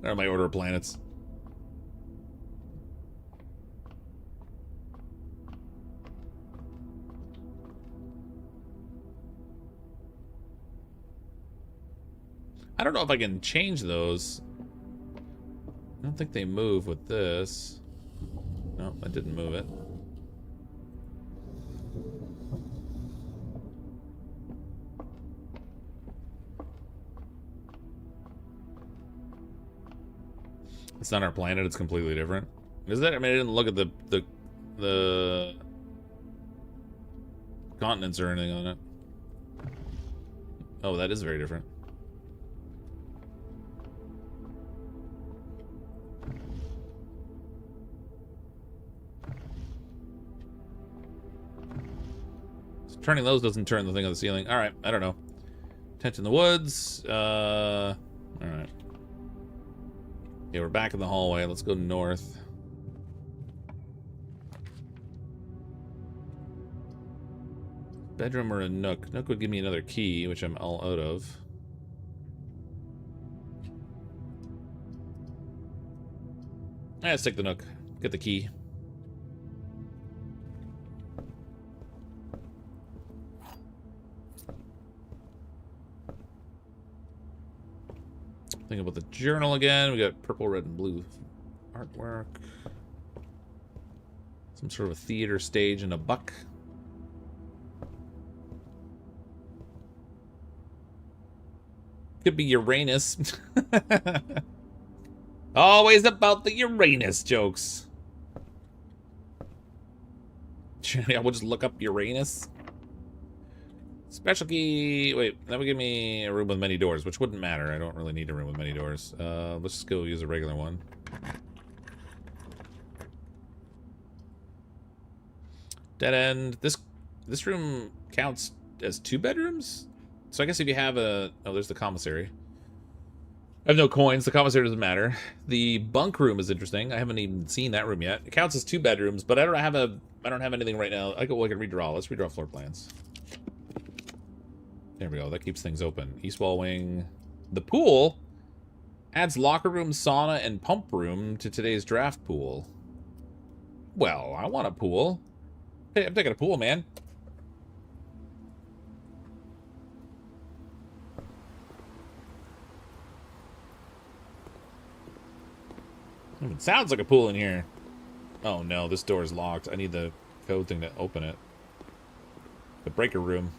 know my order of planets. I don't know if I can change those. I don't think they move with this. No, I didn't move it. It's not our planet, it's completely different. Is that? I mean, I didn't look at the continents or anything on it. Oh, that is very different. So turning those doesn't turn the thing on the ceiling. Alright, I don't know. Tent in the woods. Alright. Okay, we're back in the hallway. Let's go north. Bedroom or a nook? Nook would give me another key, which I'm all out of. Let's take the nook. Get the key. Think about the journal again. We got purple, red, and blue artwork. Some sort of a theater stage and a buck. Could be Uranus. Always about the Uranus jokes. Yeah, we'll just look up Uranus. Special key. Wait, that would give me a room with many doors, which wouldn't matter. I don't really need a room with many doors. Let's just go use a regular one. Dead end. This room counts as 2 bedrooms? So I guess if you have a... Oh, there's the commissary. I have no coins. The commissary doesn't matter. The bunk room is interesting. I haven't even seen that room yet. It counts as 2 bedrooms, but I don't have anything right now. I can redraw. Let's redraw floor plans. There we go. That keeps things open. East wall wing. The pool adds locker room, sauna, and pump room to today's draft pool. Well, I want a pool. Hey, I'm taking a pool, man. It sounds like a pool in here. Oh no, this door is locked. I need the code thing to open it. The breaker room.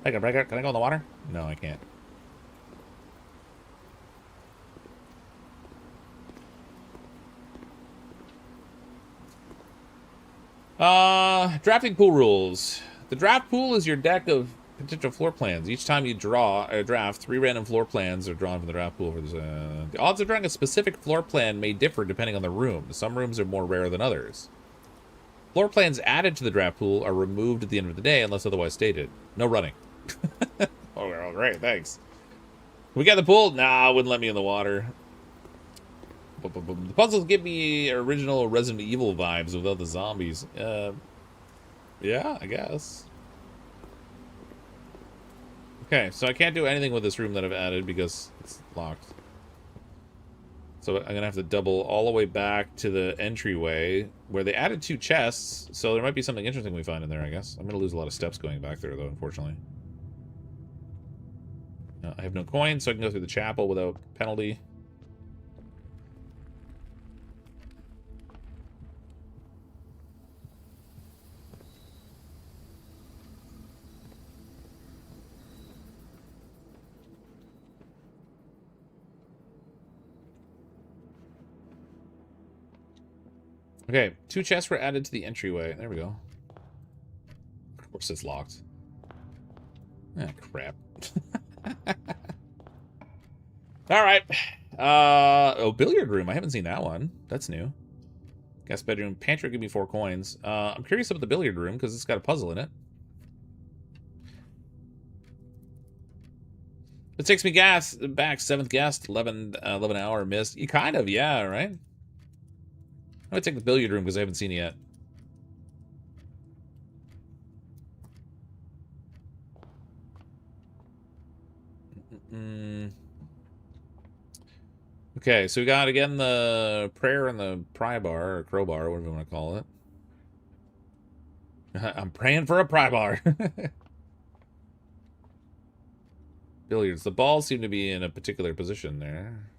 Breaker. Can I go in the water? No, I can't. Drafting pool rules. The draft pool is your deck of potential floor plans. Each time you draw a draft, 3 random floor plans are drawn from the draft pool. The odds of drawing a specific floor plan may differ depending on the room. Some rooms are more rare than others. Floor plans added to the draft pool are removed at the end of the day unless otherwise stated. No running. Oh, well, great, thanks. We got the pool? Nah, wouldn't let me in the water. The puzzles give me original Resident Evil vibes without the zombies. Yeah, I guess. Okay, so I can't do anything with this room that I've added because it's locked. So I'm gonna have to double all the way back to the entryway where they added 2 chests, so there might be something interesting we find in there, I guess. I'm gonna lose a lot of steps going back there, though, unfortunately. I have no coins, so I can go through the chapel without penalty. Okay, 2 chests were added to the entryway. There we go. Of course it's locked. Ah, crap. Alright. Oh, billiard room. I haven't seen that one. That's new. Guest bedroom. Pantry, give me 4 coins. I'm curious about the billiard room because it's got a puzzle in it. It takes me back. 7th guest. 11 hour missed. You kind of, yeah, right? I'm gonna take the billiard room because I haven't seen it yet. Okay, so we got again the prayer and the pry bar or crowbar, whatever you want to call it. I'm praying for a pry bar. Billiards. The balls seem to be in a particular position there.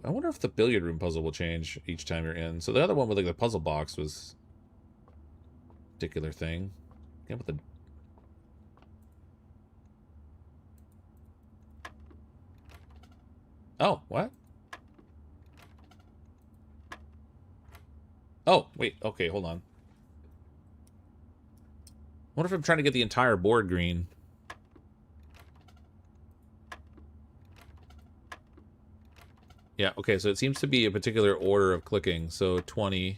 I wonder if the billiard room puzzle will change each time you're in. So the other one with like the puzzle box was a particular thing. Again with the oh, what? Oh, wait. Okay, hold on. I wonder if I'm trying to get the entire board green. Yeah, okay, so it seems to be a particular order of clicking. So 20.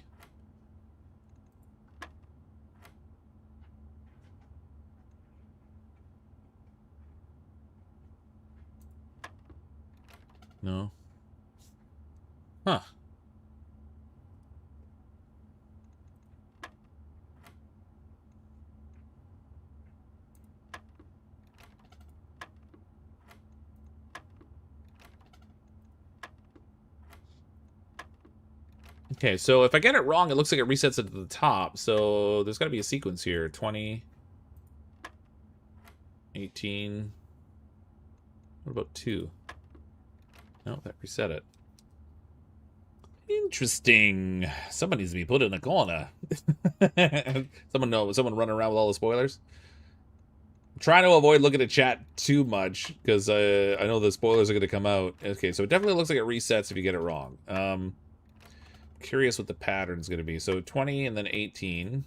No. Huh. Okay, so if I get it wrong, it looks like it resets it to the top. So there's got to be a sequence here. 20, 18. What about 2? No, that reset it. Interesting. Someone needs to be put in a corner. Someone running around with all the spoilers. I'm trying to avoid looking at chat too much because I know the spoilers are going to come out. Okay, so it definitely looks like it resets if you get it wrong. Curious what the pattern's going to be. So 20 and then 18.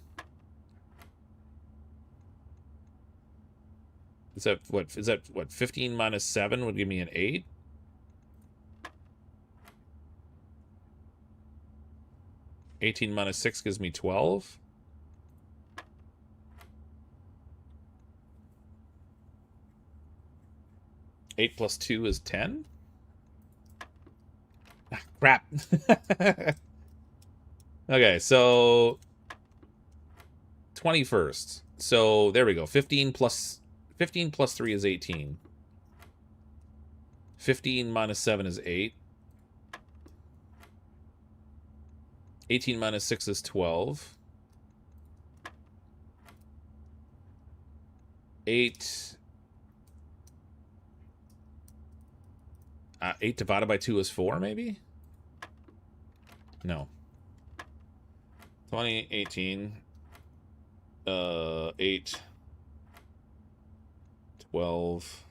Is that what 15 minus 7 would give me an 8? (18 minus 6 gives me 12. (8 plus 2 is 10. Ah, crap. Okay, so 21st. So there we go. 15 plus 3 is 18. 15 minus 7 is 8. 18 minus 6 is 12. 8 divided by 2 is 4, maybe? No. 20, 18. 8. 12.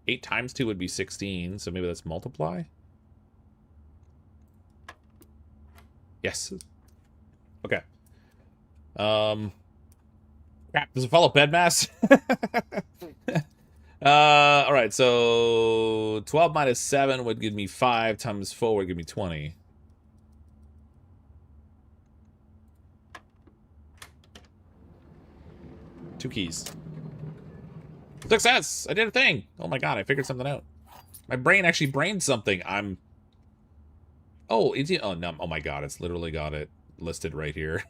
Eight times 2 would be 16, so maybe that's multiply? Yes. Okay. Crap, does it follow bedmass? Alright, so 12 minus 7 would give me 5 times 4 would give me 20. Two keys. Success! I did a thing! Oh my god, I figured something out. My brain actually brained something. Oh, it's... Oh, no. Oh my god, it's literally got it listed right here.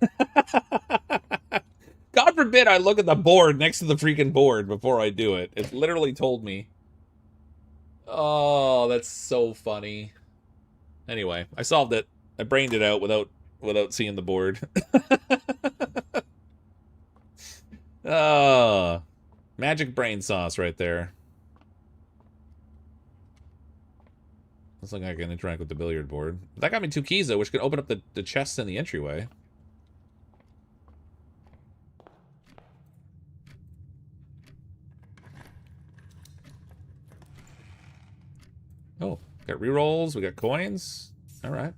God forbid I look at the board next to the freaking board before I do it. It literally told me. Oh, that's so funny. Anyway, I solved it. I brained it out without seeing the board. Magic brain sauce right there. Looks like I can interact with the billiard board. That got me 2 keys, though, which can open up the chests in the entryway. Oh, got rerolls, we got coins. All right.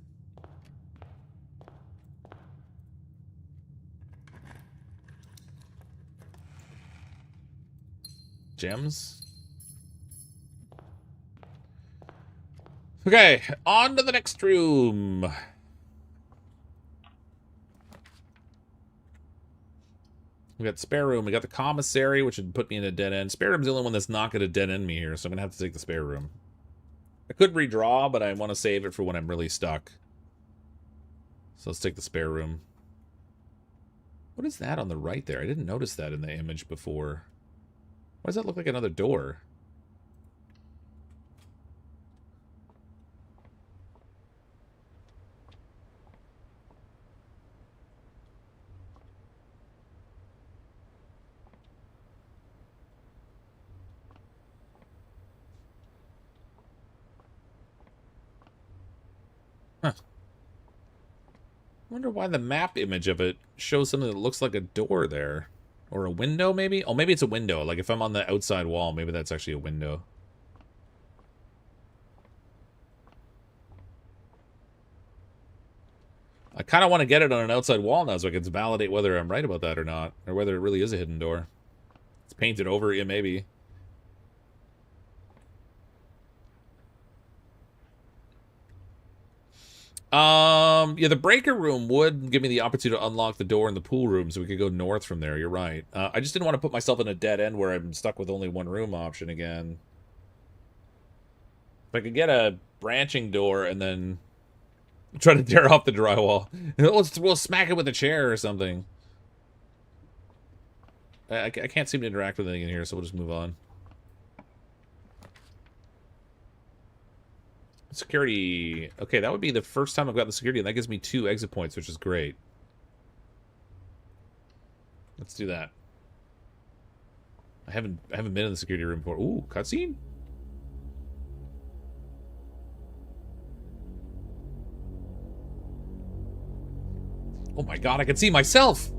Gems. Okay, on to the next room. We got spare room. We got the commissary, which would put me in a dead end. Spare room's the only one that's not going to dead end me here, so I'm going to have to take the spare room. I could redraw, but I want to save it for when I'm really stuck. So let's take the spare room. What is that on the right there? I didn't notice that in the image before. Why does that look like another door? Huh. I wonder why the map image of it shows something that looks like a door there. Or a window, maybe? Oh, maybe it's a window. Like, if I'm on the outside wall, maybe that's actually a window. I kind of want to get it on an outside wall now so I can validate whether I'm right about that or not. Or whether it really is a hidden door. It's painted over, yeah, maybe. Yeah, the breaker room would give me the opportunity to unlock the door in the pool room so we could go north from there. You're right. I just didn't want to put myself in a dead end where I'm stuck with only one room option again. If I could get a branching door and then try to tear off the drywall. We'll smack it with a chair or something. I can't seem to interact with anything in here, so we'll just move on. Security. Okay, that would be the first time I've got the security, and that gives me 2 exit points, which is great. Let's do that. I haven't been in the security room before. Ooh, cutscene? Oh my god, I can see myself!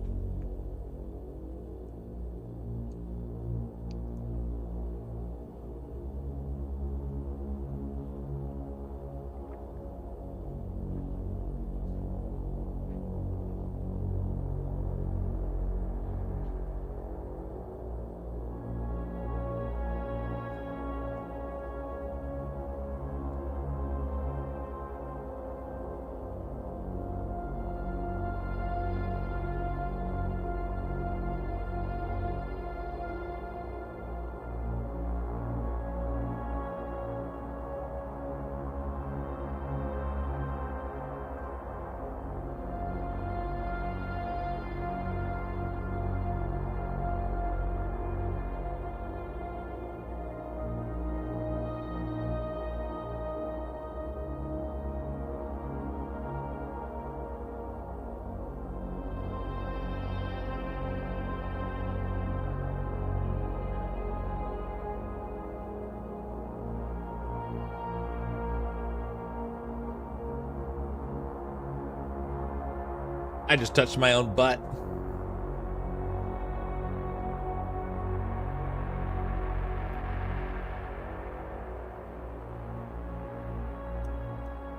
I just touched my own butt.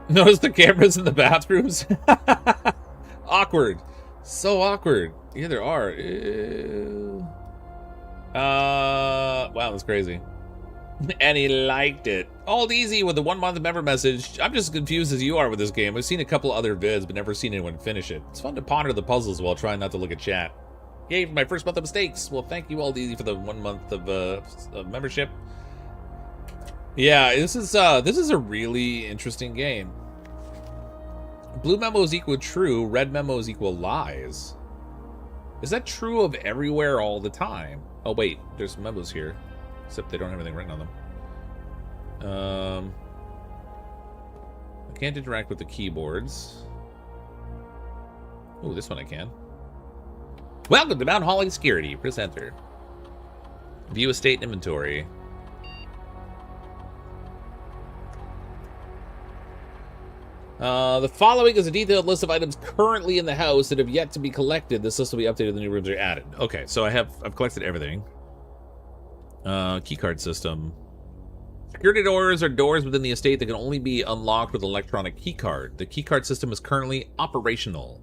Notice the cameras in the bathrooms? Awkward. So awkward. Yeah, there are. Ew. Wow, that's crazy. And he liked it. All easy with the 1 month member message. I'm just as confused as you are with this game. I've seen a couple other vids, but never seen anyone finish it. It's fun to ponder the puzzles while trying not to look at chat. Yay for my first month of mistakes. Well, thank you all easy for the 1 month of membership. Yeah, this is a really interesting game. Blue memos equal true, red memos equal lies. Is that true of everywhere all the time? Oh wait, there's memos here. Except they don't have anything written on them. I can't interact with the keyboards. Oh, this one I can. Welcome to Mount Holly Security. Press enter. View estate inventory. The following is a detailed list of items currently in the house that have yet to be collected. This list will be updated when the new rooms are added. Okay, so I've collected everything. Keycard system. Security doors are doors within the estate that can only be unlocked with an electronic keycard. The keycard system is currently operational.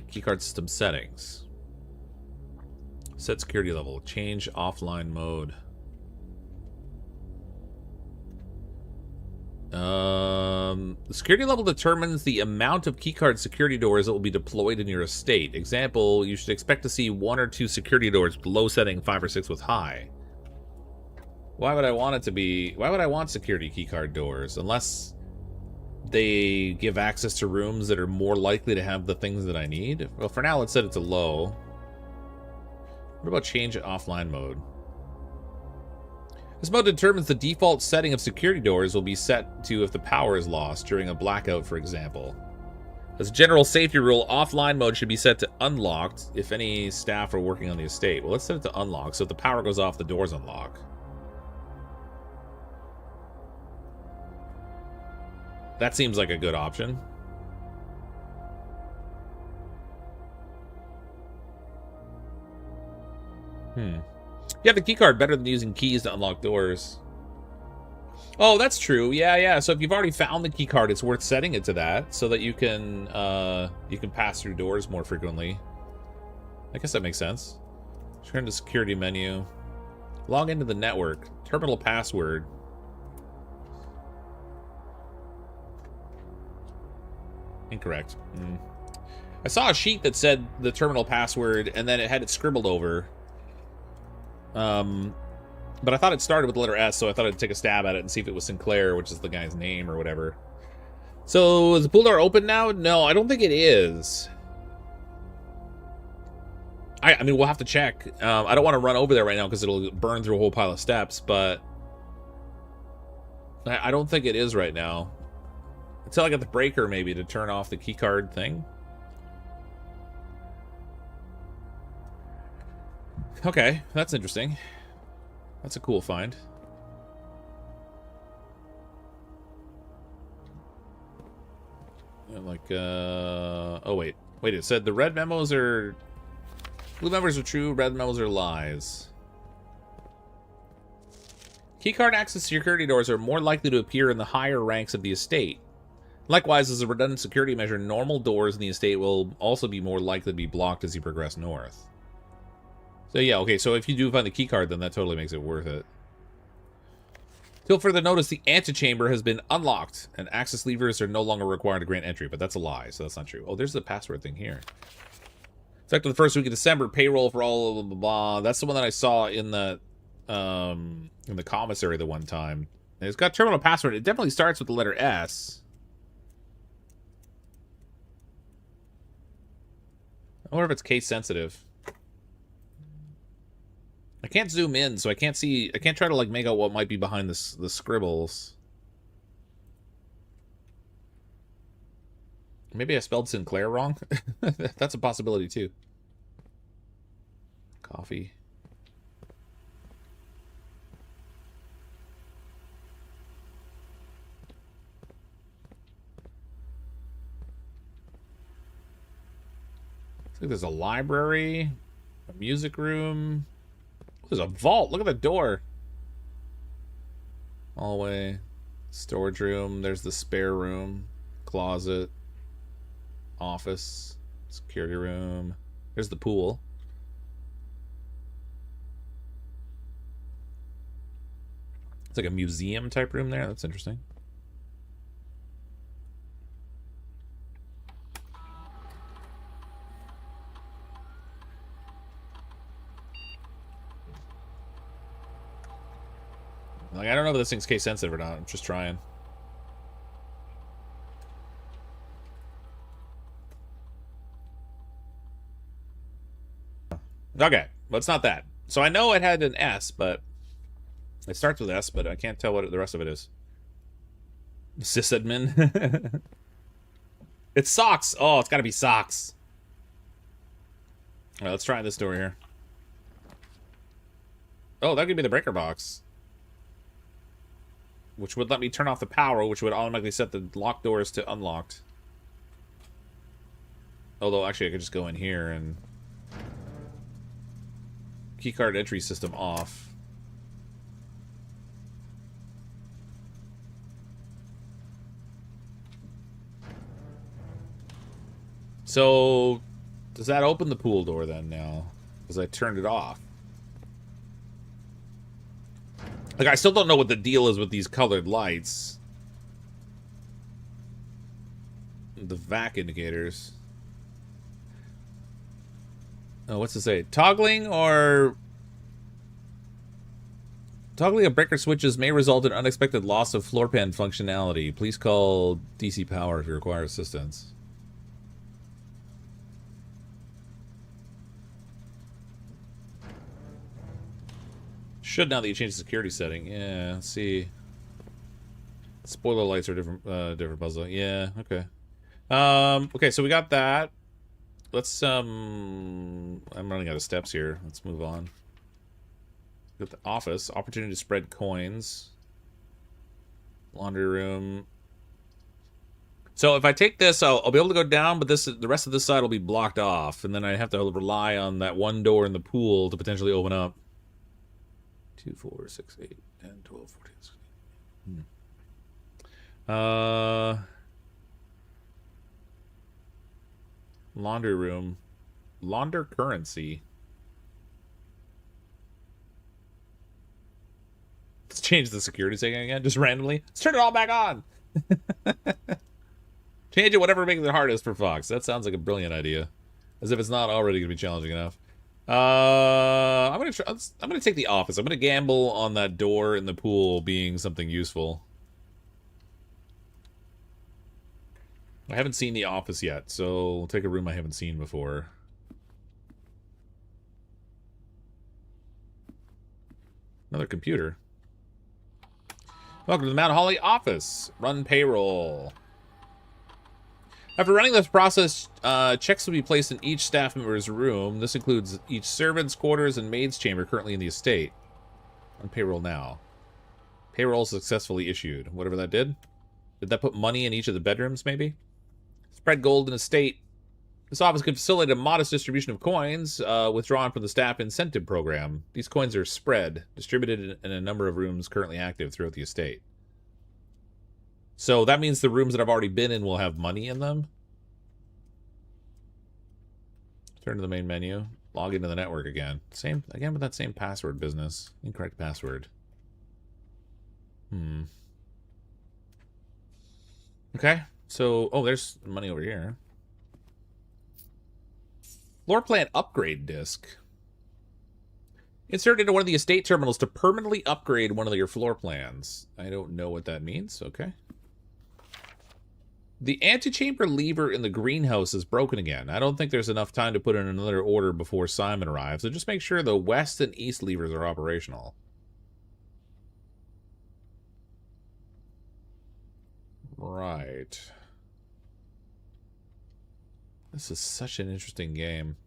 Keycard system settings. Set security level. Change offline mode. The security level determines the amount of keycard security doors that will be deployed in your estate. Example, you should expect to see 1 or 2 security doors with low setting, 5 or 6 with high. Why would I want it to be... Why would I want security keycard doors? Unless they give access to rooms that are more likely to have the things that I need? Well, for now, let's set it to low. What about change offline mode? This mode determines the default setting of security doors will be set to if the power is lost during a blackout, for example. As a general safety rule, offline mode should be set to unlocked if any staff are working on the estate. Well, let's set it to unlocked, so if the power goes off, the doors unlock. That seems like a good option. You have the keycard, better than using keys to unlock doors. Oh, that's true. Yeah. So if you've already found the keycard, it's worth setting it to that so that you can pass through doors more frequently. I guess that makes sense. Turn to security menu. Log into the network. Terminal password. Incorrect. I saw a sheet that said the terminal password, and then it had it scribbled over. But I thought it started with the letter S, so I thought I'd take a stab at it and see if it was Sinclair, which is the guy's name or whatever. So, is the pool door open now? No, I don't think it is. I mean, we'll have to check. I don't want to run over there right now because it'll burn through a whole pile of steps, but I don't think it is right now. Until I get the breaker, maybe, to turn off the keycard thing. Okay, that's interesting. That's a cool find. Oh, wait, it said the red memos are... Blue memos are true, red memos are lies. Keycard access security doors are more likely to appear in the higher ranks of the estate. Likewise, as a redundant security measure, normal doors in the estate will also be more likely to be blocked as you progress north. So yeah, okay, so if you do find the keycard, then that totally makes it worth it. Till further notice, the antechamber has been unlocked, and access levers are no longer required to grant entry, but that's a lie, so that's not true. Oh, there's the password thing here. Effective the first week of December, payroll for all blah, blah, blah. That's the one that I saw in the commissary the one time. And it's got terminal password. It definitely starts with the letter S. I wonder if it's case sensitive. I can't zoom in, so I can't see. I can't try to like make out what might be behind the scribbles. Maybe I spelled Sinclair wrong. That's a possibility too. Coffee. Looks like there's a library, a music room. There's a vault. Look at the door. Hallway, storage room. There's the spare room, closet, office, security room. There's the pool. It's like a museum type room there. That's interesting. Like, I don't know if this thing's case sensitive or not. I'm just trying. Okay, but it's not that. So I know it had an S, but it starts with S, but I can't tell what the rest of it is. Sysadmin. It's socks. Oh, it's got to be socks. All right, let's try this door here. Oh, that could be the breaker box. Which would let me turn off the power, which would automatically set the locked doors to unlocked. Although, actually, I could just go in here and... Keycard entry system off. So, does that open the pool door then now? Because I turned it off. Like, I still don't know what the deal is with these colored lights. The vac indicators. Oh, what's it say? Toggling of breaker switches may result in unexpected loss of floor pan functionality. Please call DC Power if you require assistance. Should now that you change the security setting. Yeah, let's see. Spoiler lights are different different puzzle. Yeah, okay. Okay, so we got that. Let's I'm running out of steps here. Let's move on. Got the office. Opportunity to spread coins. Laundry room. So if I take this, I'll be able to go down, but the rest of this side will be blocked off, and then I have to rely on that one door in the pool to potentially open up. 2, 4, 6, 8, 10, 12, 14, 16. Laundry room. Launder currency. Let's change the security setting again, just randomly. Let's turn it all back on. Change it whatever makes it hardest for Fox. That sounds like a brilliant idea. As if it's not already going to be challenging enough. I'm gonna take the office. I'm gonna gamble on that door in the pool being something useful. I haven't seen the office yet, so we'll take a room I haven't seen before. Another computer. Welcome to the Mount Holly office. Run payroll. After running this process, checks will be placed in each staff member's room. This includes each servant's quarters and maid's chamber currently in the estate. On payroll now. Payroll successfully issued. Whatever that did. Did that put money in each of the bedrooms, maybe? Spread gold in estate. This office could facilitate a modest distribution of coins withdrawn from the staff incentive program. These coins are spread, distributed in a number of rooms currently active throughout the estate. So that means the rooms that I've already been in will have money in them. Turn to the main menu. Log into the network again. Same again with that same password business. Incorrect password. Okay. So, oh, there's money over here. Floor plan upgrade disc. Insert into one of the estate terminals to permanently upgrade one of your floor plans. I don't know what that means. Okay. The antechamber lever in the greenhouse is broken again. I don't think there's enough time to put in another order before Simon arrives, so just make sure the west and east levers are operational. Right. This is such an interesting game.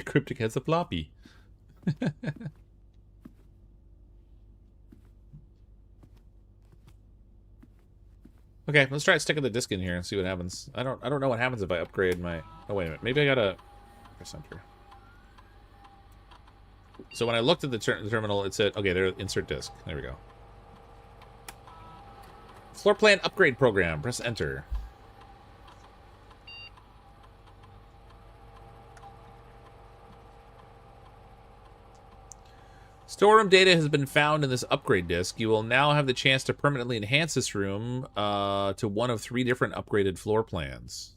Cryptic has a floppy. Okay, let's try sticking the disc in here and see what happens. I don't know what happens if I upgrade my... Oh, wait a minute. Maybe I gotta... Press enter. So when I looked at the terminal, it said... Okay, there, insert disc. There we go. Floor plan upgrade program. Press enter. Storeroom data has been found in this upgrade disk. You will now have the chance to permanently enhance this room to one of 3 different upgraded floor plans.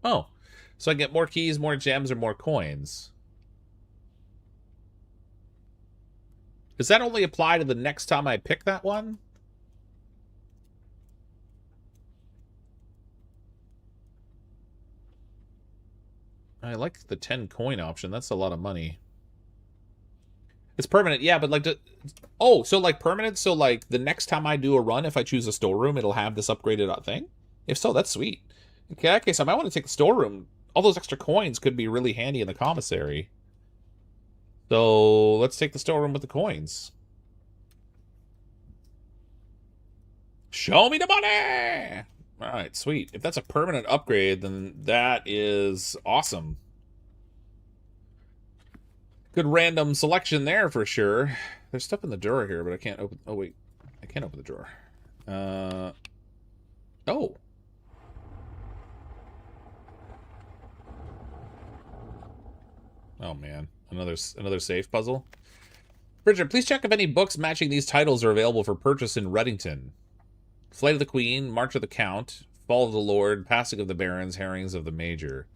Oh, so I get more keys, more gems, or more coins. Does that only apply to the next time I pick that one? I like the 10 coin option. That's a lot of money. It's permanent, yeah, but like... Oh, so like permanent? So like the next time I do a run, if I choose a storeroom, it'll have this upgraded thing? If so, that's sweet. Okay, so I might want to take the storeroom. All those extra coins could be really handy in the commissary. So let's take the storeroom with the coins. Show me the money! All right, sweet. If that's a permanent upgrade, then that is awesome. Good random selection there for sure. There's stuff in the drawer here, but I can't open... Oh, wait. I can't open the drawer. Oh. Oh, man. Another safe puzzle. Bridget, please check if any books matching these titles are available for purchase in Reddington. Flight of the Queen, March of the Count, Fall of the Lord, Passing of the Barons, Herrings of the Major.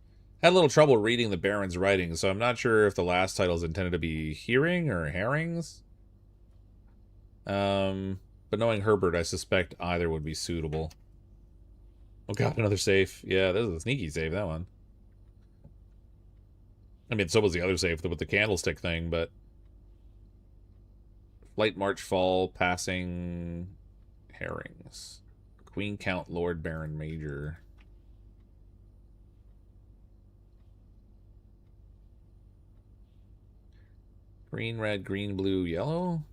Had a little trouble reading the Baron's writing, so I'm not sure if the last title is intended to be hearing or herrings. But knowing Herbert, I suspect either would be suitable. Oh god, another safe. Yeah, this is a sneaky save, that one. I mean, so was the other safe with the candlestick thing, but... Flight, March, Fall, Passing... Herrings. Queen, Count, Lord, Baron, Major. Green, red, green, blue, yellow.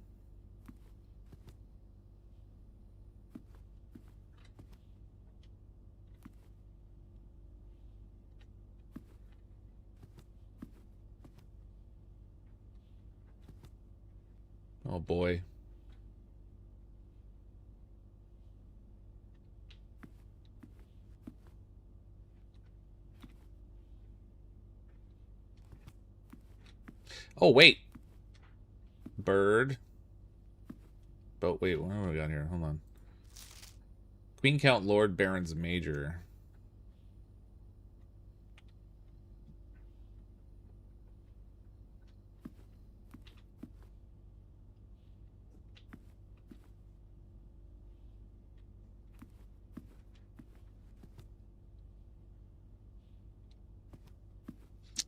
Oh boy. Oh, wait. Bird. But wait, what have we got here? Hold on. Queen, Count, Lord, Barons, Major.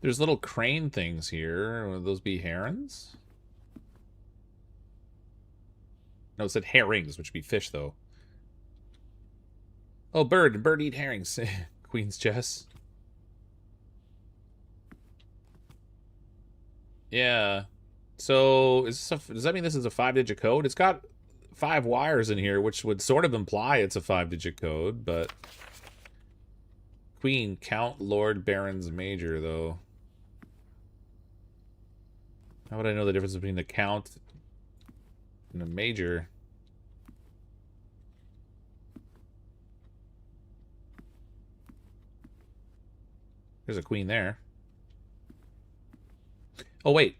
There's little crane things here. Would those be herons? No, it said herrings, which would be fish, though. Oh, bird. Bird eat herrings. Queen's chess. Yeah. So, does that mean this is a 5-digit code? It's got 5 wires in here, which would sort of imply it's a 5-digit code, but... Queen, Count, Lord, Barons, Major, though. How would I know the difference between the Count and the Major? There's a queen there. Oh, wait.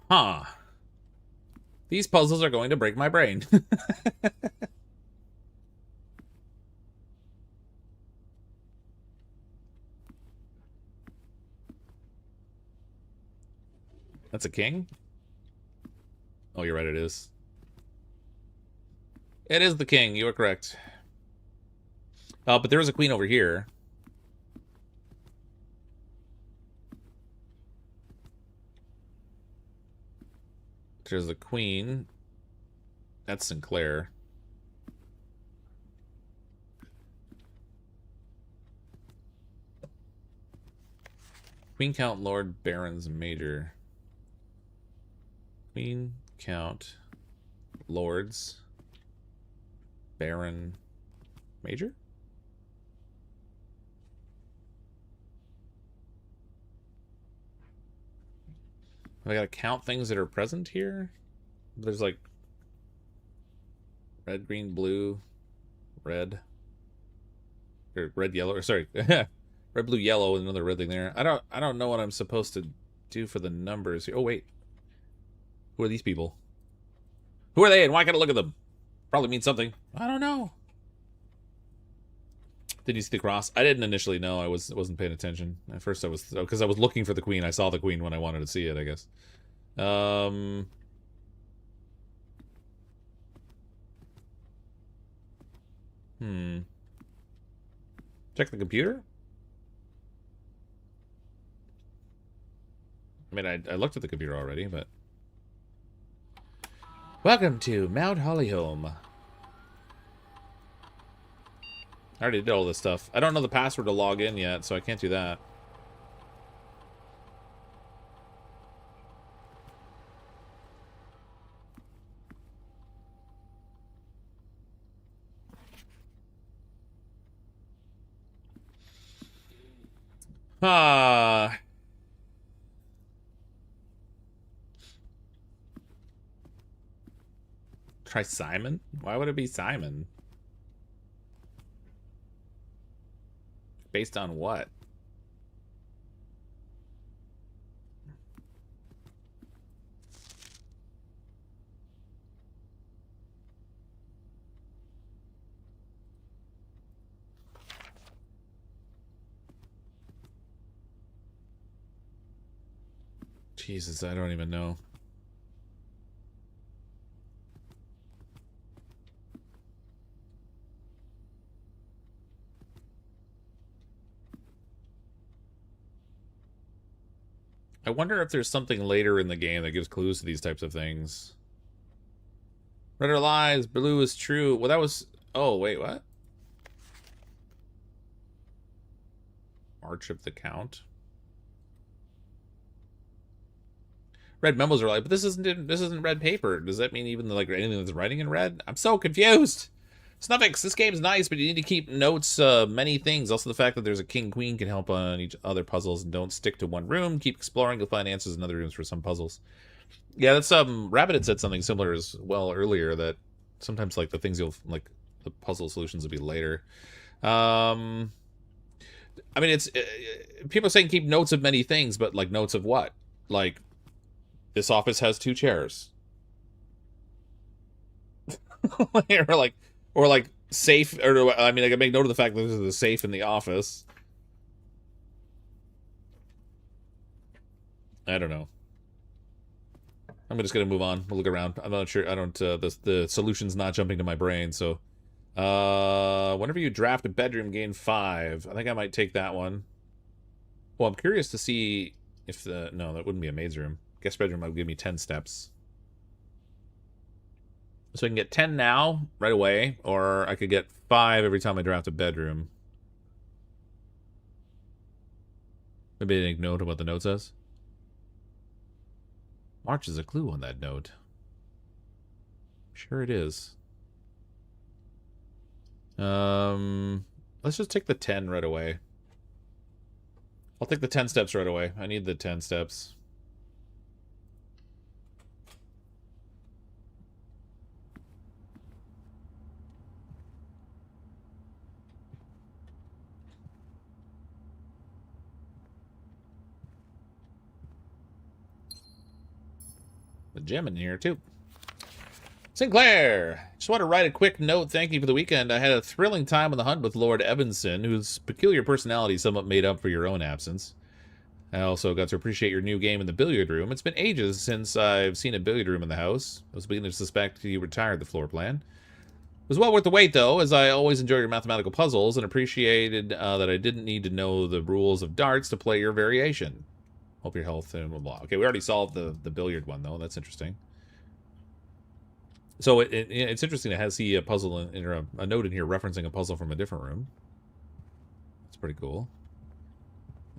Huh. These puzzles are going to break my brain. That's a king? Oh, you're right, it is. It is the king, you are correct. But there is a queen over here. There's the queen. That's Sinclair. Queen, count, lord, barons, major. Queen, count, lords, baron, major? I gotta count things that are present here? There's like red, green, blue, red. Or red, yellow, or sorry. Red, blue, yellow, and another red thing there. I don't know what I'm supposed to do for the numbers here. Oh wait. Who are these people? Who are they and why can't I look at them? Probably means something. I don't know. Did you see the cross? I didn't initially know. I wasn't paying attention. At first I was, because I was looking for the queen. I saw the queen when I wanted to see it, I guess. Check the computer? I mean, I looked at the computer already, but... Welcome to Mount Hollyholm. I already did all this stuff. I don't know the password to log in yet, so I can't do that. Ah. Try Simon? Why would it be Simon? Based on what? Jesus, I don't even know. I wonder if there's something later in the game that gives clues to these types of things. Red are lies, blue is true. Well, that was... Oh, wait, what? March of the Count. Red memos are like, but this isn't red paper. Does that mean even like anything that's writing in red? I'm so confused. Snuffix, this game's nice, but you need to keep notes, many things. Also, the fact that there's a king-queen can help on each other puzzles. And don't stick to one room. Keep exploring. You'll find answers in other rooms for some puzzles. Yeah, that's, Rabbit had said something similar as well earlier, that sometimes, like, the things you'll, like, the puzzle solutions will be later. I mean, it's, people are saying keep notes of many things, but, like, notes of what? Like, this office has 2 chairs. or like safe, or I mean, I can make note of the fact that there's a safe in the office. I don't know. I'm just gonna move on. We'll look around. I'm not sure. I don't. The solution's not jumping to my brain. So, whenever you draft a bedroom, gain 5. I think I might take that one. Well, I'm curious to see if the no, that wouldn't be a maid's room. Guest bedroom might give me 10 steps. So I can get 10 now, right away, or I could get 5 every time I draft a bedroom. Maybe I didn't note what the note says. March is a clue on that note. Sure it is. Let's just take the 10 right away. I'll take the 10 steps right away. I need the 10 steps. The gem in here, too. Sinclair! Just want to write a quick note thanking you for the weekend. I had a thrilling time on the hunt with Lord Evanson, whose peculiar personality somewhat made up for your own absence. I also got to appreciate your new game in the billiard room. It's been ages since I've seen a billiard room in the house. I was beginning to suspect you retired the floor plan. It was well worth the wait, though, as I always enjoy your mathematical puzzles and appreciated that I didn't need to know the rules of darts to play your variation. Hope your health and blah, blah. Okay, we already solved the billiard one, though. That's interesting. So it's interesting to see a puzzle or a note in here referencing a puzzle from a different room. That's pretty cool.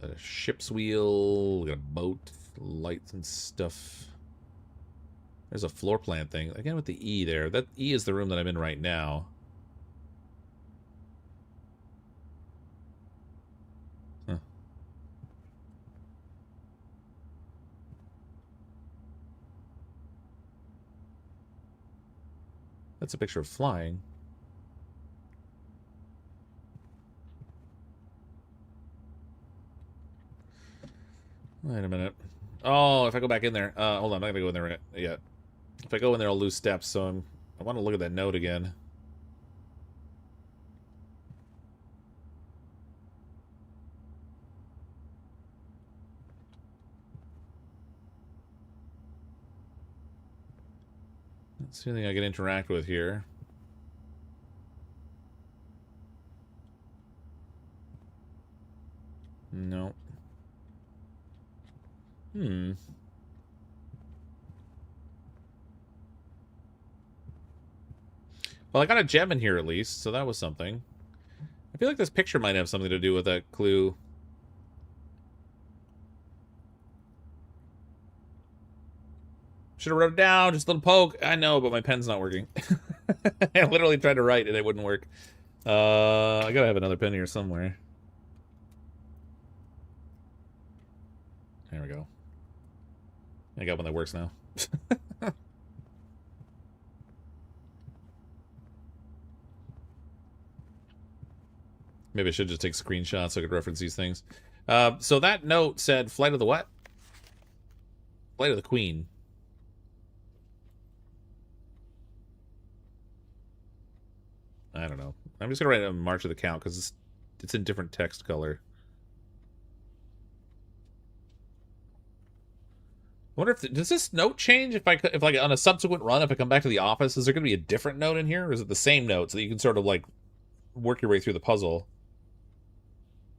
A ship's wheel, we got a boat, lights and stuff. There's a floor plan thing. Again with the E there. That E is the room that I'm in right now. Huh. That's a picture of flying. Wait a minute. Oh, if I go back in there. Hold on, I'm not going to go in there yet. If I go in there, I'll lose steps, so I want to look at that note again. Let's see anything I can interact with here. No. Well, I got a gem in here at least, so that was something. I feel like this picture might have something to do with that clue. Should have wrote it down, just a little poke. I know, but my pen's not working. I literally tried to write and it wouldn't work. I gotta have another pen here somewhere. There we go. I got one that works now. Maybe I should just take screenshots so I could reference these things. So that note said, Flight of the what? Flight of the Queen. I don't know. I'm just going to write a March of the Count because it's in different text color. I wonder if does this note change if like on a subsequent run, if I come back to the office, is there going to be a different note in here, or is it the same note so that you can sort of like work your way through the puzzle?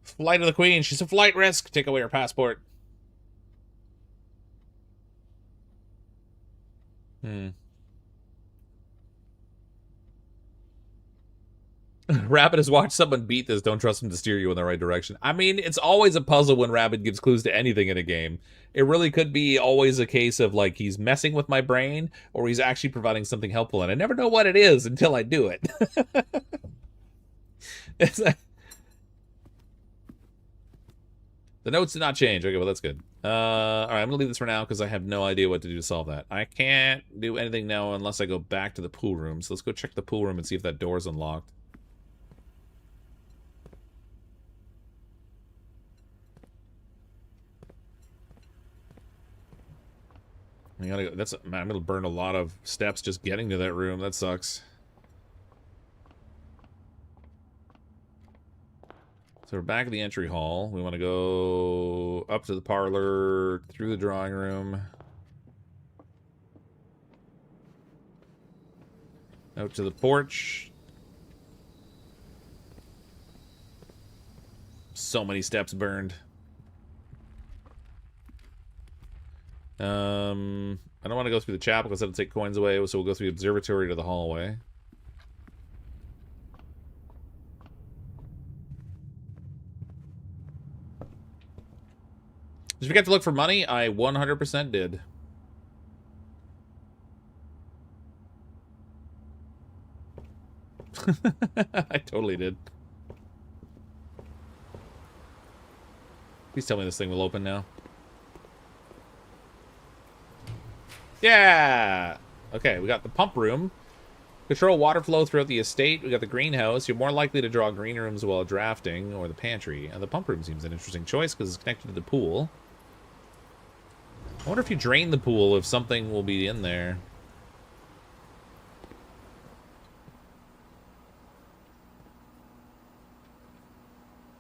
Flight of the Queen. She's a flight risk. Take away her passport. Rabbit has watched someone beat this. Don't trust him to steer you in the right direction. I mean, it's always a puzzle when Rabbit gives clues to anything in a game. It really could be always a case of, like, he's messing with my brain or he's actually providing something helpful, and I never know what it is until I do it. It's like... The notes did not change. Okay, well, that's good. All right, I'm going to leave this for now because I have no idea what to do to solve that. I can't do anything now unless I go back to the pool room. So let's go check the pool room and see if that door's unlocked. I gotta go. Man, I'm gonna burn a lot of steps just getting to that room. That sucks. So we're back at the entry hall. We want to go up to the parlor, through the drawing room, out to the porch. So many steps burned. I don't want to go through the chapel because that'll take coins away, so we'll go through the observatory to the hallway. Did you forget to look for money? I 100% did. I totally did. Please tell me this thing will open now. Yeah! Okay, we got the pump room. Control water flow throughout the estate. We got the greenhouse. You're more likely to draw green rooms while drafting, or the pantry. And the pump room seems an interesting choice because it's connected to the pool. I wonder if you drain the pool, if something will be in there.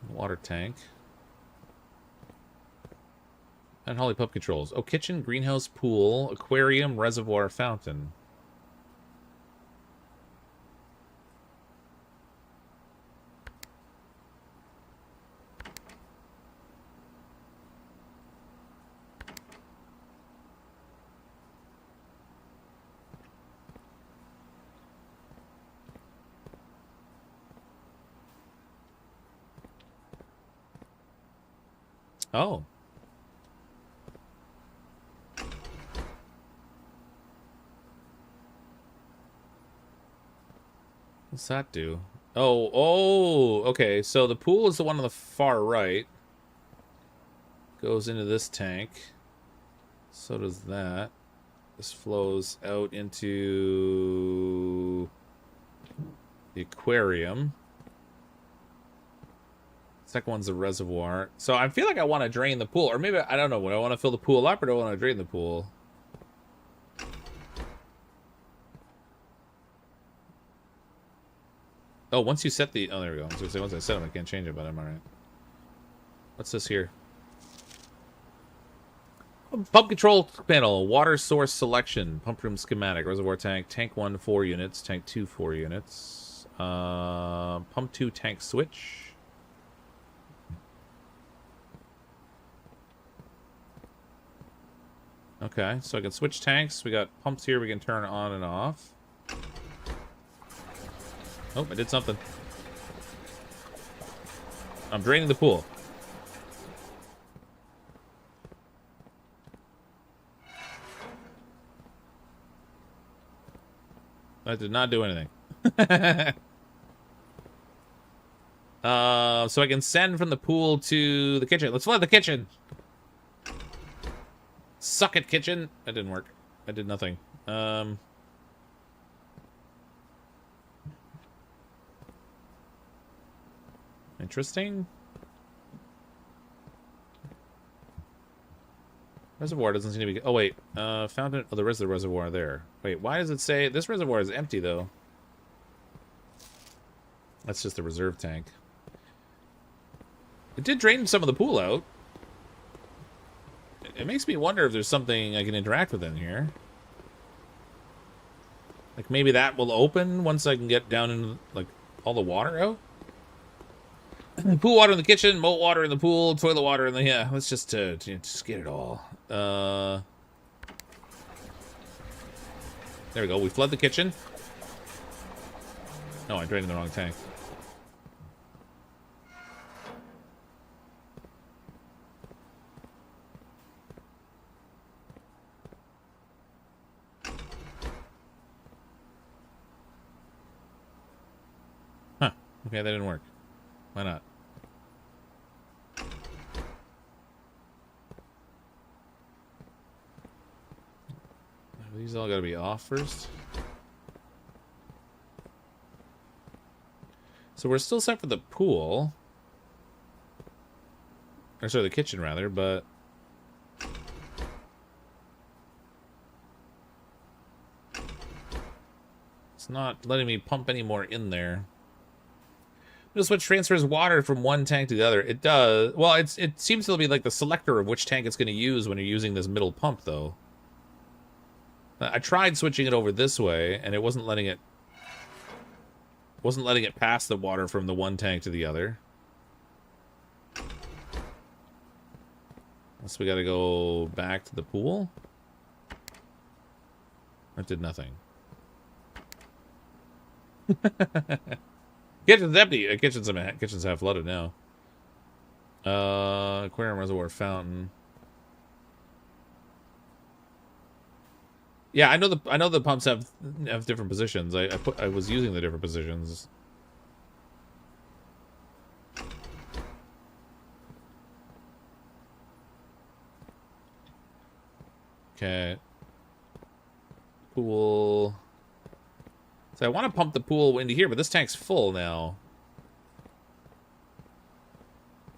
Water tank. And Holly pump controls. Oh, kitchen, greenhouse, pool, aquarium, reservoir, fountain. Oh. What's that do? Oh, okay. So the pool is the one on the far right. Goes into this tank. So does that. This flows out into the aquarium. Second one's the reservoir. So I feel like I want to drain the pool. Or maybe, I don't know. Would I want to fill the pool up or do I want to drain the pool? Oh, once you set the... Oh, there we go. I was going to say, once I set them, I can't change it, but I'm alright. What's this here? Pump control panel. Water source selection. Pump room schematic. Reservoir tank. Tank 1, 4 units. Tank 2, 4 units. Pump 2 tank switch. Okay, so I can switch tanks. We got pumps here we can turn on and off. Oh, I did something. I'm draining the pool. That did not do anything. So I can send from the pool to the kitchen. Let's flood the kitchen. Suck it, kitchen. That didn't work. I did nothing. Interesting. Reservoir doesn't seem to be... Oh, wait. Fountain... Oh, there is the reservoir there. Wait, why does it say... This reservoir is empty, though. That's just the reserve tank. It did drain some of the pool out. It makes me wonder if there's something I can interact with in here. Like, maybe that will open once I can get down into, like, all the water out? Pool water in the kitchen, moat water in the pool, toilet water in the... Yeah, let's just get it all. There we go. We flood the kitchen. No, I drained in the wrong tank. Huh. Okay, that didn't work. Why not? These all gotta be off first. So we're still set for the pool. Or sorry, the kitchen rather, but... it's not letting me pump any more in there. This switch transfers water from one tank to the other. It does. Well, it seems to be like the selector of which tank it's going to use when you're using this middle pump, though. I tried switching it over this way, and it wasn't letting it pass the water from the one tank to the other. So we got to go back to the pool. That did nothing. Kitchen's empty. Kitchen's half flooded now. Aquarium, reservoir, fountain. Yeah, I know the pumps have different positions. I was using the different positions. Okay. Pool. So I want to pump the pool into here, but this tank's full now.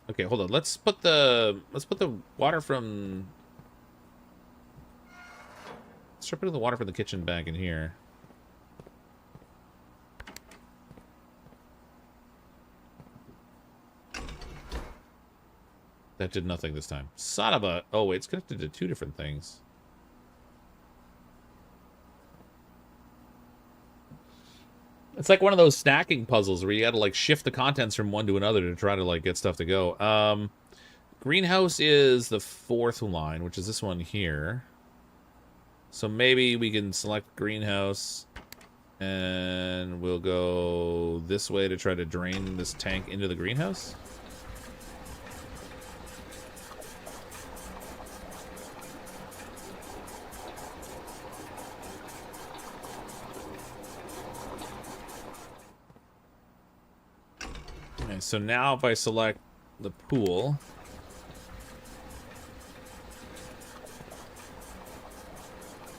Okay, hold on. Let's put the water from... Let's try putting the water from the kitchen back in here. That did nothing this time. Son of a... Oh, wait, it's connected to two different things. It's like one of those stacking puzzles where you gotta, like, shift the contents from one to another to try to, like, get stuff to go. Greenhouse is the fourth line, which is this one here. So maybe we can select greenhouse, and we'll go this way to try to drain this tank into the greenhouse. Okay, so now if I select the pool...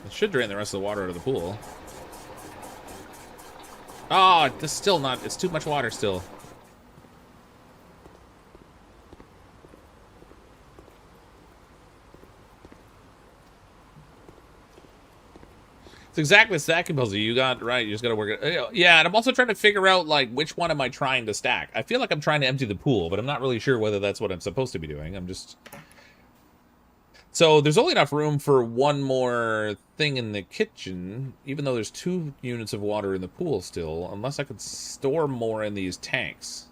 It should drain the rest of the water out of the pool. Oh, it's still not... It's too much water still. It's exactly the stacking puzzle you got right. You just got to work it. Yeah, and I'm also trying to figure out, like, which one am I trying to stack? I feel like I'm trying to empty the pool, but I'm not really sure whether that's what I'm supposed to be doing. I'm just... So there's only enough room for one more thing in the kitchen, even though there's 2 units of water in the pool still, unless I could store more in these tanks.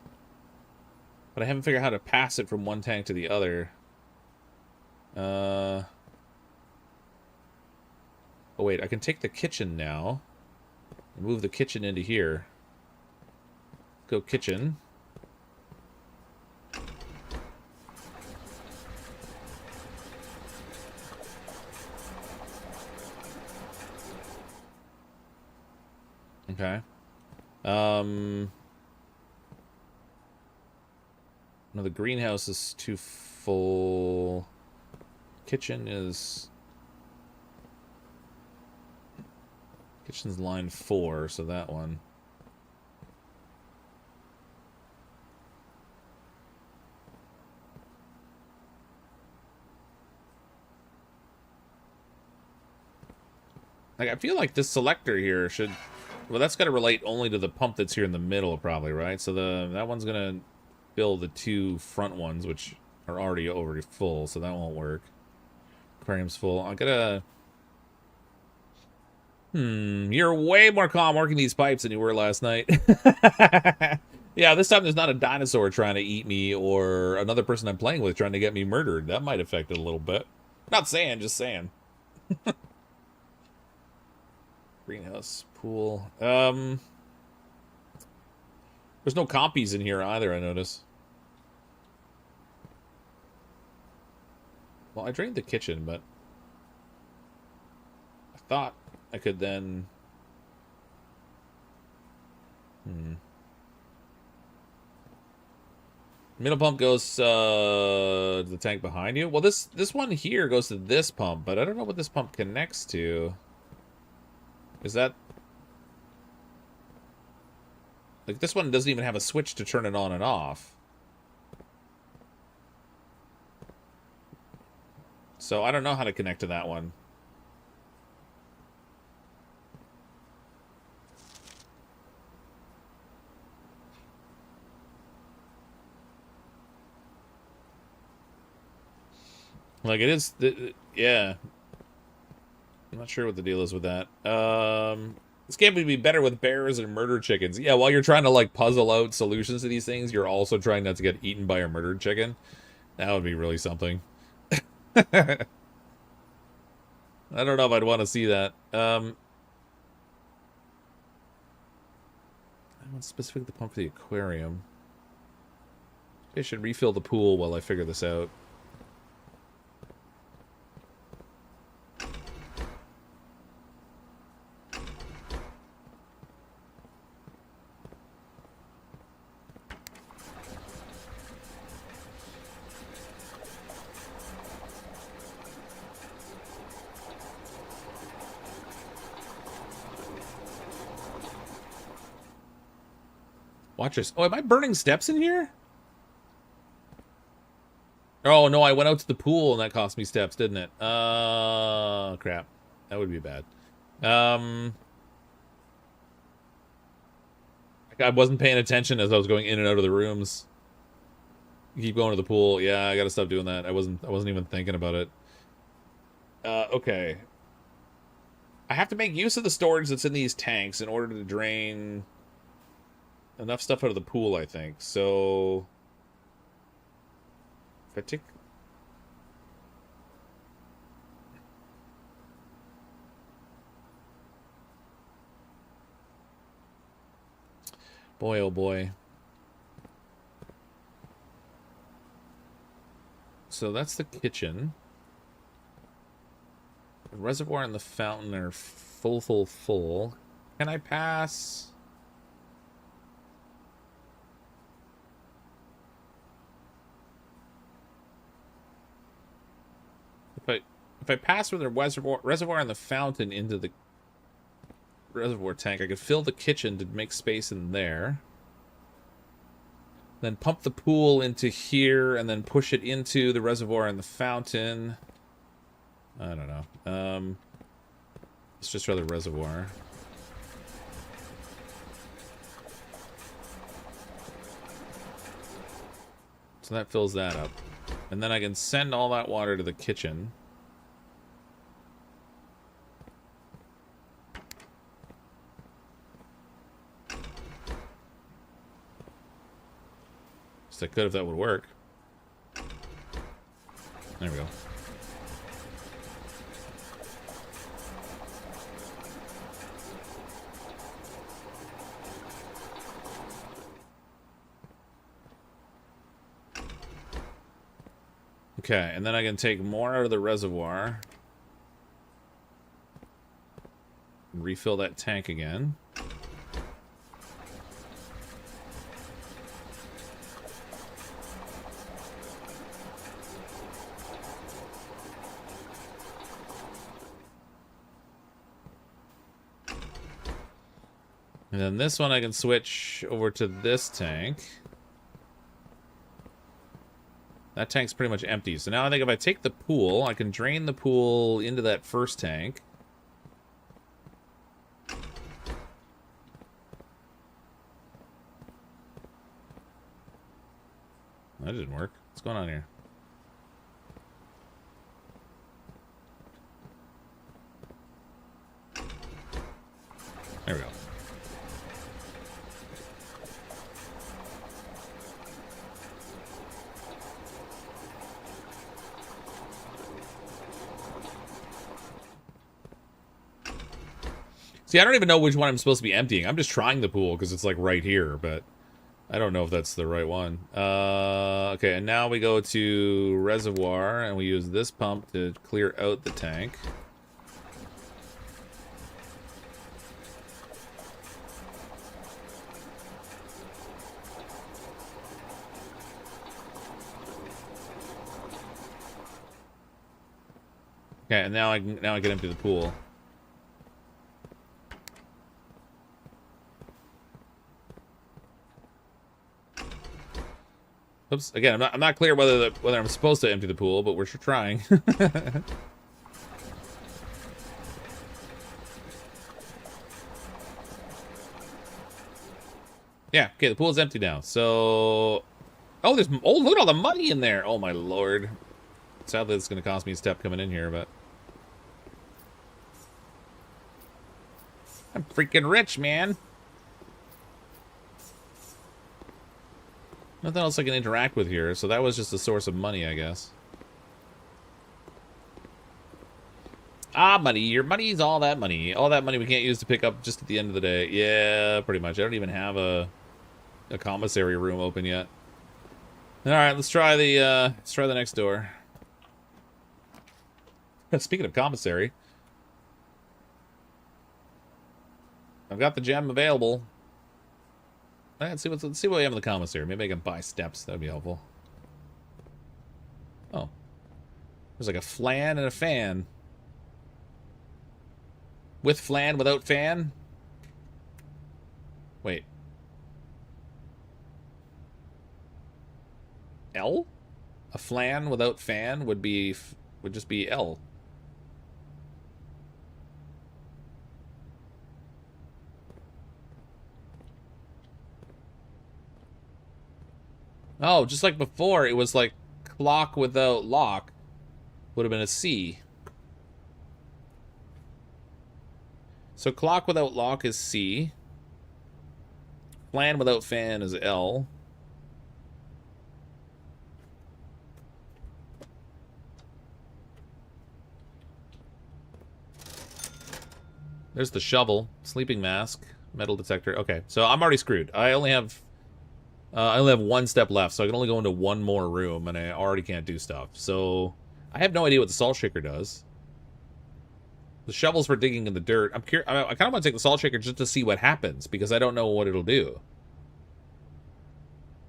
But I haven't figured out how to pass it from one tank to the other. Oh, wait, I can take the kitchen now and move the kitchen into here. Go kitchen. Okay. No, the greenhouse is too full. Kitchen is... Kitchen's line 4, so that one. Like, I feel like this selector here should... Well, that's got to relate only to the pump that's here in the middle, probably, right? So that one's going to fill the 2 front ones, which are already full, so that won't work. Aquarium's full. I gotta... You're way more calm working these pipes than you were last night. Yeah, this time there's not a dinosaur trying to eat me or another person I'm playing with trying to get me murdered. That might affect it a little bit. Not saying, just saying. Greenhouse, pool. There's no compies in here either, I notice. Well, I drained the kitchen, but I thought I could then... Middle pump goes to the tank behind you. Well, this one here goes to this pump, but I don't know what this pump connects to. Is that... Like, this one doesn't even have a switch to turn it on and off. So I don't know how to connect to that one. Like, it is... yeah. I'm not sure what the deal is with that. This game would be better with bears and murder chickens. Yeah, while you're trying to, like, puzzle out solutions to these things, you're also trying not to get eaten by a murdered chicken. That would be really something. I don't know if I'd want to see that. I want specifically the pump for the aquarium. I should refill the pool while I figure this out. Watch this. Oh, am I burning steps in here? Oh, no, I went out to the pool and that cost me steps, didn't it? Crap. That would be bad. I wasn't paying attention as I was going in and out of the rooms. Keep going to the pool. Yeah, I gotta stop doing that. I wasn't even thinking about it. Okay. I have to make use of the storage that's in these tanks in order to drain... enough stuff out of the pool, I think. So... if I take... boy, oh boy. So that's the kitchen. The reservoir and the fountain are full. Can I pass... if I pass from the reservoir and the fountain into the reservoir tank, I could fill the kitchen to make space in there. Then pump the pool into here and then push it into the reservoir and the fountain. I don't know. Let's just try the reservoir. So that fills that up. And then I can send all that water to the kitchen. I could if that would work. There we go. Okay, and then I can take more out of the reservoir. And refill that tank again. And then this one I can switch over to this tank. That tank's pretty much empty. So now I think if I take the pool, I can drain the pool into that first tank. That didn't work. What's going on here? There we go. See, I don't even know which one I'm supposed to be emptying. I'm just trying the pool because it's like right here, but I don't know if that's the right one. Okay, and now we go to reservoir and we use this pump to clear out the tank. Okay, and now I can empty the pool. Oops. Again, I'm not clear whether I'm supposed to empty the pool, but we're trying. Yeah. Okay. The pool's empty now. So, oh, look at all the money in there. Oh my lord. Sadly, it's going to cost me a step coming in here, but I'm freaking rich, man. Nothing else I can interact with here, so that was just a source of money, I guess. Ah, money. Your money's all that money. All that money we can't use to pick up just at the end of the day. Yeah, pretty much. I don't even have a commissary room open yet. Alright, let's try the next door. Speaking of commissary, I've got the gem available. Let's see what we have in the commissary. Maybe I can buy steps. That'd be helpful. Oh. There's like a flan and a fan. With flan, without fan? Wait. L? A flan without fan would just be L. Oh, just like before, it was like clock without lock would have been a C. So clock without lock is C. Flan without fan is L. There's the shovel, sleeping mask, metal detector. Okay, so I'm already screwed. I only have one step left, so I can only go into one more room, and I already can't do stuff. So I have no idea what the salt shaker does. The shovel's for digging in the dirt. I kind of want to take the salt shaker just to see what happens, because I don't know what it'll do.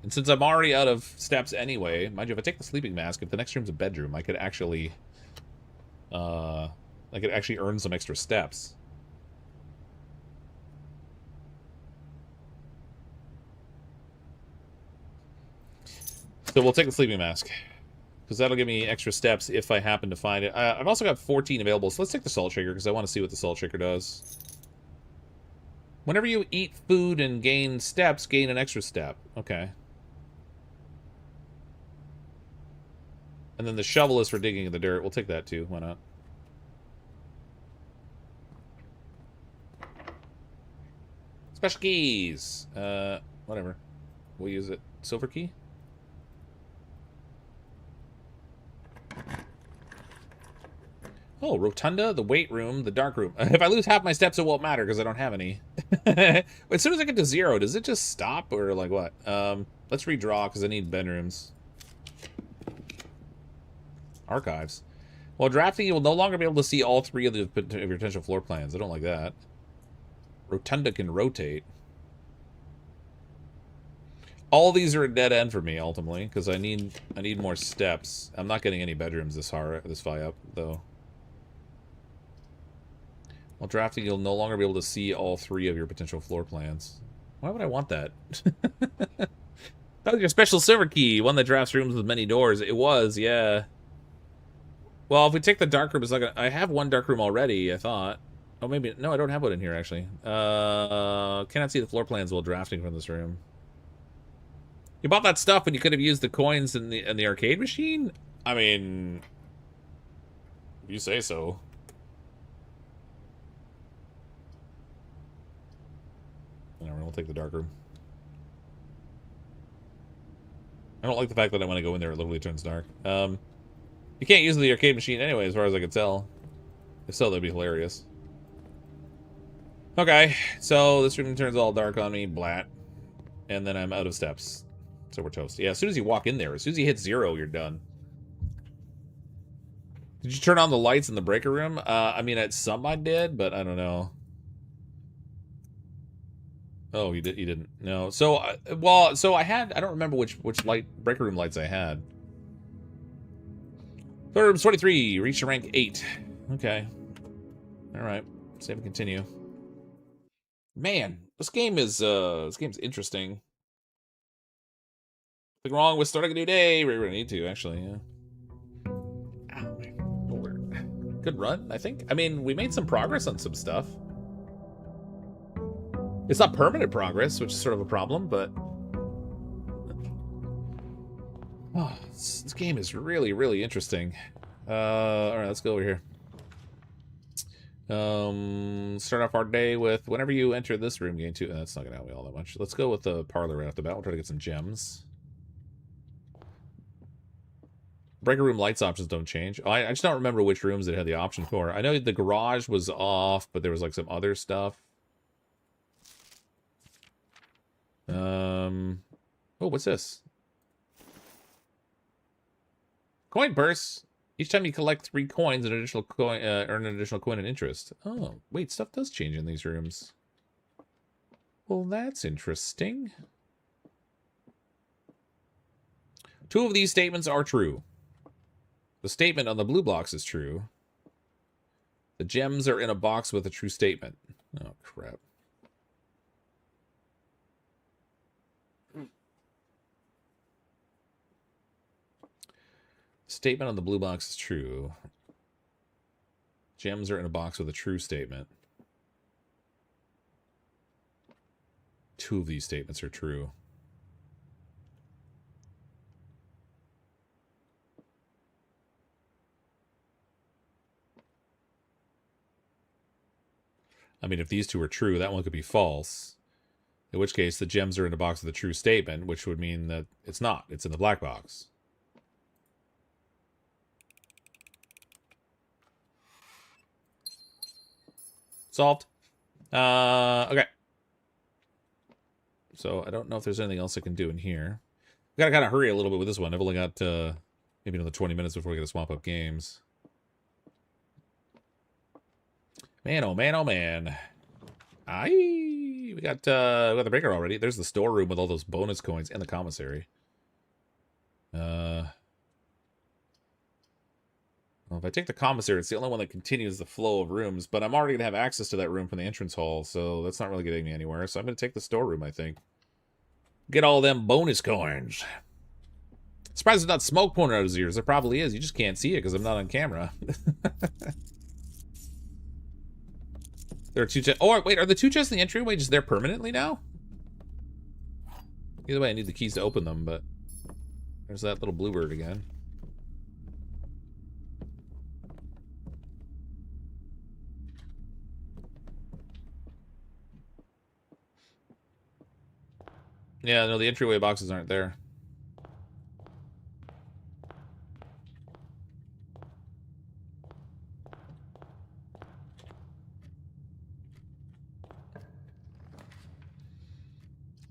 And since I'm already out of steps anyway, mind you, if I take the sleeping mask, if the next room's a bedroom, I could actually I could actually earn some extra steps. So we'll take the sleeping mask, because that'll give me extra steps if I happen to find it. I've also got 14 available, so let's take the salt shaker, because I want to see what the salt shaker does. Whenever you eat food and gain steps, gain an extra step. Okay. And then the shovel is for digging in the dirt. We'll take that too. Why not? Special keys. Whatever. We'll use it. Silver key? Oh, rotunda, the weight room, the dark room. If I lose half my steps, it won't matter because I don't have any. As soon as I get to 0, does it just stop or like what? Let's redraw because I need bedrooms. Archives. While drafting, you will no longer be able to see all 3 of your potential floor plans. I don't like that. Rotunda can rotate. All these are a dead end for me ultimately because I need more steps. I'm not getting any bedrooms this far up though. While drafting, you'll no longer be able to see all 3 of your potential floor plans. Why would I want that? That was your special silver key, one that drafts rooms with many doors. It was, yeah. Well, if we take the dark room, it's not gonna... I have one dark room already, I thought. Oh, maybe... No, I don't have one in here, actually. Cannot see the floor plans while drafting from this room. You bought that stuff, and you could have used the coins in the arcade machine? I mean... You say so. Whatever, we'll take the dark room. I don't like the fact that when I go in there, it literally turns dark. You can't use the arcade machine anyway, as far as I can tell. If so, that'd be hilarious. Okay, so this room turns all dark on me, blat. And then I'm out of steps. So we're toast. Yeah, as soon as you walk in there, as soon as you hit 0, you're done. Did you turn on the lights in the breaker room? I mean, at some I did, but I don't know. Oh, you didn't. No. So, well, so I had... I don't remember which breaker room lights I had. Third room's 23. Reach rank 8. Okay. Alright. Save and continue. Man, this game's interesting. Nothing wrong with starting a new day. We're gonna need to, actually, yeah. Ow, my lord. Good run, I think. I mean, we made some progress on some stuff. It's not permanent progress, which is sort of a problem, but... Oh, this game is really, really interesting. Alright, let's go over here. Start off our day with whenever you enter this room, gain 2. That's not gonna help me all that much. Let's go with the parlor right off the bat. We'll try to get some gems. Breaker room lights options don't change. I just don't remember which rooms it had the option for. I know the garage was off, but there was like some other stuff. Oh, what's this? Coin purse. Each time you collect 3 coins, an additional coin, earn an additional coin and interest. Oh, wait, stuff does change in these rooms. Well, that's interesting. 2 of these statements are true. The statement on the blue box is true. The gems are in a box with a true statement. Oh, crap. Statement on the blue box is true. Gems are in a box with a true statement. 2 of these statements are true. I mean, if these 2 are true, that one could be false. In which case, the gems are in a box with a true statement, which would mean that it's not. It's in the black box. Solved. Okay. So I don't know if there's anything else I can do in here. We gotta kind of hurry a little bit with this one. I've only got maybe another 20 minutes before we gotta swap up games. Man, oh man, oh man. We got the breaker already. There's the storeroom with all those bonus coins and the commissary. Well, if I take the commissary, it's the only one that continues the flow of rooms, but I'm already going to have access to that room from the entrance hall, so that's not really getting me anywhere. So I'm going to take the storeroom, I think. Get all them bonus coins. Surprised there's not smoke pouring out of his ears. There probably is. You just can't see it because I'm not on camera. There are 2 chests. Oh, wait, are the 2 chests in the entryway just there permanently now? Either way, I need the keys to open them, but there's that little bluebird again. Yeah, no, the entryway boxes aren't there.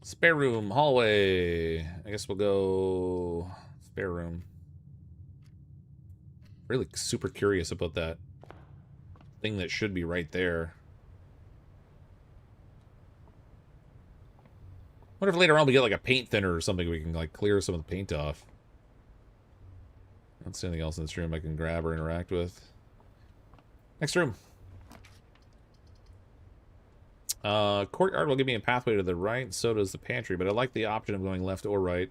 Spare room, hallway. I guess we'll go spare room. Really super curious about that thing that should be right there. Wonder if later on we get like a paint thinner or something we can like clear some of the paint off. I don't see anything else in this room I can grab or interact with. Next room. Courtyard will give me a pathway to the right, so does the pantry, but I like the option of going left or right.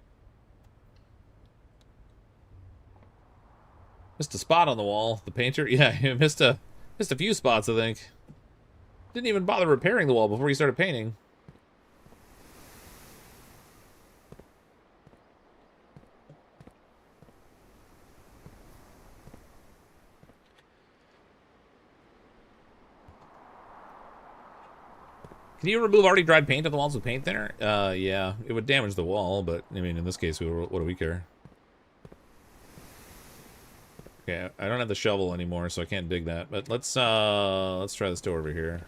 Missed a spot on the wall. The painter? Yeah, he missed a few spots, I think. Didn't even bother repairing the wall before he started painting. Can you remove already dried paint on the walls with paint thinner? Yeah. It would damage the wall, but, I mean, in this case, what do we care? Okay, I don't have the shovel anymore, so I can't dig that. But let's try this door over here.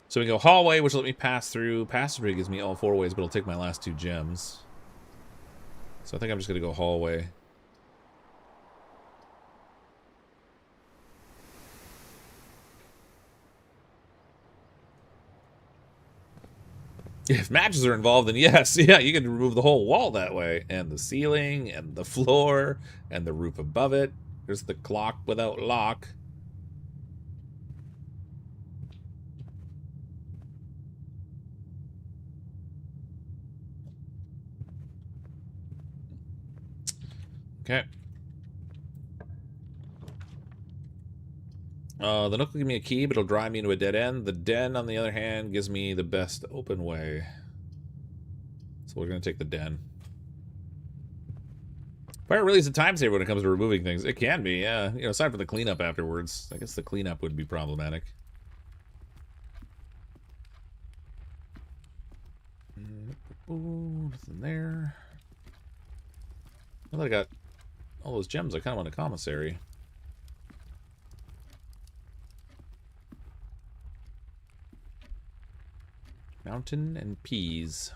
So we go hallway, which will let me pass through. Passageway gives me all 4 ways, but it'll take my last 2 gems. So I think I'm just going to go hallway. If matches are involved, then yes, yeah, you can remove the whole wall that way. And the ceiling, and the floor, and the roof above it. There's the clock without lock. Okay. The nook will give me a key, but it'll drive me into a dead end. The den, on the other hand, gives me the best open way. So we're going to take the den. Fire really is a time saver when it comes to removing things. It can be, yeah. You know, aside from the cleanup afterwards. I guess the cleanup would be problematic. Ooh, nothing there. Now that I got all those gems, I kind of want a commissary. Mountain and peas.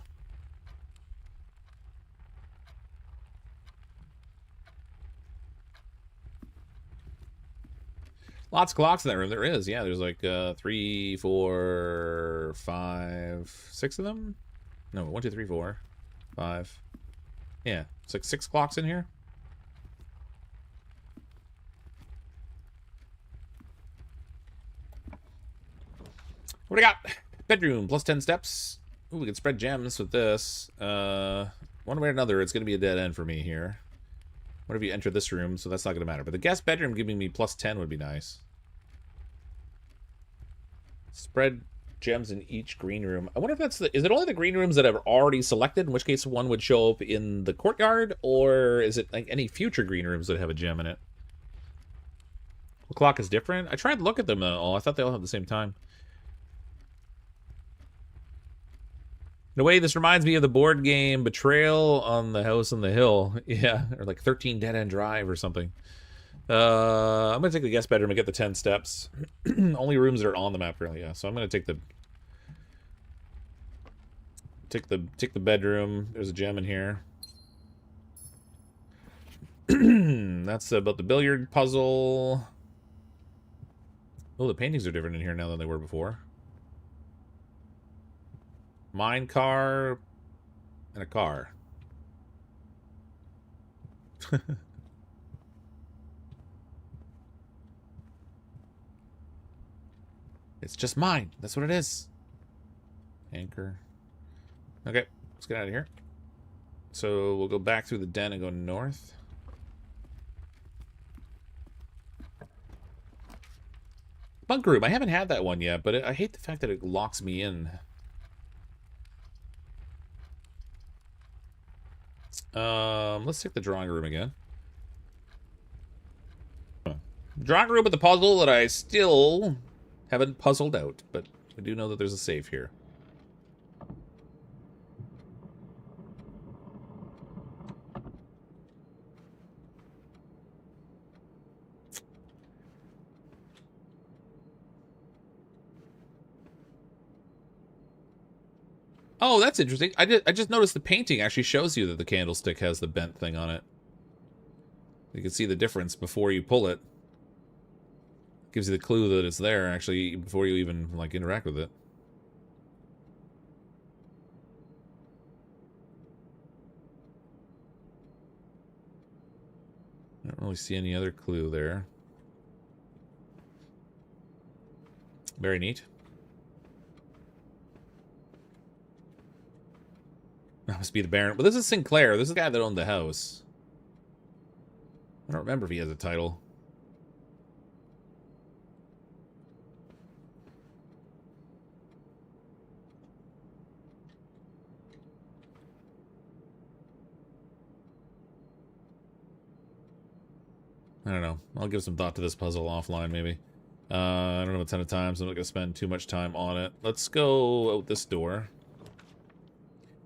Lots of clocks in that room. There is, yeah. There's like 3, 4, 5, 6 of them. No, 1, 2, 3, 4, 5. Yeah, it's like 6 clocks in here. What do we got? Bedroom, plus 10 steps. Ooh, we can spread gems with this. One way or another, it's going to be a dead end for me here. What if you enter this room? So that's not going to matter. But the guest bedroom giving me plus 10 would be nice. Spread gems in each green room. I wonder if that's the... Is it only the green rooms that I've already selected? In which case one would show up in the courtyard? Or is it like any future green rooms that have a gem in it? The clock is different? I tried to look at them all. I thought they all have the same time. In a way, this reminds me of the board game Betrayal on the House on the Hill. Yeah, or like 13 Dead End Drive or something. I'm going to take the guest bedroom and get the 10 steps. Only rooms that are on the map, really, yeah. So I'm going to take the bedroom. There's a gem in here. That's about the billiard puzzle. Oh, the paintings are different in here now than they were before. Mine car and a car. It's just mine. That's what it is. Anchor. Okay, let's get out of here. So we'll go back through the den and go north. Bunk room. I haven't had that one yet, but I hate the fact that it locks me in. Let's take the drawing room again. Drawing room with the puzzle that I still haven't puzzled out, but I do know that there's a safe here. Oh, that's interesting. I just noticed the painting actually shows you that the candlestick has the bent thing on it. You can see the difference before you pull it. Gives you the clue that it's there, actually, before you even, like, interact with it. I don't really see any other clue there. Very neat. That must be the Baron. But this is Sinclair. This is the guy that owned the house. I don't remember if he has a title. I don't know. I'll give some thought to this puzzle offline, maybe. I don't have a ton of time, so I'm not going to spend too much time on it. Let's go out this door.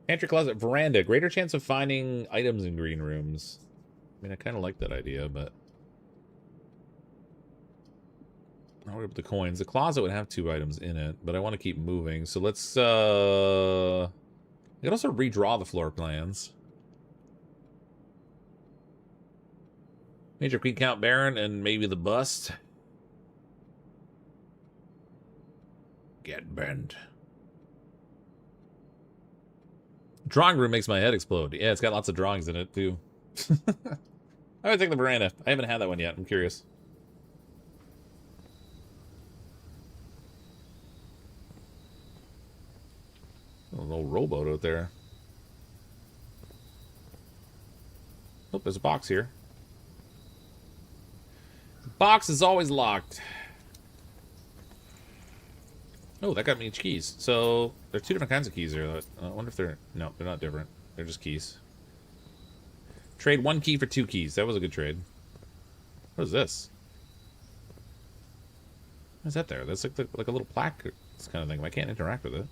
Pantry, closet, veranda. Greater chance of finding items in green rooms. I mean, I kind of like that idea, but... I'll rip the coins. The closet would have 2 items in it, but I want to keep moving. So let's, I can also redraw the floor plans. Major Queen Count Baron and maybe the bust. Get bent. Drawing room makes my head explode. Yeah, it's got lots of drawings in it, too. I would take the veranda. I haven't had that one yet. I'm curious. Oh, a little rowboat out there. Oh, there's a box here. The box is always locked. Oh, that got me keys. So, there are 2 different kinds of keys here. I wonder if they're... No, they're not different. They're just keys. Trade 1 key for 2 keys. That was a good trade. What is this? What is that there? That's like a little plaque this kind of thing. I can't interact with it.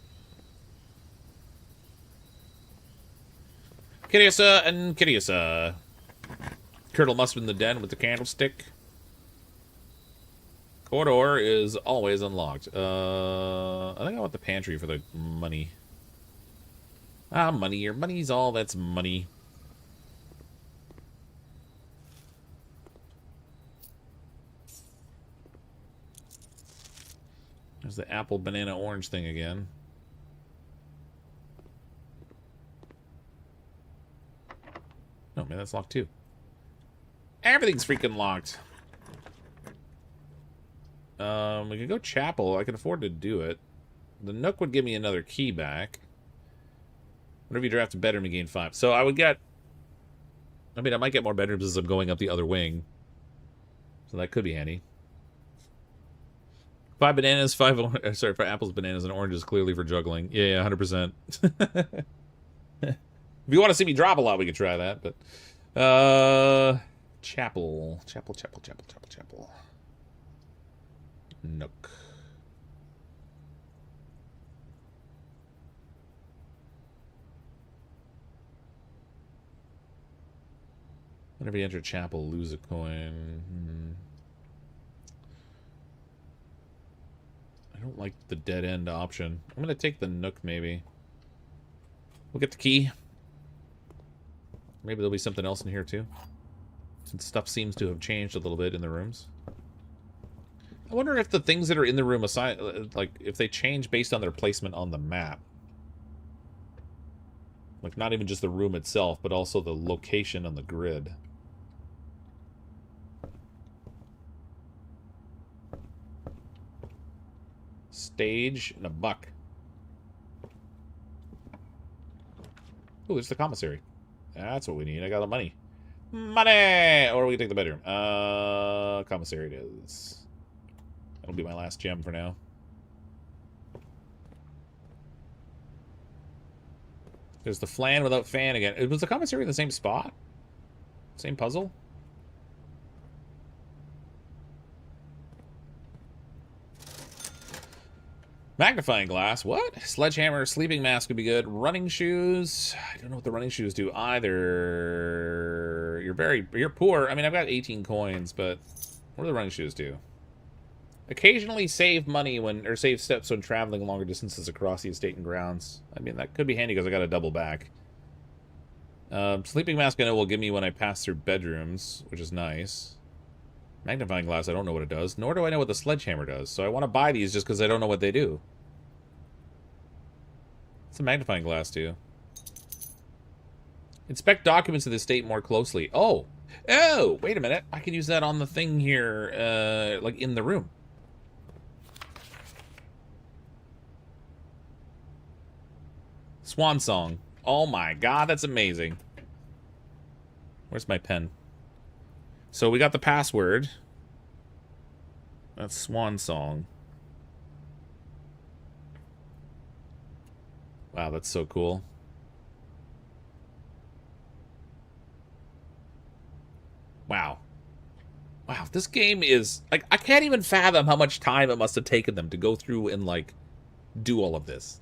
Kiriusa and Kiriusa. Curdle must be in the den with the candlestick. Corridor is always unlocked. I think I want the pantry for the money. Ah, money. Your money's all that's money. There's the apple, banana, orange thing again. No, man, that's locked too. Everything's freaking locked. We could go chapel. I can afford to do it. The Nook would give me another key back. Whenever you draft a bedroom, you gain 5. So I would get... I mean, I might get more bedrooms as I'm going up the other wing. So that could be handy. 5 bananas, 5... Sorry, 5 apples, bananas, and oranges clearly for juggling. Yeah, 100%. If you want to see me drop a lot, we could try that, but... Chapel. Chapel. Nook. Whenever you enter chapel, lose a coin. I don't like the dead end option. I'm gonna take the Nook, maybe. We'll get the key. Maybe there'll be something else in here, too. Since stuff seems to have changed a little bit in the rooms. I wonder if the things that are in the room, aside, like, if they change based on their placement on the map. Like, not even just the room itself, but also the location on the grid. Stage and a buck. Oh, there's the commissary. That's what we need. I got the money. Money! Or we can take the bedroom. Commissary it is. That'll be my last gem for now. There's the flan without fan again. Was the commissary in the same spot? Same puzzle? Magnifying glass. What? Sledgehammer, sleeping mask would be good. Running shoes. I don't know what the running shoes do either. You're poor. I mean, I've got 18 coins, but what do the running shoes do? Occasionally save money or save steps when traveling longer distances across the estate and grounds. I mean, that could be handy because I got to double back. Sleeping mask I know will give me when I pass through bedrooms, which is nice. Magnifying glass, I don't know what it does, nor do I know what the sledgehammer does, so I want to buy these just because I don't know what they do. What's a magnifying glass do? Inspect documents of the estate more closely. Oh! Oh! Wait a minute. I can use that on the thing here, like in the room. Swan song. Oh my god, that's amazing. Where's my pen? So we got the password. That's swan song. Wow, that's so cool. Wow. Wow, this game is... like, I can't even fathom how much time it must have taken them to go through and, like, do all of this.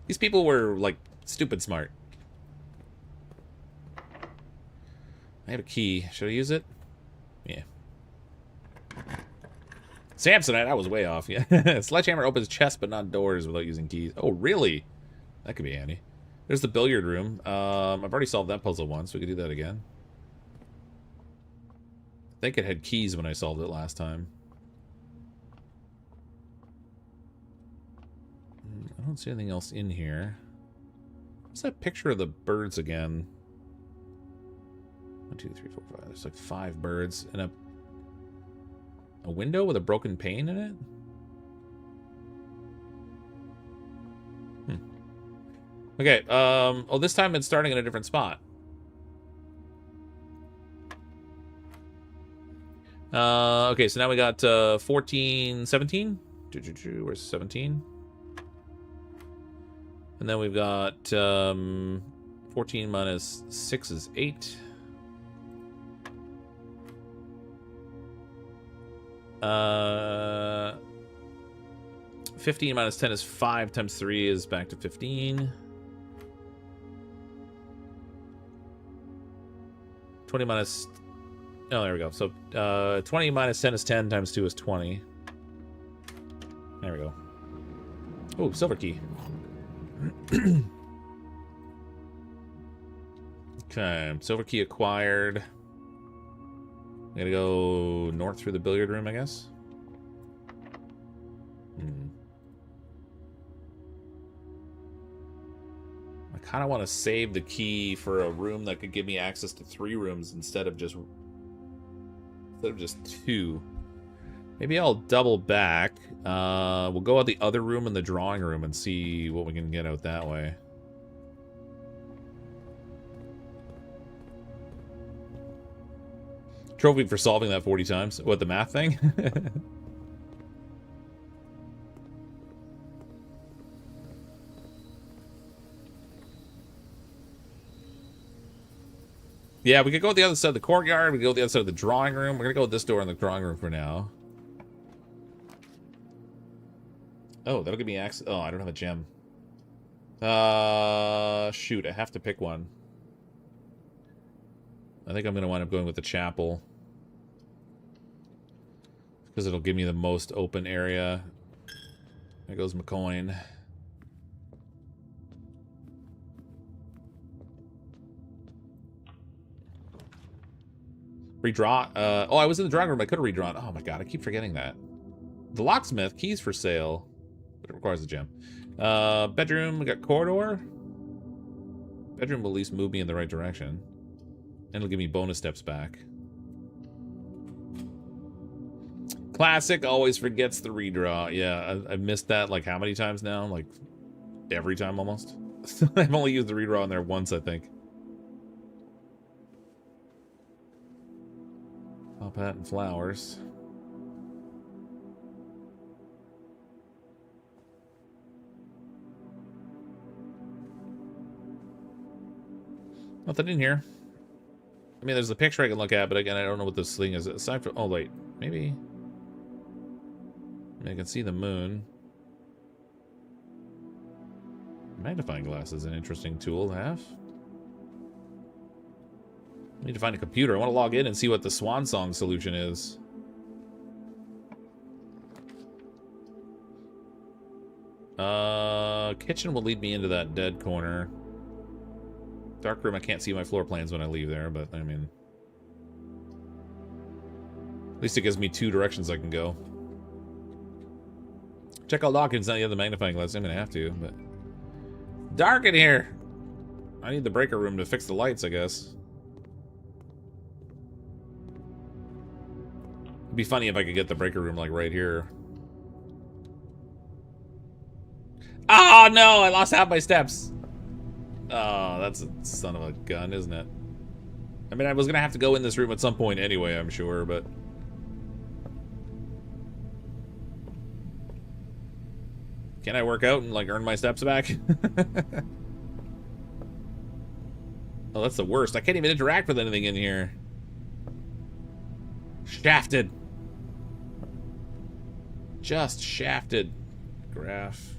These people were, like, stupid smart. I have a key. Should I use it? Yeah. Samsonite, I was way off. Yeah. Sledgehammer opens chests but not doors without using keys. Oh, really? That could be handy. There's the billiard room. I've already solved that puzzle once. We could do that again. I think it had keys when I solved it last time. I don't see anything else in here. What's that picture of the birds again? 1, 2, 3, 4, 5. There's like 5 birds and a window with a broken pane in it? Okay, oh, this time it's starting in a different spot. Okay, so now we got 14, 17? Where's 17? And then we've got 14 minus 6 is 8. 15 minus 10 is 5 times 3 is back to 15. 20 minus... oh, there we go. So 20 minus 10 is 10 times 2 is 20. There we go. Oh, silver key. Okay, silver key acquired. I gotta go north through the billiard room, I guess. I kind of want to save the key for a room that could give me access to 3 rooms instead of just 2. Maybe I'll double back. We'll go out the other room in the drawing room and see what we can get out that way. Trophy for solving that 40 times. What, the math thing? Yeah, we could go to the other side of the courtyard. We could go to the other side of the drawing room. We're going to go with this door in the drawing room for now. Oh, that'll give me access. Oh, I don't have a gem. Shoot, I have to pick one. I think I'm going to wind up going with the chapel. Because it'll give me the most open area. There goes my coin. Redraw. Oh, I was in the drawing room. I could have redrawn. Oh my god, I keep forgetting that. The locksmith. Keys for sale. But it requires a gem. Bedroom. We got corridor. Bedroom will at least move me in the right direction. And it'll give me bonus steps back. Classic always forgets the redraw. Yeah, I've missed that like how many times now? Like every time almost. I've only used the redraw in there once, I think. Top hat and flowers. Nothing in here. I mean, there's a picture I can look at, but again, I don't know what this thing is. Aside from, oh wait, maybe. I mean, I can see the moon. Magnifying glass is an interesting tool to have. I need to find a computer. I want to log in and see what the swan song solution is. Kitchen will lead me into that dead corner. Dark room, I can't see my floor plans when I leave there, but I mean... At least it gives me 2 directions I can go. Check out Dawkins, not the other magnifying glass. I'm gonna have to, but... Dark in here! I need the breaker room to fix the lights, I guess. It'd be funny if I could get the breaker room, like, right here. Oh, no! I lost half my steps! Oh, that's a son of a gun, isn't it? I mean, I was gonna have to go in this room at some point anyway, I'm sure, but... Can I work out and, like, earn my steps back? Oh, that's the worst. I can't even interact with anything in here. Shafted. Just shafted. Graph.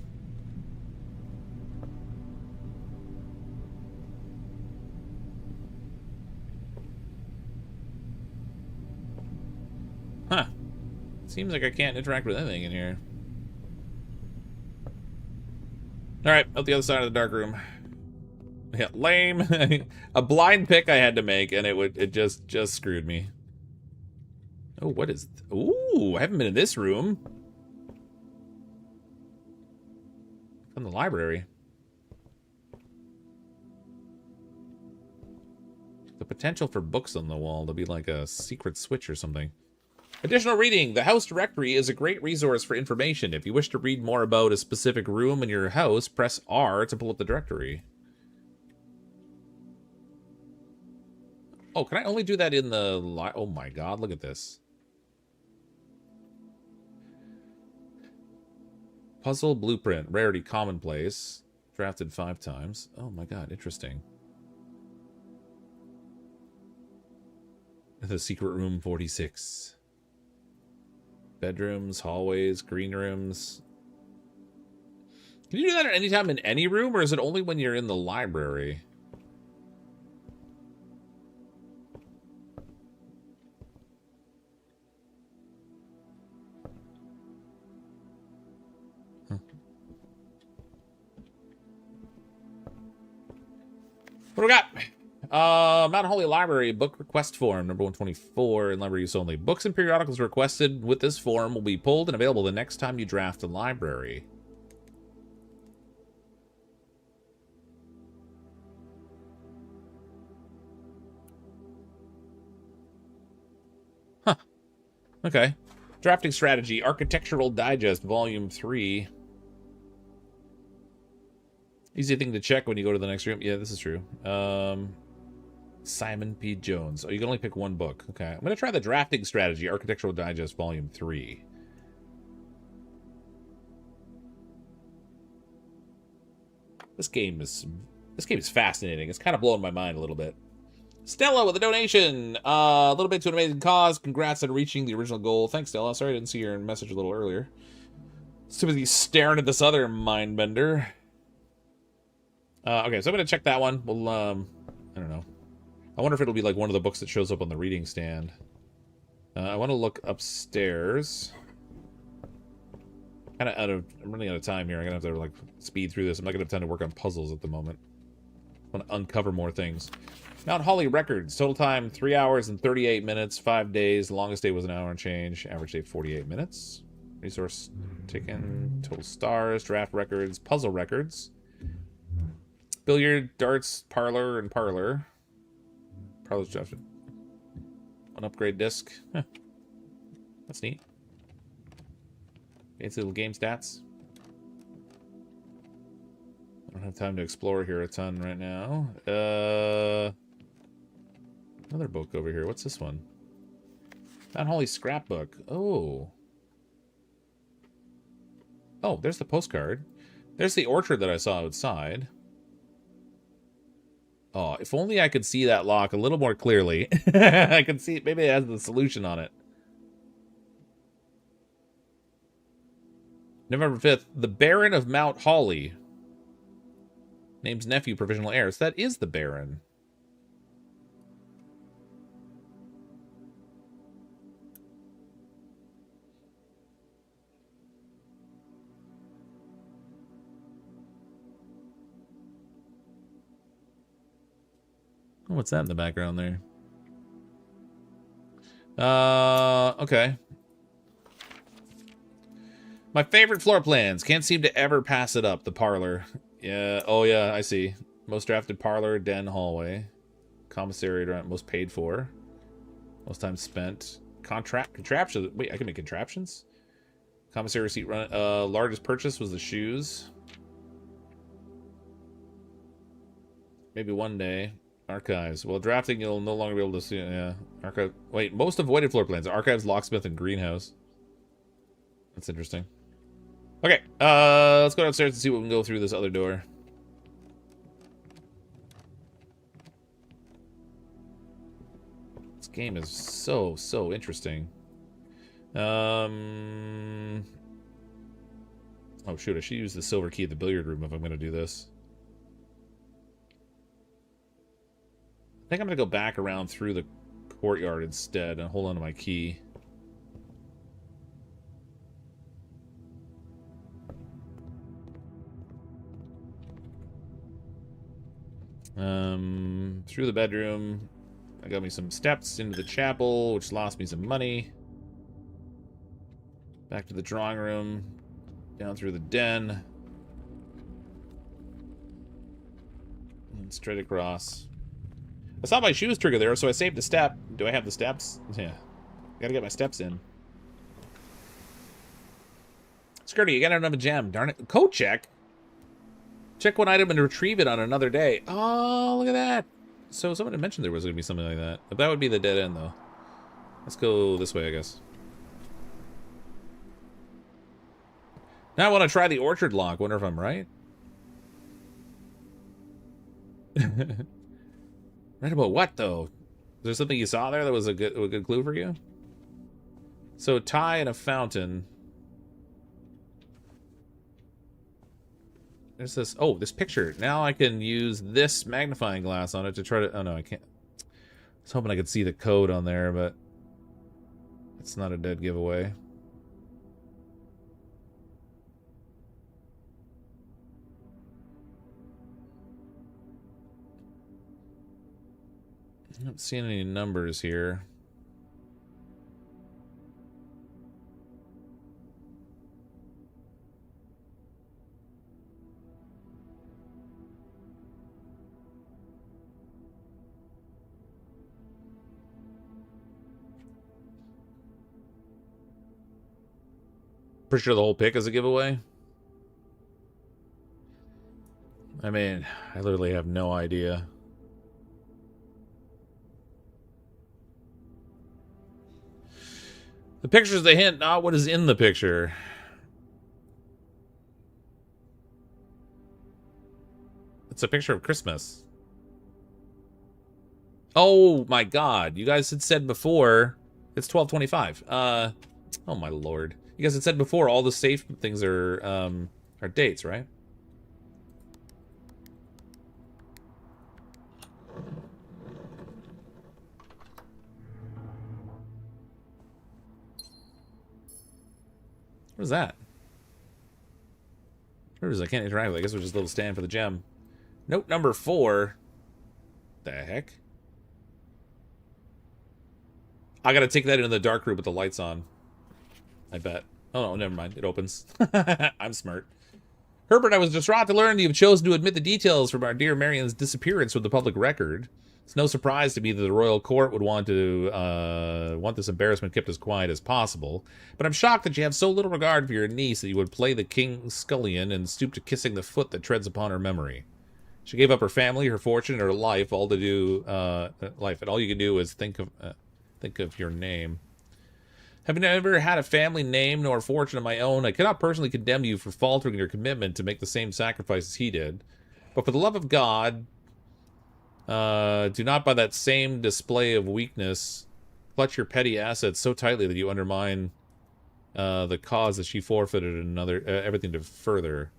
Huh. Seems like I can't interact with anything in here. Alright, out the other side of the dark room. Yeah, lame. A blind pick I had to make, and it just screwed me. Oh, what is... Ooh, I haven't been in this room. From the library. The potential for books on the wall to be like a secret switch or something. Additional reading. The house directory is a great resource for information. If you wish to read more about a specific room in your house, press R to pull up the directory. Oh, can I only do that in the... Oh my god, look at this. Puzzle blueprint. Rarity commonplace. Drafted 5 times. Oh my god, interesting. The secret room 46. Bedrooms, hallways, green rooms. Can you do that at any time in any room, or is it only when you're in the library? Huh. What do we got? Mount Holy Library book request form number 124 in library use only. Books and periodicals requested with this form will be pulled and available the next time you draft a library. Huh. Okay. Drafting strategy, Architectural Digest, Volume 3. Easy thing to check when you go to the next room. Yeah, this is true. Simon P. Jones. Oh, you can only pick one book. Okay. I'm going to try the drafting strategy, Architectural Digest, Volume 3. This game is fascinating. It's kind of blowing my mind a little bit. Stella with a donation. A little bit to an amazing cause. Congrats on reaching the original goal. Thanks, Stella. Sorry I didn't see your message a little earlier. Too busy staring at this other mind bender. Okay, so I'm going to check that one. We'll, I don't know. I wonder if it'll be like one of the books that shows up on the reading stand. I want to look upstairs. I'm running out of time here. I'm going to have to like speed through this. I'm not going to have time to work on puzzles at the moment. I want to uncover more things. Mount Holly records. Total time 3 hours and 38 minutes, 5 days. The longest day was an hour and change. Average day 48 minutes. Resource taken. Total stars. Draft records. Puzzle records. Billiard, darts, parlor, and parlor. Parlor's drafted. An upgrade disc. Huh. That's neat. Fancy little game stats. I don't have time to explore here a ton right now. Another book over here. What's this one? Mount Holly scrapbook. Oh. Oh, there's the postcard. There's the orchard that I saw outside. Oh, if only I could see that lock a little more clearly. I could see it. Maybe it has the solution on it. November 5th. The Baron of Mount Holly. Name's nephew provisional heir. So that is the Baron. Oh, what's that in the background there? Okay. My favorite floor plans. Can't seem to ever pass it up. The parlor. Yeah. Oh, yeah. I see. Most drafted parlor, den, hallway. Commissary, most paid for. Most time spent. Contraptions. Wait, I can make contraptions? Commissary receipt run. Largest purchase was the shoes. Maybe one day. Archives. Well, drafting, you'll no longer be able to see it. Yeah. Archive. Wait, most avoided floor plans. Archives, locksmith, and greenhouse. That's interesting. Okay. Let's go downstairs and see what we can go through this other door. This game is so interesting. Oh, shoot. I should use the silver key at the billiard room if I'm going to do this. I think I'm going to go back around through the courtyard instead and hold on to my key. Through the bedroom. I got me some steps into the chapel, which lost me some money. Back to the drawing room. Down through the den. And straight across. I saw my shoes trigger there, so I saved a step. Do I have the steps? Yeah. Gotta get my steps in. Skirty, you got another gem. Darn it. Code check? Check one item and retrieve it on another day. Oh, look at that. So someone had mentioned there was going to be something like that. But that would be the dead end, though. Let's go this way, I guess. Now I want to try the orchard lock. Wonder if I'm right. Right about what, though? Is there something you saw there that was a good clue for you? So, tie and a fountain. There's this... Oh, this picture. Now I can use this magnifying glass on it to try to... Oh, no, I can't. I was hoping I could see the code on there, but... It's not a dead giveaway. I'm not seeing any numbers here. Pretty sure the whole pick is a giveaway. I mean, I literally have no idea. The picture's the hint, not what is in the picture. It's a picture of Christmas. Oh my god. You guys had said before it's 12/25. Oh my lord. You guys had said before all the safe things are dates, right? What is that? What is it? I can't interact with it. I guess it was just a little stand for the gem. Note number 4. The heck? I gotta take that into the dark room with the lights on. I bet. Oh, no, never mind. It opens. I'm smart. Herbert, I was distraught to learn you've chosen to admit the details from our dear Marion's disappearance from the public record. It's no surprise to me that the royal court would want to want this embarrassment kept as quiet as possible, but I'm shocked that you have so little regard for your niece that you would play the king's scullion and stoop to kissing the foot that treads upon her memory. She gave up her family, her fortune, and her life, all to do life, and all you can do is think of your name. Having never had a family name nor fortune of my own, I cannot personally condemn you for faltering in your commitment to make the same sacrifices he did. But for the love of God, do not by that same display of weakness clutch your petty assets so tightly that you undermine the cause that she forfeited and everything to further.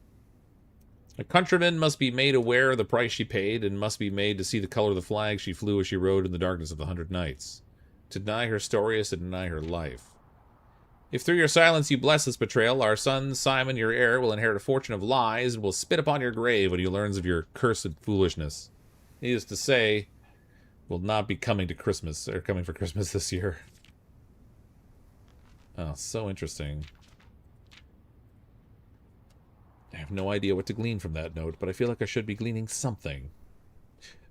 A countryman must be made aware of the price she paid and must be made to see the color of the flag she flew as she rode in the darkness of the 100 Nights. To deny her story is to deny her life. If through your silence you bless this betrayal, our son Simon, your heir, will inherit a fortune of lies and will spit upon your grave when he learns of your cursed foolishness. Needless to say, will not be coming to Christmas, or coming for Christmas this year. Oh, so interesting. I have no idea what to glean from that note, but I feel like I should be gleaning something.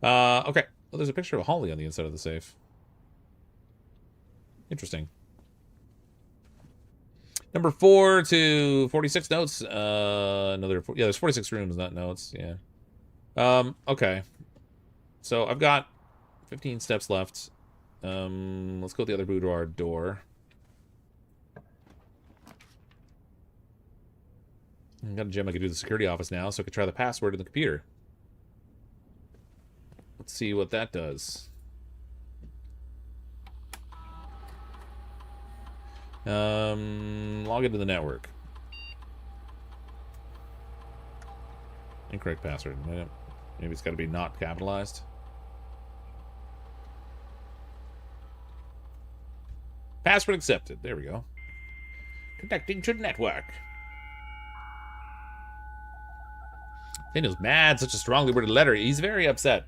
Okay. Well, there's a picture of Holly on the inside of the safe. Interesting. Number 4 to 46 notes. Yeah, there's 46 rooms, not notes. Yeah. Okay. So I've got 15 steps left. Let's go to the other boudoir door. I got a gem. I could do the security office now, so I could try the password in the computer. Let's see what that does. Log into the network. Incorrect password. Maybe it's got to be not capitalized. Password accepted. There we go. Connecting to network. Daniel's mad. Such a strongly worded letter. He's very upset.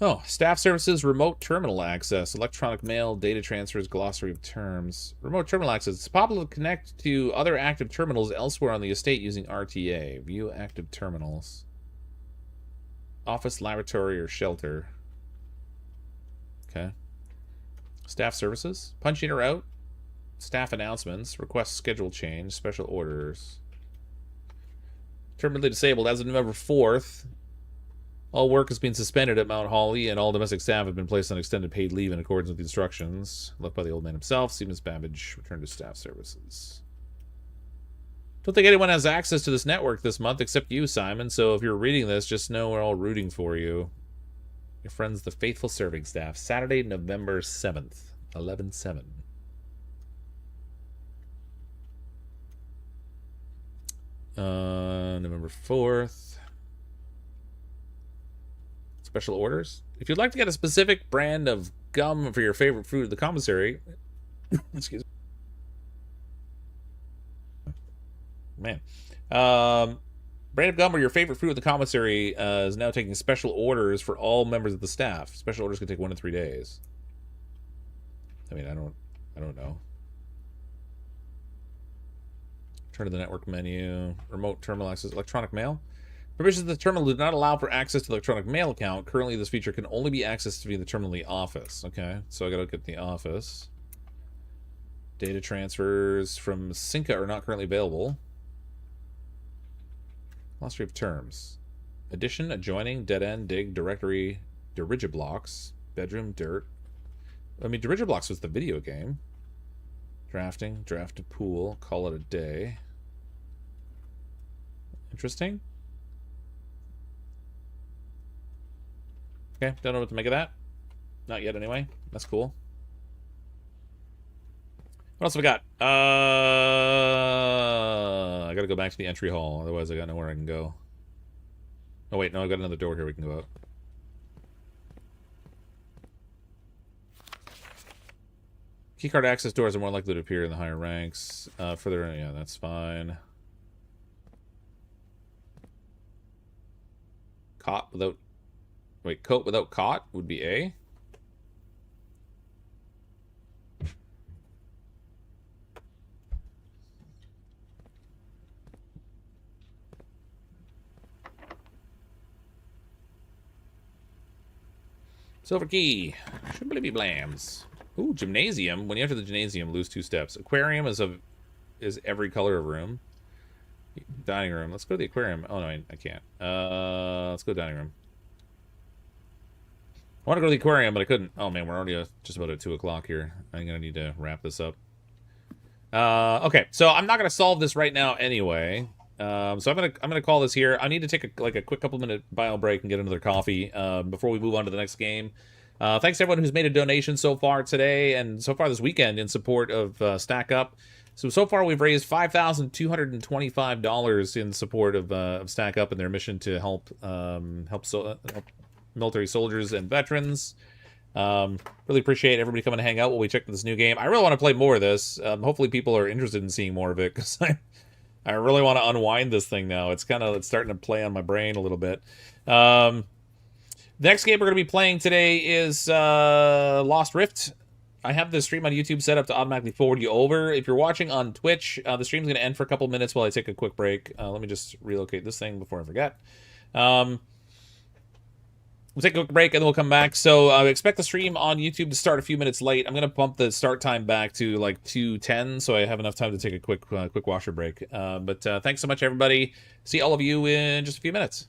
Oh, staff services, remote terminal access, electronic mail, data transfers, glossary of terms. Remote terminal access. It's possible to connect to other active terminals elsewhere on the estate using RTA. View active terminals. Office, laboratory, or shelter. Okay. Staff services. Punch in or out. Staff announcements. Request schedule change. Special orders. Terminally disabled as of November 4th. All work has been suspended at Mount Holly, and all domestic staff have been placed on extended paid leave in accordance with the instructions left by the old man himself. See Miss Babbage return to staff services. Don't think anyone has access to this network this month except you, Simon, so if you're reading this, just know we're all rooting for you. Your friends, the faithful serving staff. Saturday, November 7th. 11/7. November 4th. Special orders. If you'd like to get a specific brand of gum for your favorite food at the commissary, excuse me. Man. Brand of gum or your favorite food at the commissary is now taking special orders for all members of the staff. Special orders can take 1 to 3 days. I mean, I don't know. Turn to the network menu. Remote terminal access. Electronic mail. Permissions of the terminal do not allow for access to the electronic mail account. Currently, this feature can only be accessed via the terminal in the office. Okay, so I gotta look at the office. Data transfers from Sinclair are not currently available. Glossary of terms. Addition, adjoining, dead end, dig, directory, dirigiblocks, bedroom, dirt. I mean, dirigiblocks was the video game. Drafting, draft a pool, call it a day. Interesting. Okay, don't know what to make of that. Not yet, anyway. That's cool. What else have I got? I gotta go back to the entry hall, otherwise I got nowhere I can go. Oh wait, no, I've got another door here we can go out. Keycard access doors are more likely to appear in the higher ranks. Further in, yeah, that's fine. Cot without... Wait, coat without cot would be A? Silver key. Shibbly blams. Ooh, gymnasium. When you enter the gymnasium, lose 2 steps. Aquarium is every color of room. Dining room. Let's go to the aquarium. Oh, no, I can't. Let's go dining room. I want to go to the aquarium, but I couldn't. Oh, man, we're already just about at 2 o'clock here. I'm going to need to wrap this up. Okay, so I'm not going to solve this right now anyway. So I'm gonna call this here. I need to take a quick couple-minute bio break and get another coffee before we move on to the next game. Thanks to everyone who's made a donation so far today and so far this weekend in support of StackUp. So far we've raised $5,225 in support of StackUp and their mission to help military soldiers and veterans. Really appreciate everybody coming to hang out while we check this new game. I really want to play more of this. Hopefully people are interested in seeing more of it because I really want to unwind this thing now. It's starting to play on my brain a little bit. The next game we're going to be playing today is Lost Rift. I have the stream on YouTube set up to automatically forward you over. If you're watching on Twitch, the stream's going to end for a couple minutes while I take a quick break. Let me just relocate this thing before I forget. We'll take a quick break and then we'll come back. So I expect the stream on YouTube to start a few minutes late. I'm going to bump the start time back to like 2:10 so I have enough time to take a quick washer break. But thanks so much, everybody. See all of you in just a few minutes.